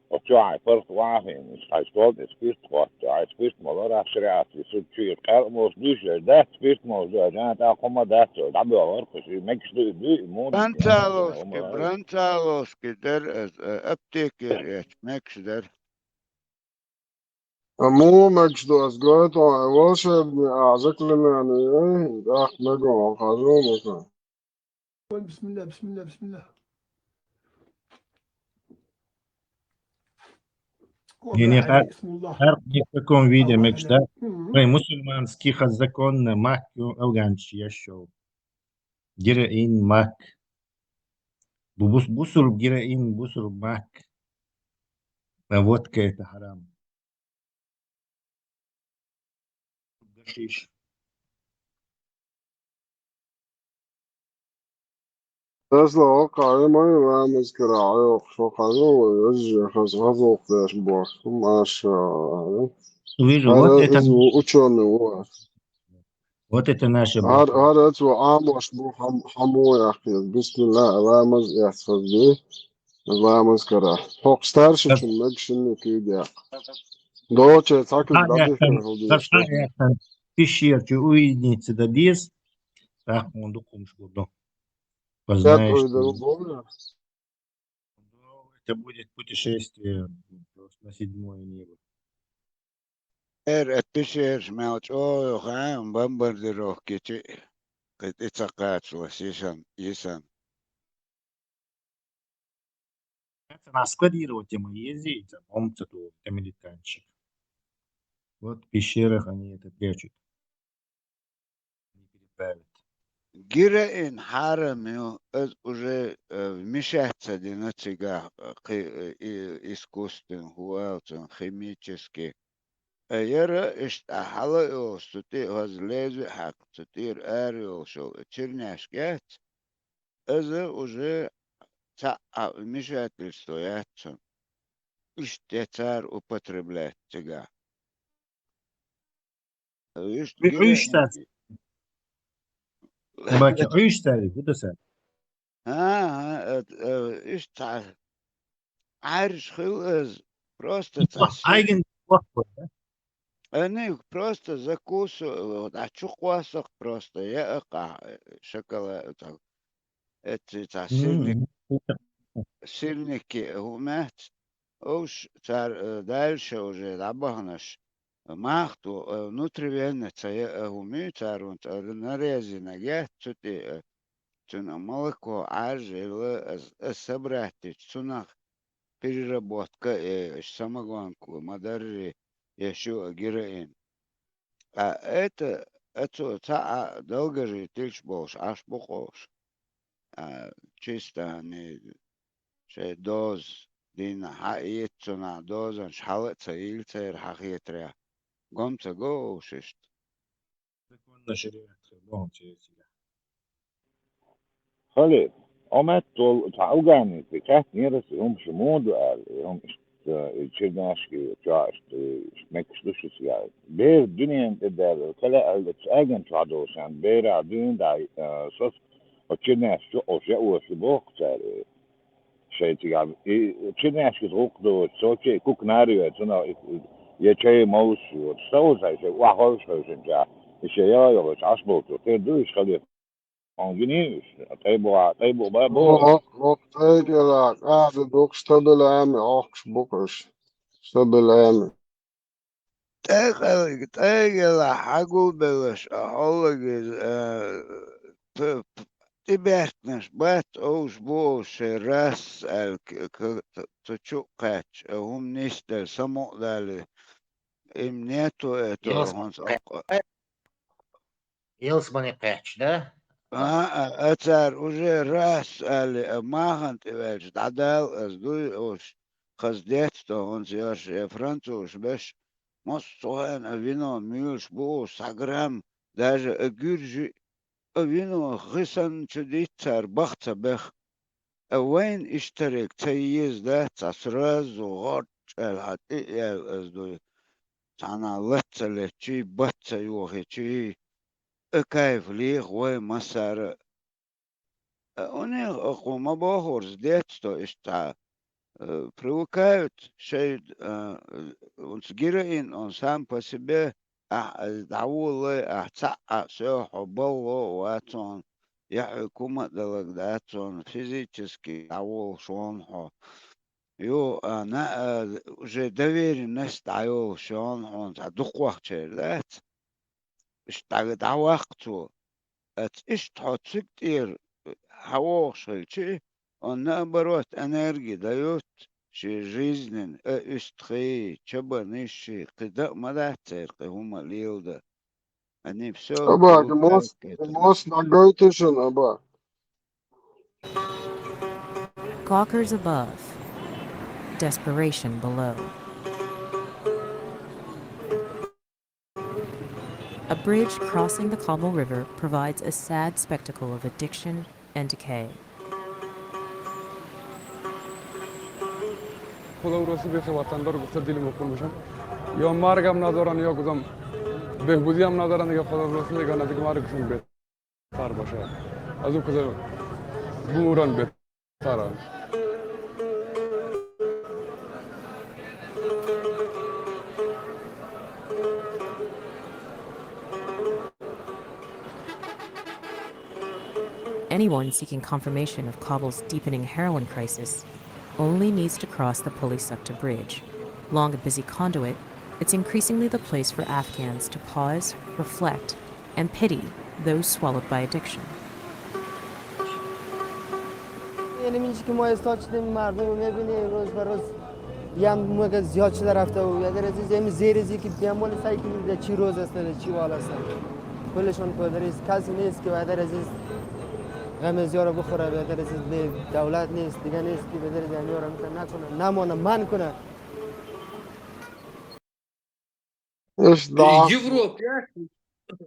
وتوعي فرق واحد مش هيستوعب سبيرت وتوعي سبيرت مدار شريعة يصير شيء قال موجودش ده سبيرت موجود أنا تأخذ ده تعبي أورك شيء ماكش ده مود برانتالوس كدر أبتكر ماكش در مو ماكش دو أسقاط وعواش أعزك لنا يعني إيه راح نقوم خازوم مثلا بسم الله بسم الله بسم الله يعني в каком виде мечта при мусульманских законах мак афганчи яшел героин мак бусур героин бусур мак а водка это харам гашиш تسلا وقع ما يمامز كراعي شو قالوا ويرجع خزغزو قداش بوش ما شاء هذا اسمه أتشون вот это наше هذا اسمه عاموش بو حمو يا أخي بسم الله رامز يحفظ به رامز كراع فوق ستارش شن مجشن كيديا دوتش تاكل دابيك كان пещер че уйдите до без так он докумш годно познаешь это будет путешествие просто на седьмое небо. التشير موجود خام بمبردروك كتي قد اتقات وسيسان يسان Это на складировать мы ездить, а помните, то американчик. Вот в пещерах они это прячут. Не переправят. جيرين حارم از уже вмешаться динатига искусствен хуалтен химически يرى اشتحلقوا ستي هزلازي حق ستير اريو شو تشرناشكات ازا уже تاع вмешательство стоятся иштецар употреблять тига Uyuştar. Bak ya uyuştar. Bu da sen. اشتع عارش خلص просто Eigen они просто закусывают, а чуквасок просто я шоколад это сырники умеют, уж дальше уже добавнешь махту внутривенница я умеют, арунт нарезано я тут цена молоко ажил собрать цунах переработка самогонку модерри еще героин. А это долго же ты больше, аж похож. Чисто не доз дина хаитцуна дозан шхалца ильцер хахитря. Гомца гоушишт. законно шариат. Бом через خالد آمد تو تعوجاني في كات نيرس يوم شمود وقال يوم تشيرناش كي تشاش مكسلوش سيار بير الدنيا ده كلا التساجن تعدوش عن بير عدين دا صوت وتشيرناش شو أو شيء وش بوق صار شيء تيجي تشيرناش كتوق دو صوتي كوك ناريو تنا يشيء موس وتستوز هاي شيء واحد شو شنجا الشيء يا وش عصبوته تدوش خالد أنجنيش طيبو بابو Mogtaygelar qadi dokstabilami oqsh buqish stabilami تاجل حقول بلش أقولك تبعتناش بات أوش بوش راس تشوقاتش هم نشتر سمو دالي إمنيتو إتو هونس Илсмани печ, да? أتار уже раз ali mahant إيش تعدل أزدوي أوش خزدت تو هونس ياش فرنسوش بش مصوهن أبينو ميوش بو ساغرام даже أجرجي أبينو خسن شديد تار بخت بخ وين اشترك تيز ده تسرز وغط الحقيقة أزدوي تانا لتسلة شي بطة يوخي شي كيف ليخ ومسار أني أقوم بهورز ديتستو إشتا привыкают شيء ونسجرين он сам по себе دعولة أحتاج سوح بلو واتون يحكم دلقاتون физически دعول شونحو يو أنا уже доверенность даю شونحو تدقوق شيلات اشتغل وقته اشتحط كتير حواصل شيء наоборот энергии дает شي жизнен اشتخي чабаныши когда мадацер هما лилда они все aba most nagoitishin aba Gawkers above, desperation below. A bridge crossing the Kabul River provides a sad spectacle of addiction and decay. خداوسی به وطندار گفته دل مکن بشم یا مرگم ندارن یا کدام بهبودی هم ندارن دیگه خداوسی دیگه ندیگه مرگشون بهتر باشه از اون کدام بمورن بهتره Anyone seeking confirmation of Kabul's deepening heroin crisis only needs to cross the Pulisukta Bridge. Long a busy conduit, it's increasingly the place for Afghans to pause, reflect, and pity those swallowed by addiction. یعنی اینجا که ما استاد شدیم مردم رو می‌بینی روز به روز یه هم موقع زیاد شده رفته و یه در از این زیر ازی که بیام ولی سعی کنیم چی روز هستن چی وال هستن کلشون پدریست کسی نیست که در از غم زیارو بخوره به در از دولت نیست دیگه نیست که به در از یارو میتونه نکنه نمونه من کنه ايش ضعف Европ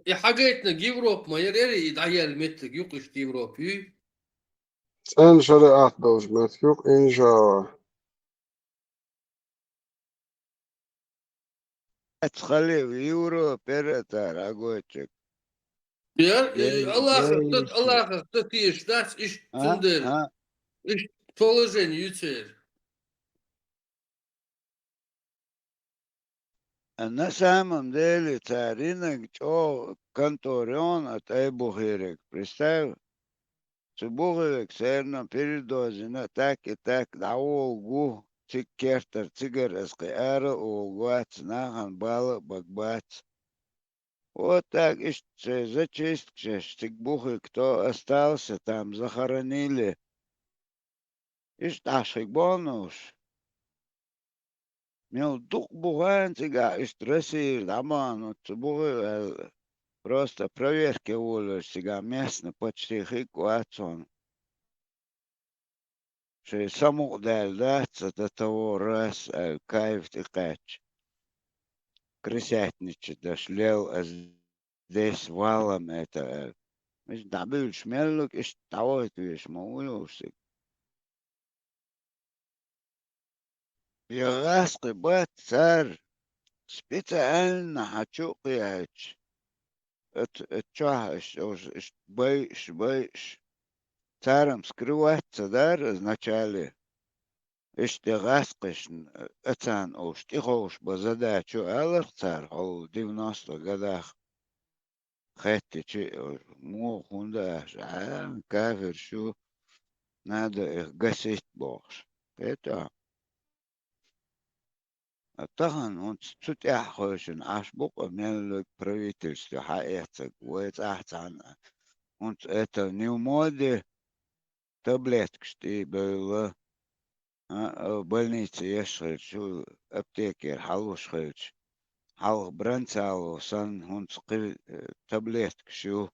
يا حاجتنا Европ ما يري يدعيال مثلك يقش Европ ان شريعات دوج ماتيوق انجا تخلي يورو بيرتا اقولك يا جاي الله تتيش das ist zundel ist положение يصير الناس هم ديلي تارينك جو كنتوريون اتاي بوخيرك представь Цибугавик сэрна передозина так и так даугу цикертер цигерский эра угуац нахан бала багбац. Вот так и зачистки, цикбухи, кто остался там, захоронили. И шташик бонуш. Мел дух буган цига, и стресси даман, цибуги просто проверки улиц, цига местно почти хикуацон. Что само дальдаться до того раз кайф тыкач. Крысятничать дошлел, а здесь валом это. Миш дабил шмеллук, и того это вещь маулюсик. Ягаски бат царь. Специально хочу пять. Это чахаш, бэйш. Царом скрываться, да, вначале. Иште гаскиш, эцан уж, тихош бы задачу, алых царь, в 90-х годах. Хэти, му хундаш, кафир, шо, надо их гасить богш. Это. А тахан, он тут яхошен, аж бука меллик правительство, хаэцак, уэцахтан. Он это не в моде. Таблетки, что было в больнице ешхельч, аптекер, халушхельч, халх бранцалу, сан, он скил таблетки, что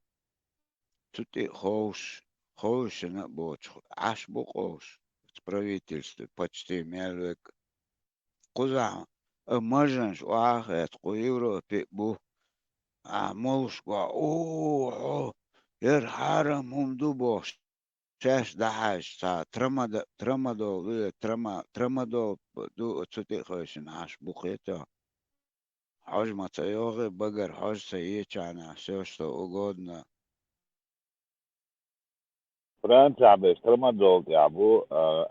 тут и хоуш на боч, аж букош, правительство, почти мелвек. Куза, можешь, уахет, ку Европе бу, а молушку, ер харам умду бош. شاش دحاش تا ترمدو دو تسوتي خوشن عاش بوخيتا حاج ما تيوغي بقر حاج سيئتشانا سيوشتا وقودنا فرنسا عبش ترمدول تعبو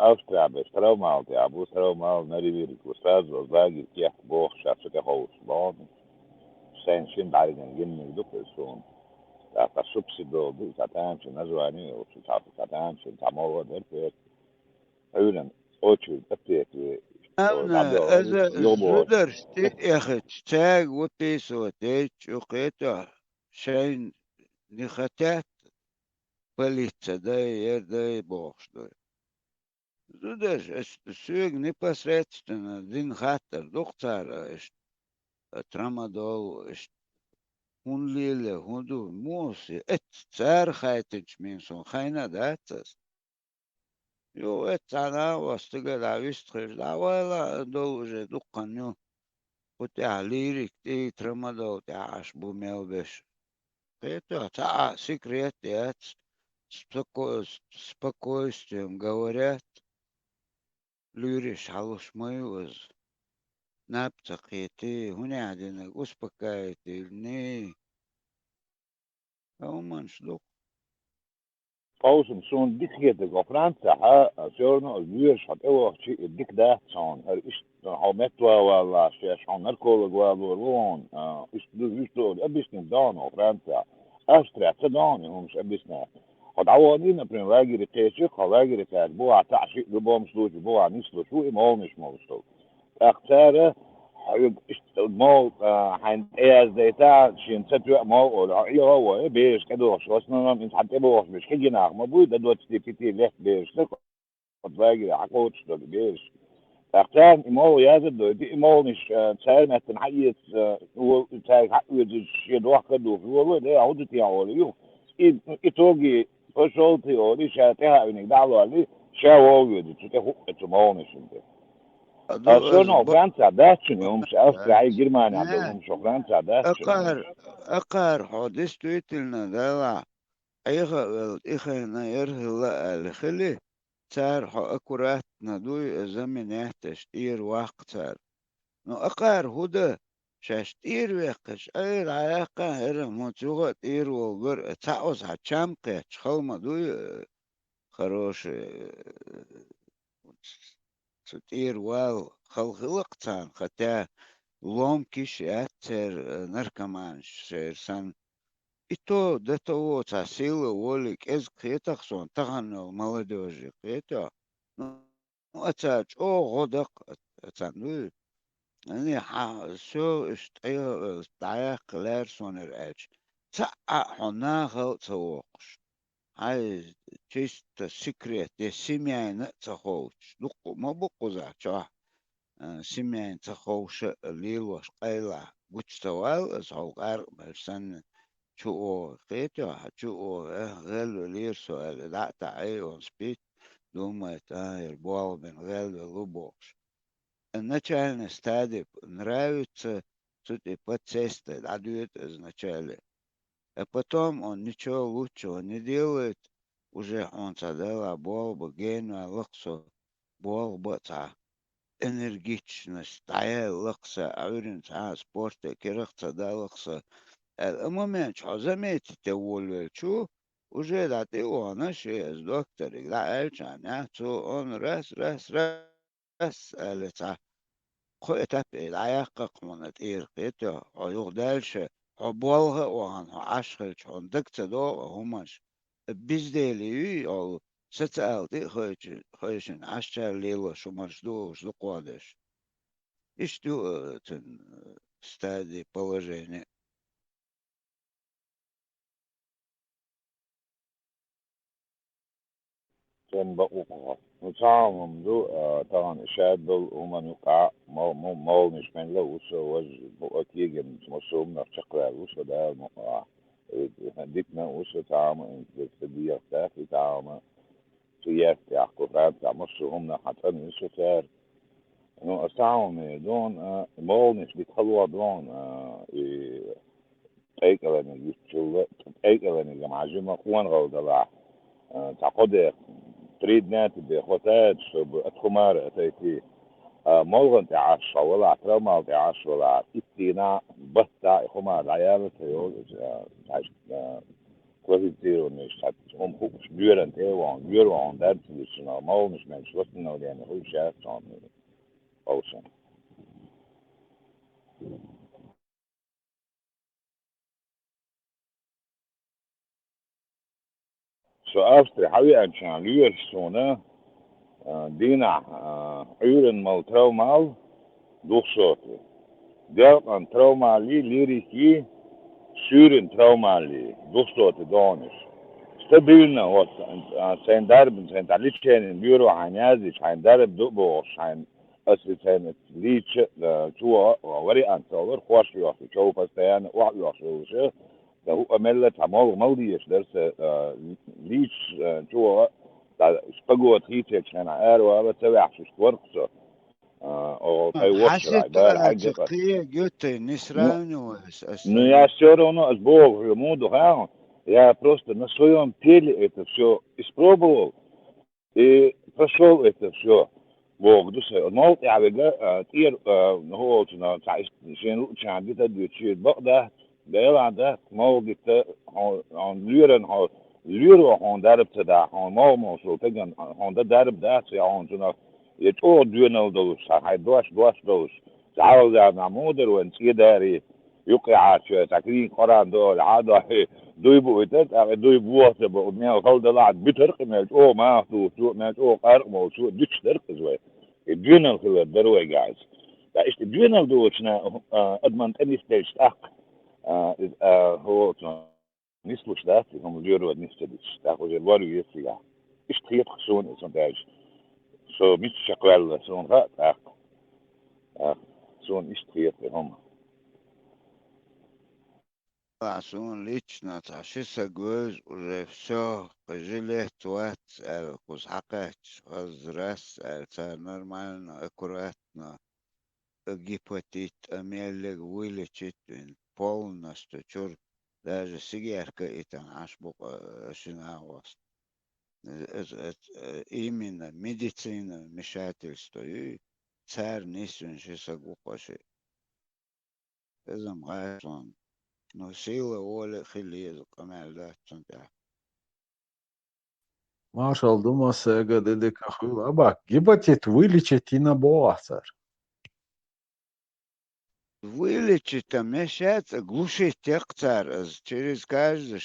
أوستريا عبش ترومال تعبو ترومال نريبيرك وستاز وزاقي كيح بوخ شافشك خوش بون سينشين دارين جنن دوكسون تا سوبسيدو دو تاتانش نزواني او تاتانش تامو دربيت عيون اوتشو ابتيك أنا إذا زدر ياخد تاج وبيسو تيج وقيتا شين نختات полиция, да, и бог, что. Зудер, сюг непосредственно, дин хаттер, доктор, трамадол, Hunlele, hundu, moose, цар хайтич минсон, хайна датас. Jo, ana was te gada wistger, da wala doje dukkanyo. Putea lirik, te tramado, te ashbu melbesh. Это секреты, спокойствием говорят. Лyrиш халушмаюз. Наптакети, гунядина, успокаивайте, не. Ауманш док. Pausum zo'n dikgete go Fransa ha zorno vuurs hat ewochi dik da zo'n is ha metwa wala schon narkolo gwalon is du visto abisn dano Fransa Austria tadani hums abisna قد عوضين برين واجري قيشق واجري كاد بوع تعشق لبوم سلوش بوع نسلو شو مول مش موصل اختاره مول حين اياز ديتا شين ستوى مول ولا هو بيش كده شو اصلا من حتى بوش مش كي جناح ما بوي ده دوت تي بي تي ليت بيش قد واجري عقود شو بيش اختار مول يازد دي مول مش تسال ما تنحيت هو تسال حقود شي دوح كده هو ده عودتي يا وليو itogi social theory شاتها انك دعوة عليه شاوغد تتهو اتمونش انت أدو شنو أزبط فرنسا داتشن يوم أوستراليا جرمانيا عندهم شو فرنسا داتشن أقار حدث تويتلنا دلع أيها يرهلا الخلي صار حو أكورات ندوي زمن تشتير وقت صار نو أقار هدا شاشتير ويقش أي العلاقة هر موتوغة تير وغر تعوز هتشام قيتش خلما دوي خروش ستير وال خلقتان ختا لوم كيش أتر نركمان شيرسان إتو دتو تسيل ولك إز قيتك صون تغنو молодежи قيتا أتاج أو غدق أتاندوي أني شو اشتايا استعيق لير سونر إج تأ حنا خل توقش هاي تشت سكريت دي سيميان تخوش دقو ما بقو زعجا سيميان تخوش ليلوش قيلا بوشتوال أسعو غار برسن شو قيتا شو غلو لير سؤال لا تعي on speed دوما تاير بوال بن غلو لبوش начальный стадий нравится, тут и подцесты дают изначально. А потом он ничего лучшего не делает, уже он задала болба, гену, лаксу, болба, энергичность, тая лакса, аурин, спорта, кирахца, да, лакса. المهم شو زميت تقول شو وجد عطيه أنا شيء دكتور لا عشان تو أن رس قالت قوتها العلاقة قمنت قيتها ويغدالش عبوالها وعن عشرة عندك تدو همش بيزدالي أو ستالتي خيشن عشر ليلة شو مجدو شو قادش إيش تو تن стадии положения. كان بقوا نتعامل دو طبعا إشاد دول ومن يقع مول مش من لو وش بقى تيجي مصوم نفشقرا وش ده ديتنا وش تعامل إنترستدية في تعامل سياسة عقوبات مصوم حتى وش صار إنه أسعهم دون مول مش بيتخلوا دون أيكلني يشتغل أيكلني جماعة جمع خوان غودلا تعقد تريد ناتي بخوتات بأتخمار أتيتي مولغن تعاش ولا ترمى تعاش ولا إتينا بستا خمار عيالة تيول تعاش كويس تيرو مش هم خوش بيرن تيوان بيرون دارت لسنا مول مش من شوستنا وليان هو شاف صان أوسن Så Østrig har vi en lyrsone dina uren mal traumal duxotu. Der an traumali liriki syren traumali duxotu donish. Stabilna wat zijn darben zijn talitchen in bureau hanyazi zijn darb dubo zijn asli zijn liedje tua wari an tower خوش يوصل شو فستان واحد يوصل ده هو ملة عمال مودي درس ليش جوا سبقوا تيجي كان عاروا بتسوي عشان ورقصة أو أي وقت حسيت تقية جت نسرانو يا سيرونو أسبوع يمودو ها يا просто на своем теле это все испробовал и прошел это все Бог душе молт я бега тир هو تنا تعيش شين شان جت دوتشي بقى ده ده موجود عن ليرن ها ليرو هون درب تدا هون ما شو تجن هون ده درب ده سي هون جنا يتو دينال دوش هاي دوش تعال ده نمودر وان سي داري يقع شو تكرين قران دول عاده دوي بوتت دوي بوته بودنيا وصل دلعت بترق ما او ما تو ما او قرق ما شو ديش ترق زوي الجنال في الدروي جايز da ist die Dünner durch man nicht stellt هو nicht so stark vom Juro nicht da wo der war jetzt ja ist hier schon ist und da so mit شكل so so nicht hier هم عشان ليتشنا تعشيسا جوز ورفشو قجلة توات القوس حقاتش غزرس نورمالنا اكوراتنا гипотит амеллег вылечить полностью чур даже сигарка это аж шинаус именно медицина вмешательство и царь несен шисагупаши это но сила воли хилизу камелда цунта Маршал думал, сега дедек ахула. Бак, гибатит вылечить и на боасар. вылечить вмешаться глушить тех царь через каждые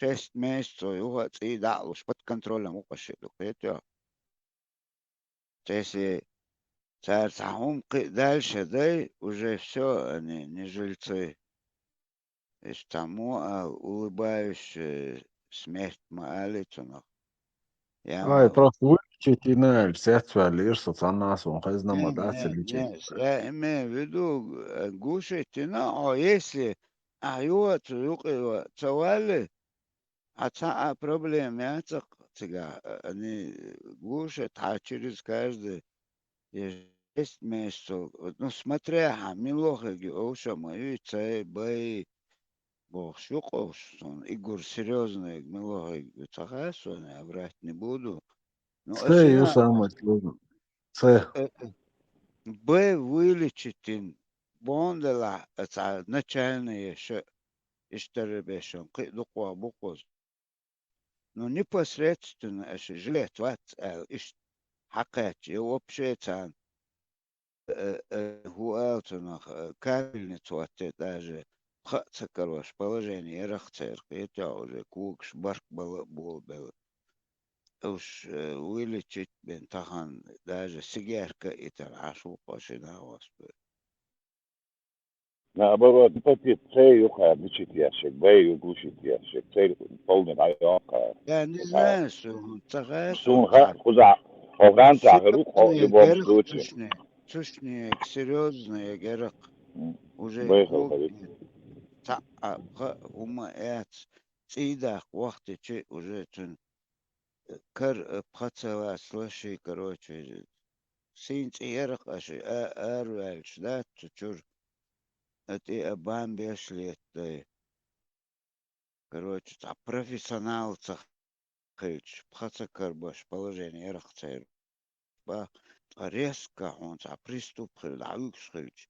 6 месяцев его и да уж под контролем упашиду это если царь сам дальше да уже все они не жильцы тому улыбающая смерть молитвенных. Ай, просто вылечить и на сетвали, что цанас, он хазна мадаться лечить. Я имею в виду гушетина, а если его цавали, а проблемы они гушат, а через каждый 6 месяцев, ну смотря, милохи, оша мои цей бай. Бог шуков, Игорь серьезный, милой, цахасу, я врать не буду. Но Це ее самое сложное. Це. Б вылечить бондела, это начальные исторебешон, кидуква букоз. Но непосредственно, жилет ват, хакать, и вообще там, хуэлтунах, кабельницу даже. خاصة كروش положение رختير قيتا ولا كوكش برك بول وش ويلتشت بين تخن داجة سيجار كيتا عشو قاشنا واسب na aber die zwei Jahre nicht die Jahr bei Gushi die Jahr zwei Folgen bei Jahre يعني ناس تغاسو خذ أوغان تعرف يبغى دوتش تشني серьезные герак уже هما قاعد سيدك وقت شيء уже تن كر بخطة سلاشي كروتش سين تيرق أشي أروالش لا تشور أتي أبان بيشليت كروتش تا профессионал цахыч بخطة كربش положение رختير با резко он та приступ хилдауш хилч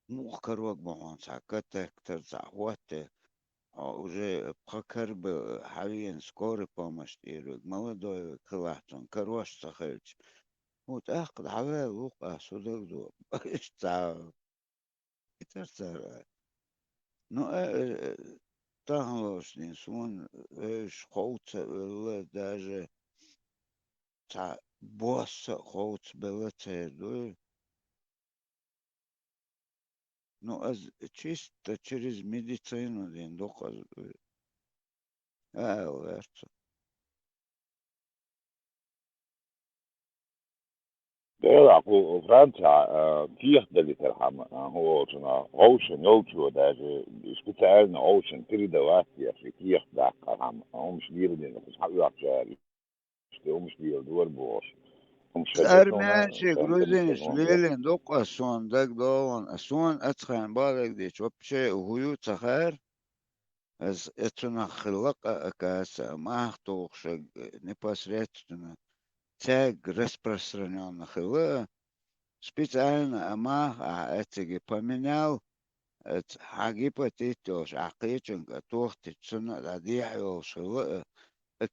мух корок бон та катектер захвате уже покер бы хавин скорой помощи и молодой классом корош цахыч вот ах давай лука сюда до что это ну тахлошный сон шхоуца даже та босса хоуц было цеду ну чисто через медицину день доказываю верно ده هو فرنسا فيه ده اللي ترحم هو تنا روشن يوتيو ده سبيتال روشن تري دوات يا في فيه ده كلام هو مش دير دي مش حقيقة جاري هو مش دير دور بوش Armянчи, грузинич, лелен, дока сон, так дован, сон ацхан балак дич, вообще гую цахар, это нахлак акаса, махтохша непосредственно, тяг распространенных хила, специально амах, это поменял, гипотетош, акиченка, тохти, цуна, дадихил, шила,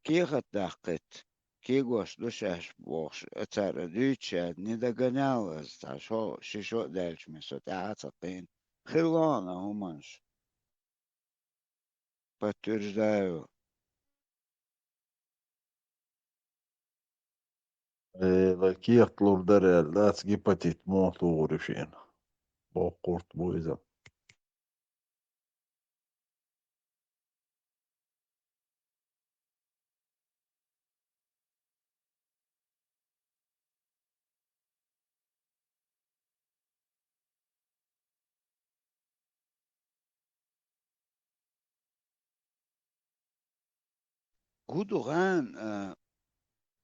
кихат дахкет. Кигош душаш бошь, царь дюча не догонял, что шишо дальше место, цапин, Хилона Гуманш. Подтверждаю. Kiehtlur derel, that's gipatit mootluurifin. Bokkurt buisa. Гудуган,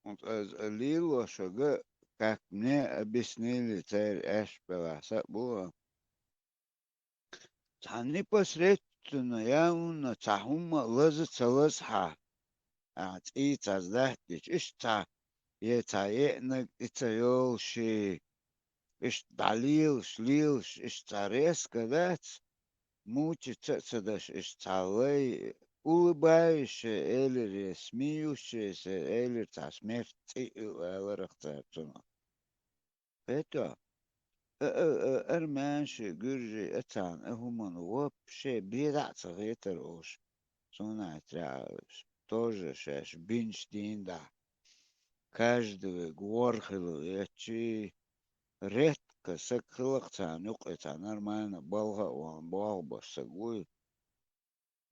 und Lilo шага, как мне объяснили царь Эшбеласа, было непосредственно явно цахума лаза целасха, а и цаздахтич, иш ца, е цаенак, и цаёлши, иш далилш, лилш, иш цареска, дац, мучи цацадаш, иш цалей, улыбающая, или смеющаяся, или ца смерть, элэрахтацуна. Это أرمانش جرجي أتان أهمن وبشي بيدع صغيتر أوش صنع تراوش тоже шеш бинштин да каждого гворхилу ячи редко сакхлахцан юкъица нормально балга уан балба сагуй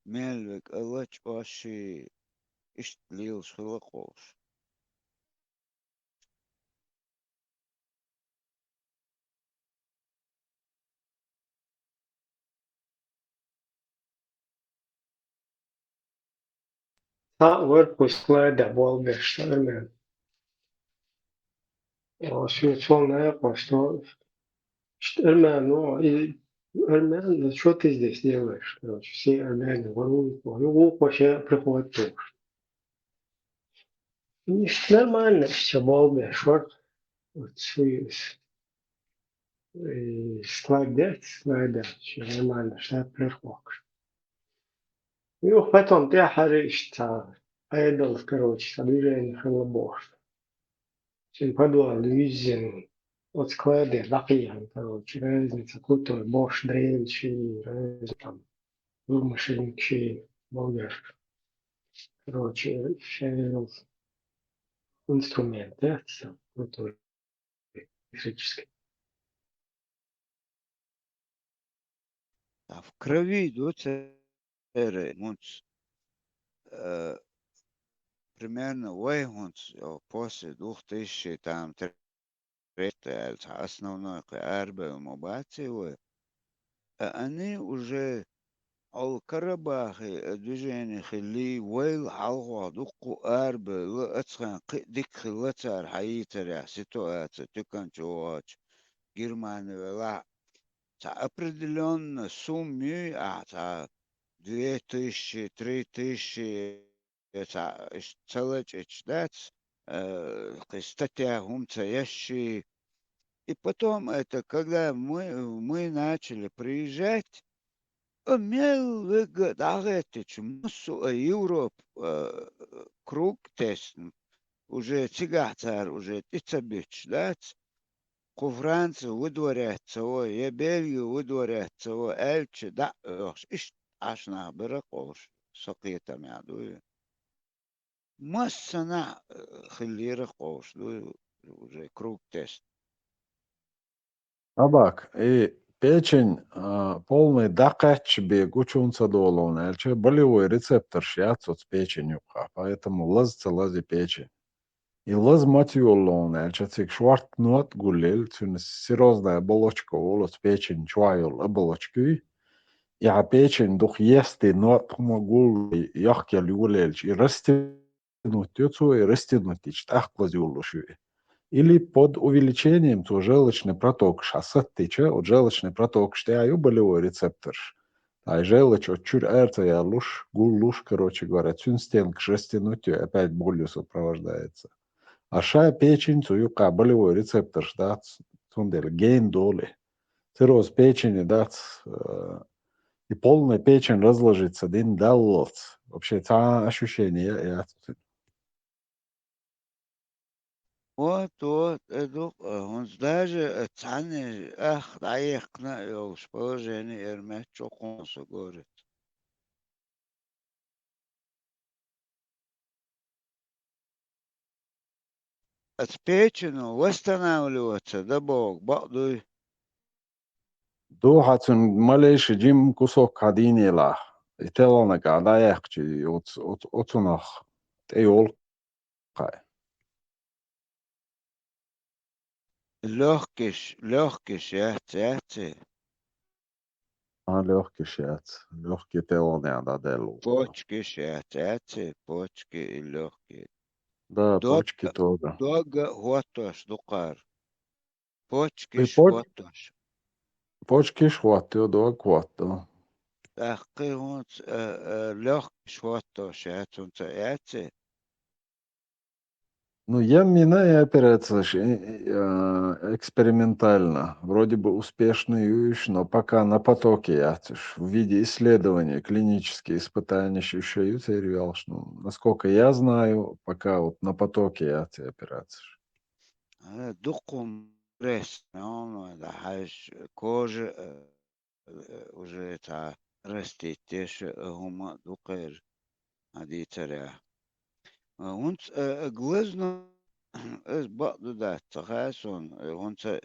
мелвик алач аши иштлил шхлакош Var skläda bollbästa men ja şu sonuna başta işte Ermeni o Ermeni что ты здесь делаешь? Короче, все армяне воруют, его вообще приходит тоже. И нормально все болбеш, вот складать, все нормально, все приходит. И потом ты харишь, айдол, короче, движение хлебов. Чем подвал, визин, от склада, лакиян, короче, разница, крутой, бош, дрельчи, разница, там, машинки, болгарка. Короче, все инструменты, это крутой, электрический. А в крови идут мунц примерно вайгунц после 2000 там это основной арбел мобации, они уже الكرباخي движение خلي ويل حلقة دقو أرب لا أتخن ديك خلتر حيتر يا سيتوات تكن جواج جرمان ولا تا определенно суммы та 2000 3000 та целых чтать статья гумца ящи и потом это когда мы начали приезжать Мел вегадагетич мусу Европ круг тесн уже цигацар уже тицабич дать ко Францию выдворяться я Бельгию выдворяться эльче да иш ашна беракош сокета мядую массана хиллира кош уже круг тест. Табак, печень полный дакач бегучунца долон, эльче болевой рецептор шиацот с печенью, поэтому лазца лази печень. И лаз матиолон, эльче цик шварт нуат гулел, цюн сирозная оболочка олос печень чуайол оболочки, и печень дух ести нуат помогул яхкел юлельч, и растянуть тюцу, и растянуть ич, так лазиулу шуи. Или под увеличением то желчный проток шассат тече, от желчный проток штяю болевой рецептор. А желчь от чур эрция луш, гул луш, короче говоря, цюнстен к растянутию опять болью сопровождается. А ша печень цуюка болевой рецептор да, цундел гейн доли. Цирроз печени да, и полная печень разложится, дин даллоц. Вообще, это ощущение, вот, он даже цаны, ах, доехна, ёлш, положение эрмет чоконсу, говорит. От печени восстанавливаться, да бог, багдуй. دوحة ماليش جيم كوسوك هاديني لا إتلانا قاعدة يحكي أتنخ تيول قاي Легкиш, яхте. لوحكي تيلاني عدا دلو Почкиш, яхте, почки и легкие. Да, почки тоже. Дога готош, дукар. И Почкиш готош. почки шваттю, да, кватту. Тахкы он легкиш готош, яхте. Ну, я мина операция экспериментально. Вроде бы успешный, но пока на потоке яцеш. В виде исследования, клинические испытания еще ются, ну, насколько я знаю, пока вот на потоке яцы операции. Дукум пресс, он да хаш кожа уже это растет, теше гума дукер, адитаря. Und glazno es baqdu da txason hunta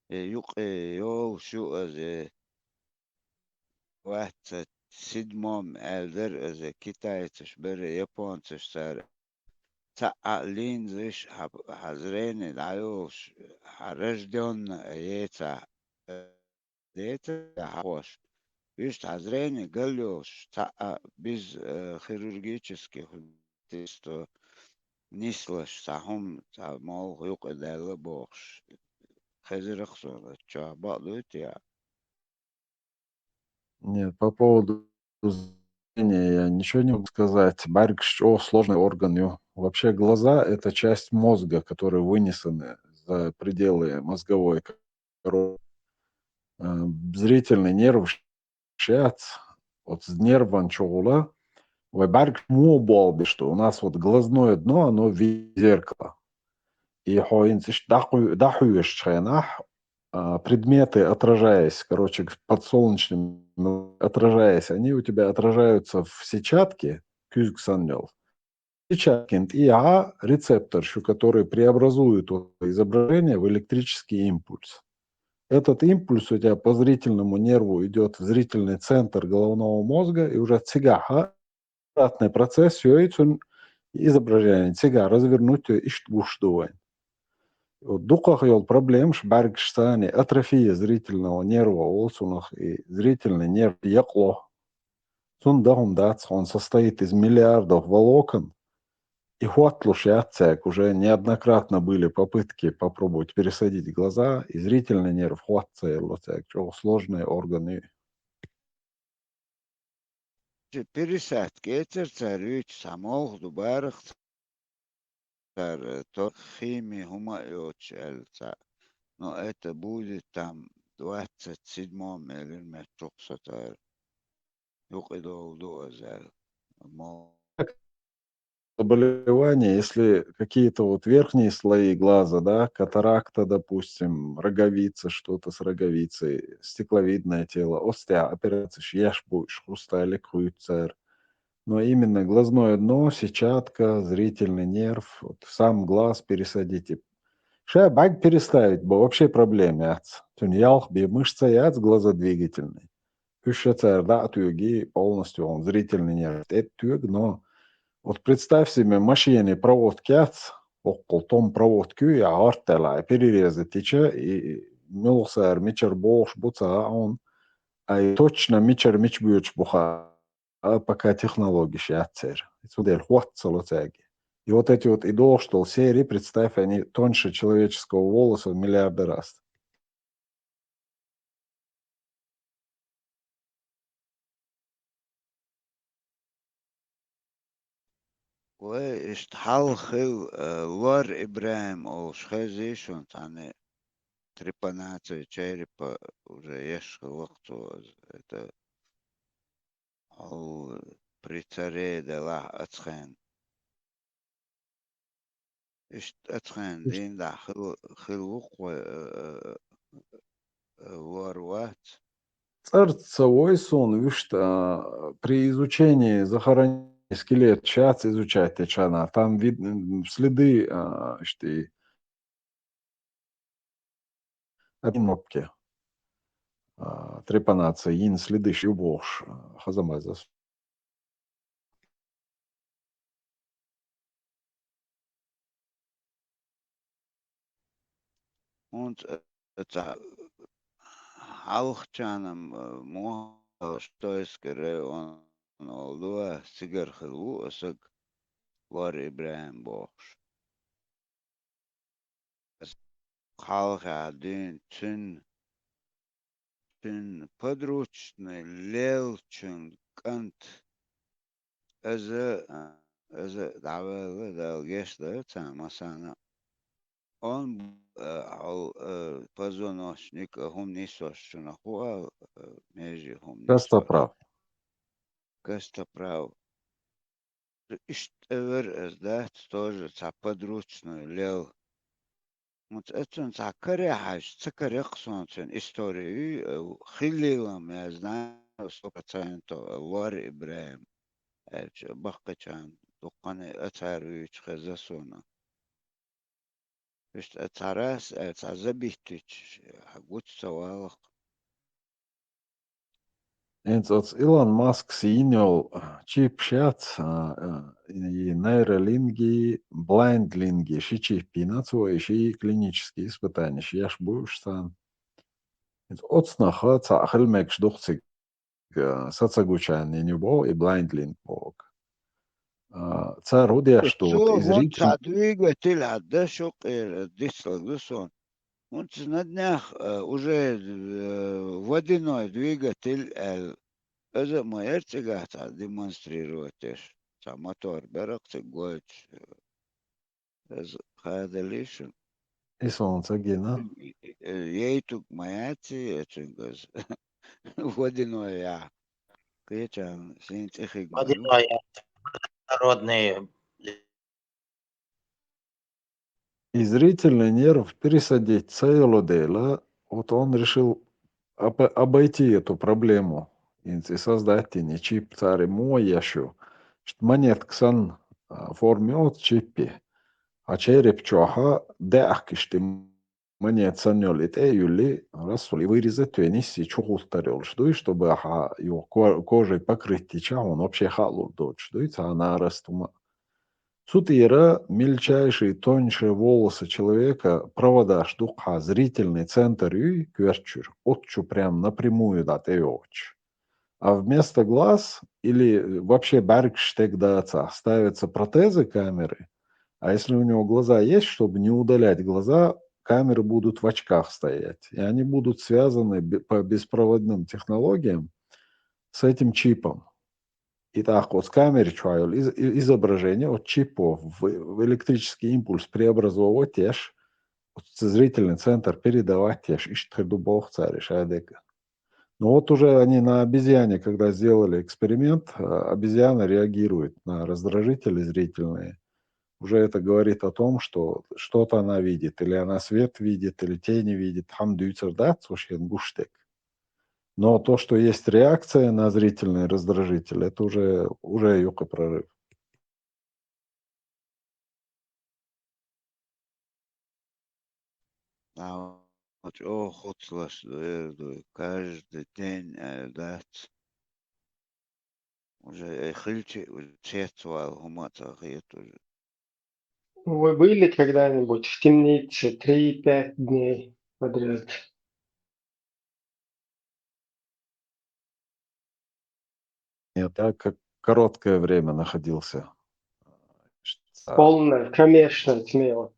yuq yo shu az واحد سيدموم elder az kitaytish bir yapontish sar تعقلين زيش حزرين العيوش حرجدون يتا حوش بيش حزرين قالوش تاع بيز خيرورجيتشسكي تيستو نيسلش تاعهم تاع مول يقعد على بوخش خزر خصوصا تشا بعضوت يا Нет, по поводу зрения я ничего не могу сказать. Баргш, сложный орган. Вообще глаза – это часть мозга, которые вынесены за пределы мозговой коробки. Зрительный нерв общается вот с нервом чоула. Вайбарг му болби, что у нас вот глазное дно, оно в виде зеркала. И хоинциш дахуешь чайнах, предметы, отражаясь, короче, под солнечным, отражаясь, они у тебя отражаются в сетчатке, кюзгсаннел. Сетчатке и рецептор, который преобразует изображение в электрический импульс. Этот импульс у тебя по зрительному нерву идет в зрительный центр головного мозга, и уже цигага, обратный процесс, изображение цигага, развернуть ее и штвуштувань. Вот дуках йол проблем баргштане атрофия зрительного нерва олсунах и зрительный нерв якло. Сундахум дац, он состоит из миллиардов волокон, и хуатлуш яцек уже неоднократно были попытки попробовать пересадить глаза, и зрительный нерв хуатцелоцек, что сложные органы. пересадки это царюч самох дубарах то химии хума йочельца. Но это будет там 27 или 300 يقعدوا دوزر Заболевания, если какие-то вот верхние слои глаза, да, катаракта, допустим, роговица, что-то с роговицей, стекловидное тело, остеа, операция, ешь будешь, хрусталик, хуйцер. Но именно глазное дно, сетчатка, зрительный нерв, вот сам глаз пересадите. Баг переставить, бо вообще проблемы яц. Туньялх би мышца яц глазодвигательный. Хющацер, да, тюги полностью он зрительный нерв. Это тюг, но вот представь себе машины проводки яц, около том проводки я артела, перерезать тече и милсер, мичер бош, буца, он, а и точно мичер мич бьюч буха. Пока технологии яцер. Сюда хват целотяги. И вот эти вот идол, что серии, представь, они тоньше человеческого волоса в миллиарды раз. واشتحال لور إبراهيم أو شخزيش يعني трепанация черепа уже есть вaqtu это при царе дела ацхан إشت أتخان دين دا خلوق وروات. Царцевой сон, видишь, при изучении захоронения скелет сейчас изучать течана, там видны следы, что один мопки, трепанация, ин следы шибош, хазамазас. Und это halkçanım muha что искре он oldu sigar хилу asık var İbrahim boş. Halka dün tün подручный лелчун кант از دعوه دلگشت تا مثلا он позвоночник هم نیستش چون خواه میجی هم نیست Костоправ. Костоправ. Иштевер издат тоже ца подручную лел. Вот это ца коряж, ца коррекцион историю хилилам я знаю 100% Лор Ибраим. Бахкачан дуканы атарыч хазасона. Ишт атарас атазабихтич хагут савалах. Enzots Elon Musk синьол чип шац и нейролинги, блайндлинги, ши чипи нацуа, ши клинические испытания, ши яш будешь сан. Отснаха ца хельмекш духцик сацагучан не нюбо и блайндлинг бог. Ца рудя, что Цо из он ритм... ца двигатель отдашок дислогусон. Он на днях уже водяной двигатель это мой эртигата демонстрирует ца мотор берак ца гоч хадалишн. И солнце гина. Ей тук маяти этингаз водяной я. Кечан синт ихигмаю. Народные. И зрительный нерв пересадить целодела, вот он решил обойти эту проблему и создать не чип цари мой яшу, что монет ксан форме от чипи, а череп чоха деахки что монет санёлит юли расули вырезать твениси чухустарел, что и чтобы его кожей покрыть теча, он вообще халу дочь, что и она растума. Сутира, мельчайшие, тоньшие волосы человека, провода, штука, зрительный центр и кверчур, отчу прям напрямую дат и оч. А вместо глаз или вообще баркштег даца ставятся протезы камеры, а если у него глаза есть, чтобы не удалять глаза, камеры будут в очках стоять, и они будут связаны по беспроводным технологиям с этим чипом. Итак, вот с камеры изображение от чипов в электрический импульс преобразовывать тешь, вот зрительный центр передавать тешь, и что бог царь решает. Но вот уже они на обезьяне, когда сделали эксперимент, обезьяна реагирует на раздражители зрительные. Уже это говорит о том, что что-то она видит, или она свет видит, или тени видит. Но то, что есть реакция на зрительный раздражитель, это уже юка прорыв. Вот хотелось каждый день дать. Уже хильчи чествовал гумата уже. Вы были когда-нибудь в темнице 3-5 дней подряд? Я так как короткое время находился. Полная, кромешная тьме. Вот.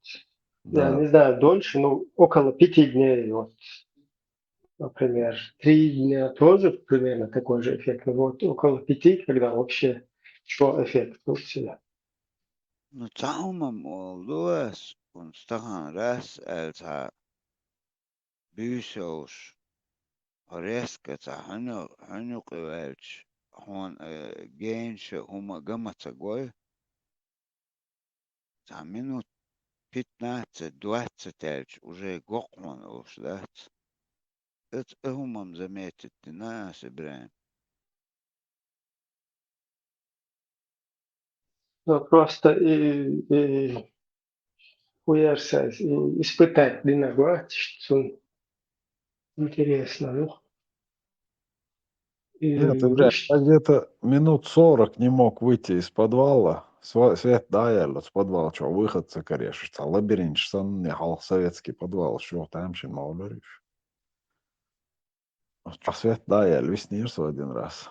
Я Да. не знаю, дольше, но около 5 дней. Вот. Например, 3 дня тоже примерно такой же эффект. Но вот около 5, когда вообще что эффект у себя. Ну, tamam oldu. Konstahan ras elsa büyüsüş. Reska ta hanu qvelch. Hon genç huma gamata goy. Ta minut 15-20 уже гокман уж, да? Это умом заметить нас, Ибраим. Ну, просто хуярся, испытать динагуать, что интересно, ну. Нет, Ибраим, я где-то минут 40 не мог выйти из подвала. Свет даял с подвала, что выходцы, конечно, лабиринт, что не хал советский подвал, что там еще маулериш. Свет даял, веснишься один раз.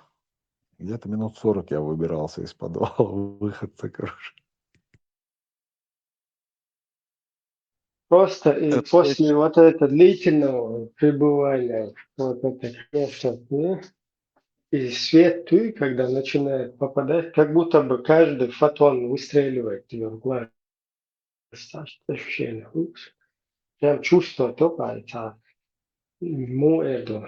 Где-то минут 40 я выбирался из подвала, выходцы, короче. Просто и после вот этого длительного пребывания вот это место, и свет туй, когда начинает попадать, как будто бы каждый фотон выстреливает тебе в глаз. Ощущение. Прям чувство только это это.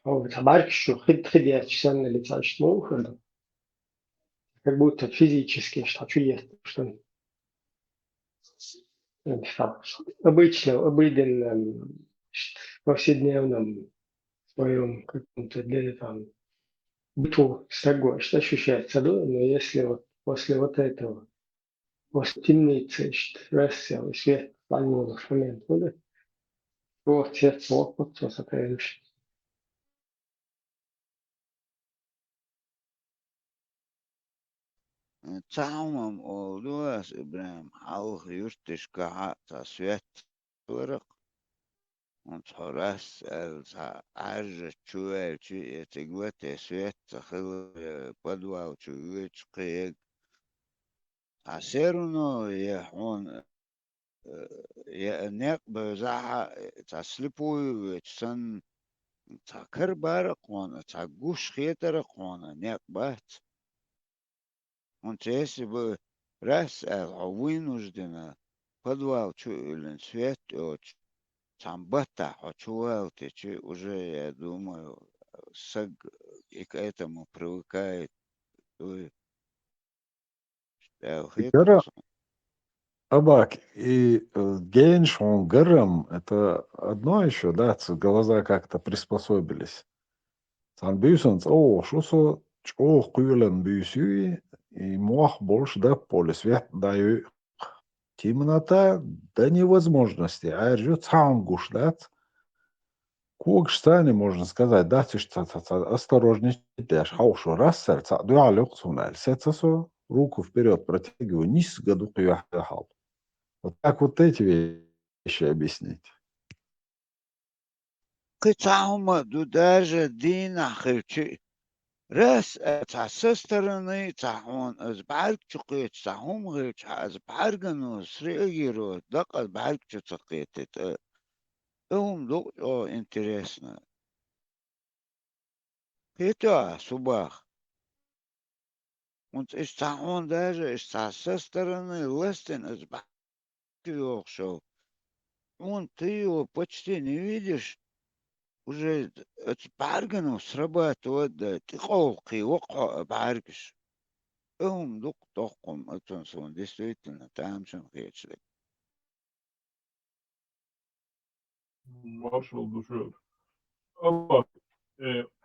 Табарк что хид часами летаешь муху, как будто физически что есть, что обыденном, повседневном своем каком-то деле там быту с тобой, что ощущается, да? Но если вот после вот этого, после темницы, раз сел, свет пальмовый момент, да? Вот, сердце, вот, все сотворишь. تعمم أولوس إبراهيم حاول يرتش كعاء سويت ورق وانتحرس عرج شوية تقوت سويت خل بدوا وشويت قيق عسيرنا يحون يأنيق بزاحة تسلبوي وتسن تكر بارق وانا تقوش خيترق وانا نيق بات وانت ب راس عوين وجدنا подвал чуэлен свет там бата хочу течи уже я думаю саг и к этому привыкает Гара, Абак, и гейншон гарам, это одно еще, да, глаза как-то приспособились. Там бюсенс, шусо, куйлен бюсюи, и мох больше, да, поле свет даю. Темнота до невозможности, а ждет сам гуш, да. Кугштане, можно сказать, да, ты что осторожничаешь, хаушу раз сердце, дуа люксуналь, сердце руку вперед протягиваю, низ году хал. Вот так вот эти вещи объяснить. кытаума даже дина хылчы раз со стороны он сбарк чукает сахум хылч сбаргану среагирует так сбарк чукает это интересно. Это субах. Und ich sag он даже, ich sag со стороны Лестен из шел. Он ты его почти не видишь. Уже это баргану срабатывает, да. Ты холки, вокха баргиш. Дук тохом, это он действительно там чем хечлик. Маршал душер. Allah,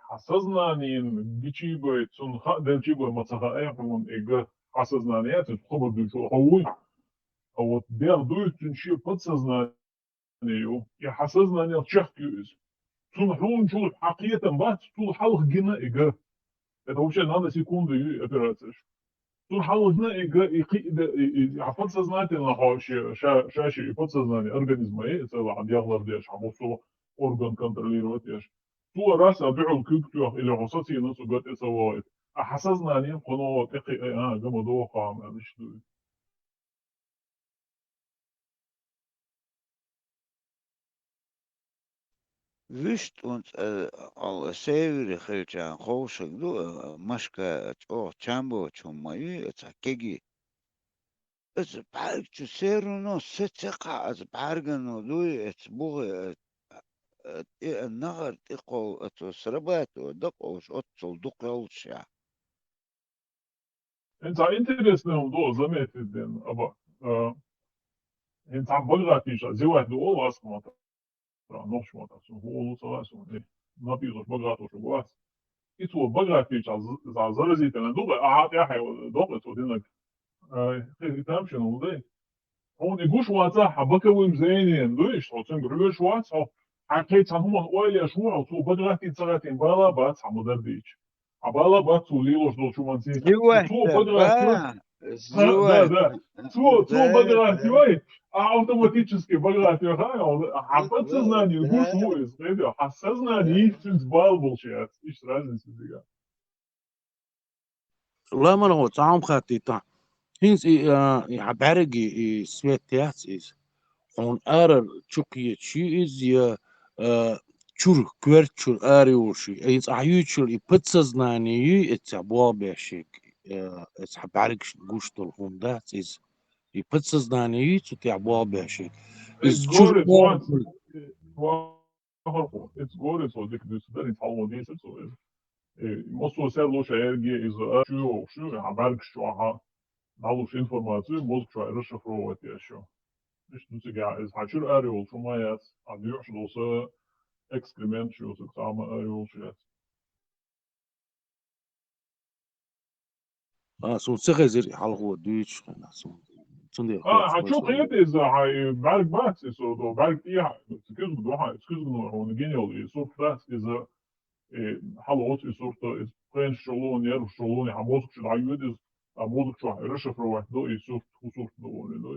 осознанием бичибой цунха дельчибой мацахаэхун эга осознание это хоба душу хауй. А вот бердует цунши подсознанию и осознание чахкюз. Цунхун чул хакиятан бат цул халх гина эга. Это вообще надо секунду операция. Цул халх гина эга и подсознательно шаши и подсознание организма это ладно яглар деш хамусу орган контролировать деш. تو راس أبيعوا الكيكتو اللي غصتي ناس وجات إسواء أحسسنا عليهم قناة تقي جم دوقع معلش Wist uns al severi khilchan khoshak du mashka chambo chumai kegi es park chu seru no setqa as pargano du es bugh النهر تقو سربات ودقو شوت دقو شا أنت интересно до заметить ден, аба انت عم بغراتيش زواج دول واسمه نوش موتا هو صلاصو ما بيغش بغراتو شو itu bagātīgs zarazīt, un domāju, jā, domāju, to dināk, tam šī nulde. Un iguš vācā, habakavim zēnien, duiš, to cen grūš vācā, akēt sanhuman oiļa šuā, to bagātīt zarātīm bālā bāc, hamudardīč. A bālā bāc, to līloš dolču mancī. To bagātīt, to bagātīt, автоматически богатый а подсознание гушу из а сознание чуть бал получается ищ разница дига لا ما هو تعام خاتي تا هينز بعرقي سويتيات إز on arar çukiye çi iz ya çur kverçur arıyorşi iz ayuçur i подсознание это бобешик это بعرق гуштол хунда из и подсознание это бобешик из çur it's good so dik dus der in hallo deze so is mosto se loše energije iz şu haberk şu aha naluş informaciju mozg şu расшифровывать еще işte сега iz haçur arıyor şumayat anlıyor şu olsa experiment şu olsa ama arıyor şu so tsegezir halgo düç so tsunde haçur qiyet iz hay berk bas so do berk ya skuz do ha skuz no on genial so fast is hallo is sort is prens shalom yer shalom ha mozg şu ayud is mozg şu расшифровать do is sort do do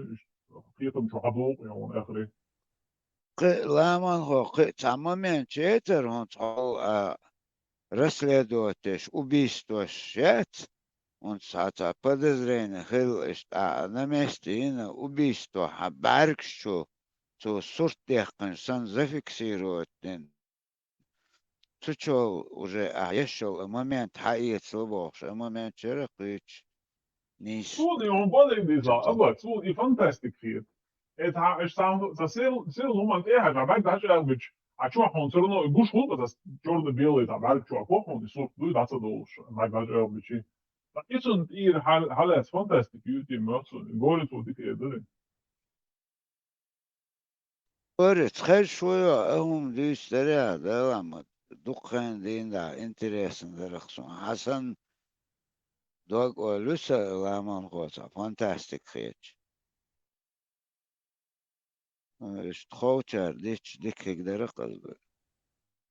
qiyetim şu hado ya on akhiri لامان هو تماما چیتر هون تا расследовать убийство он сата подозрение хил на месте на убийство хабаркшу то суртех консан зафиксировать то уже еще момент хаит слов момент черекич nis Sūdi un palīdzīzā, abāt sūdi fantastic fiet. Et за сел нуман теха, бак дача албич. А чё он всё равно гуш хулка, das чёрно-белый, там, бак чё кохон, и сорт дуй даца долш, бак дача албичи. Так и сон ир халес fantastic юти мёрцу, горит вот и кедерин. Öğret, her şoya ahum düğüsleri ama dukkan deyinda interesinde raksun. Hasan dog ölürse laman kosa, fantastik hiç. İşte хоучар, диких дырок.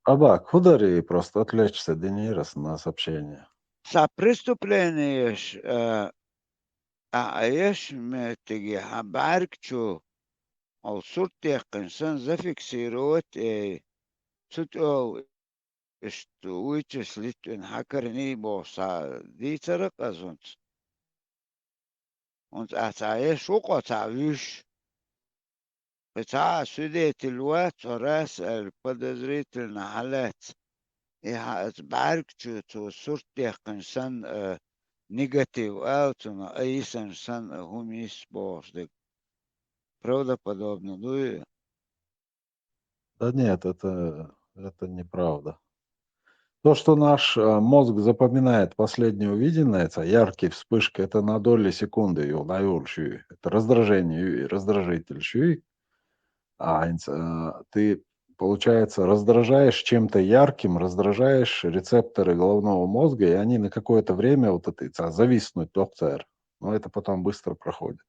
Аба, худари просто отвлечься Денирос на сообщение. Са преступление еш метги хабаркчу او суртех инсан зафиксировать что вычислить хакерни боса дицерак азунц. Und еш уqotавиш بتاع سودية الوقت وراسل подозрительно حالات بعرق تو صورتي إنسان نيجاتيف أوتنا أي إنسان هم يسبوش دك правдоподобно дует. Да нет, это неправда. То, что наш мозг запоминает последнее увиденное, это яркие вспышки, это на доли секунды, это раздражение, раздражитель. Ты, получается, раздражаешь чем-то ярким, раздражаешь рецепторы головного мозга, и они на какое-то время вот это зависнут, но это потом быстро проходит.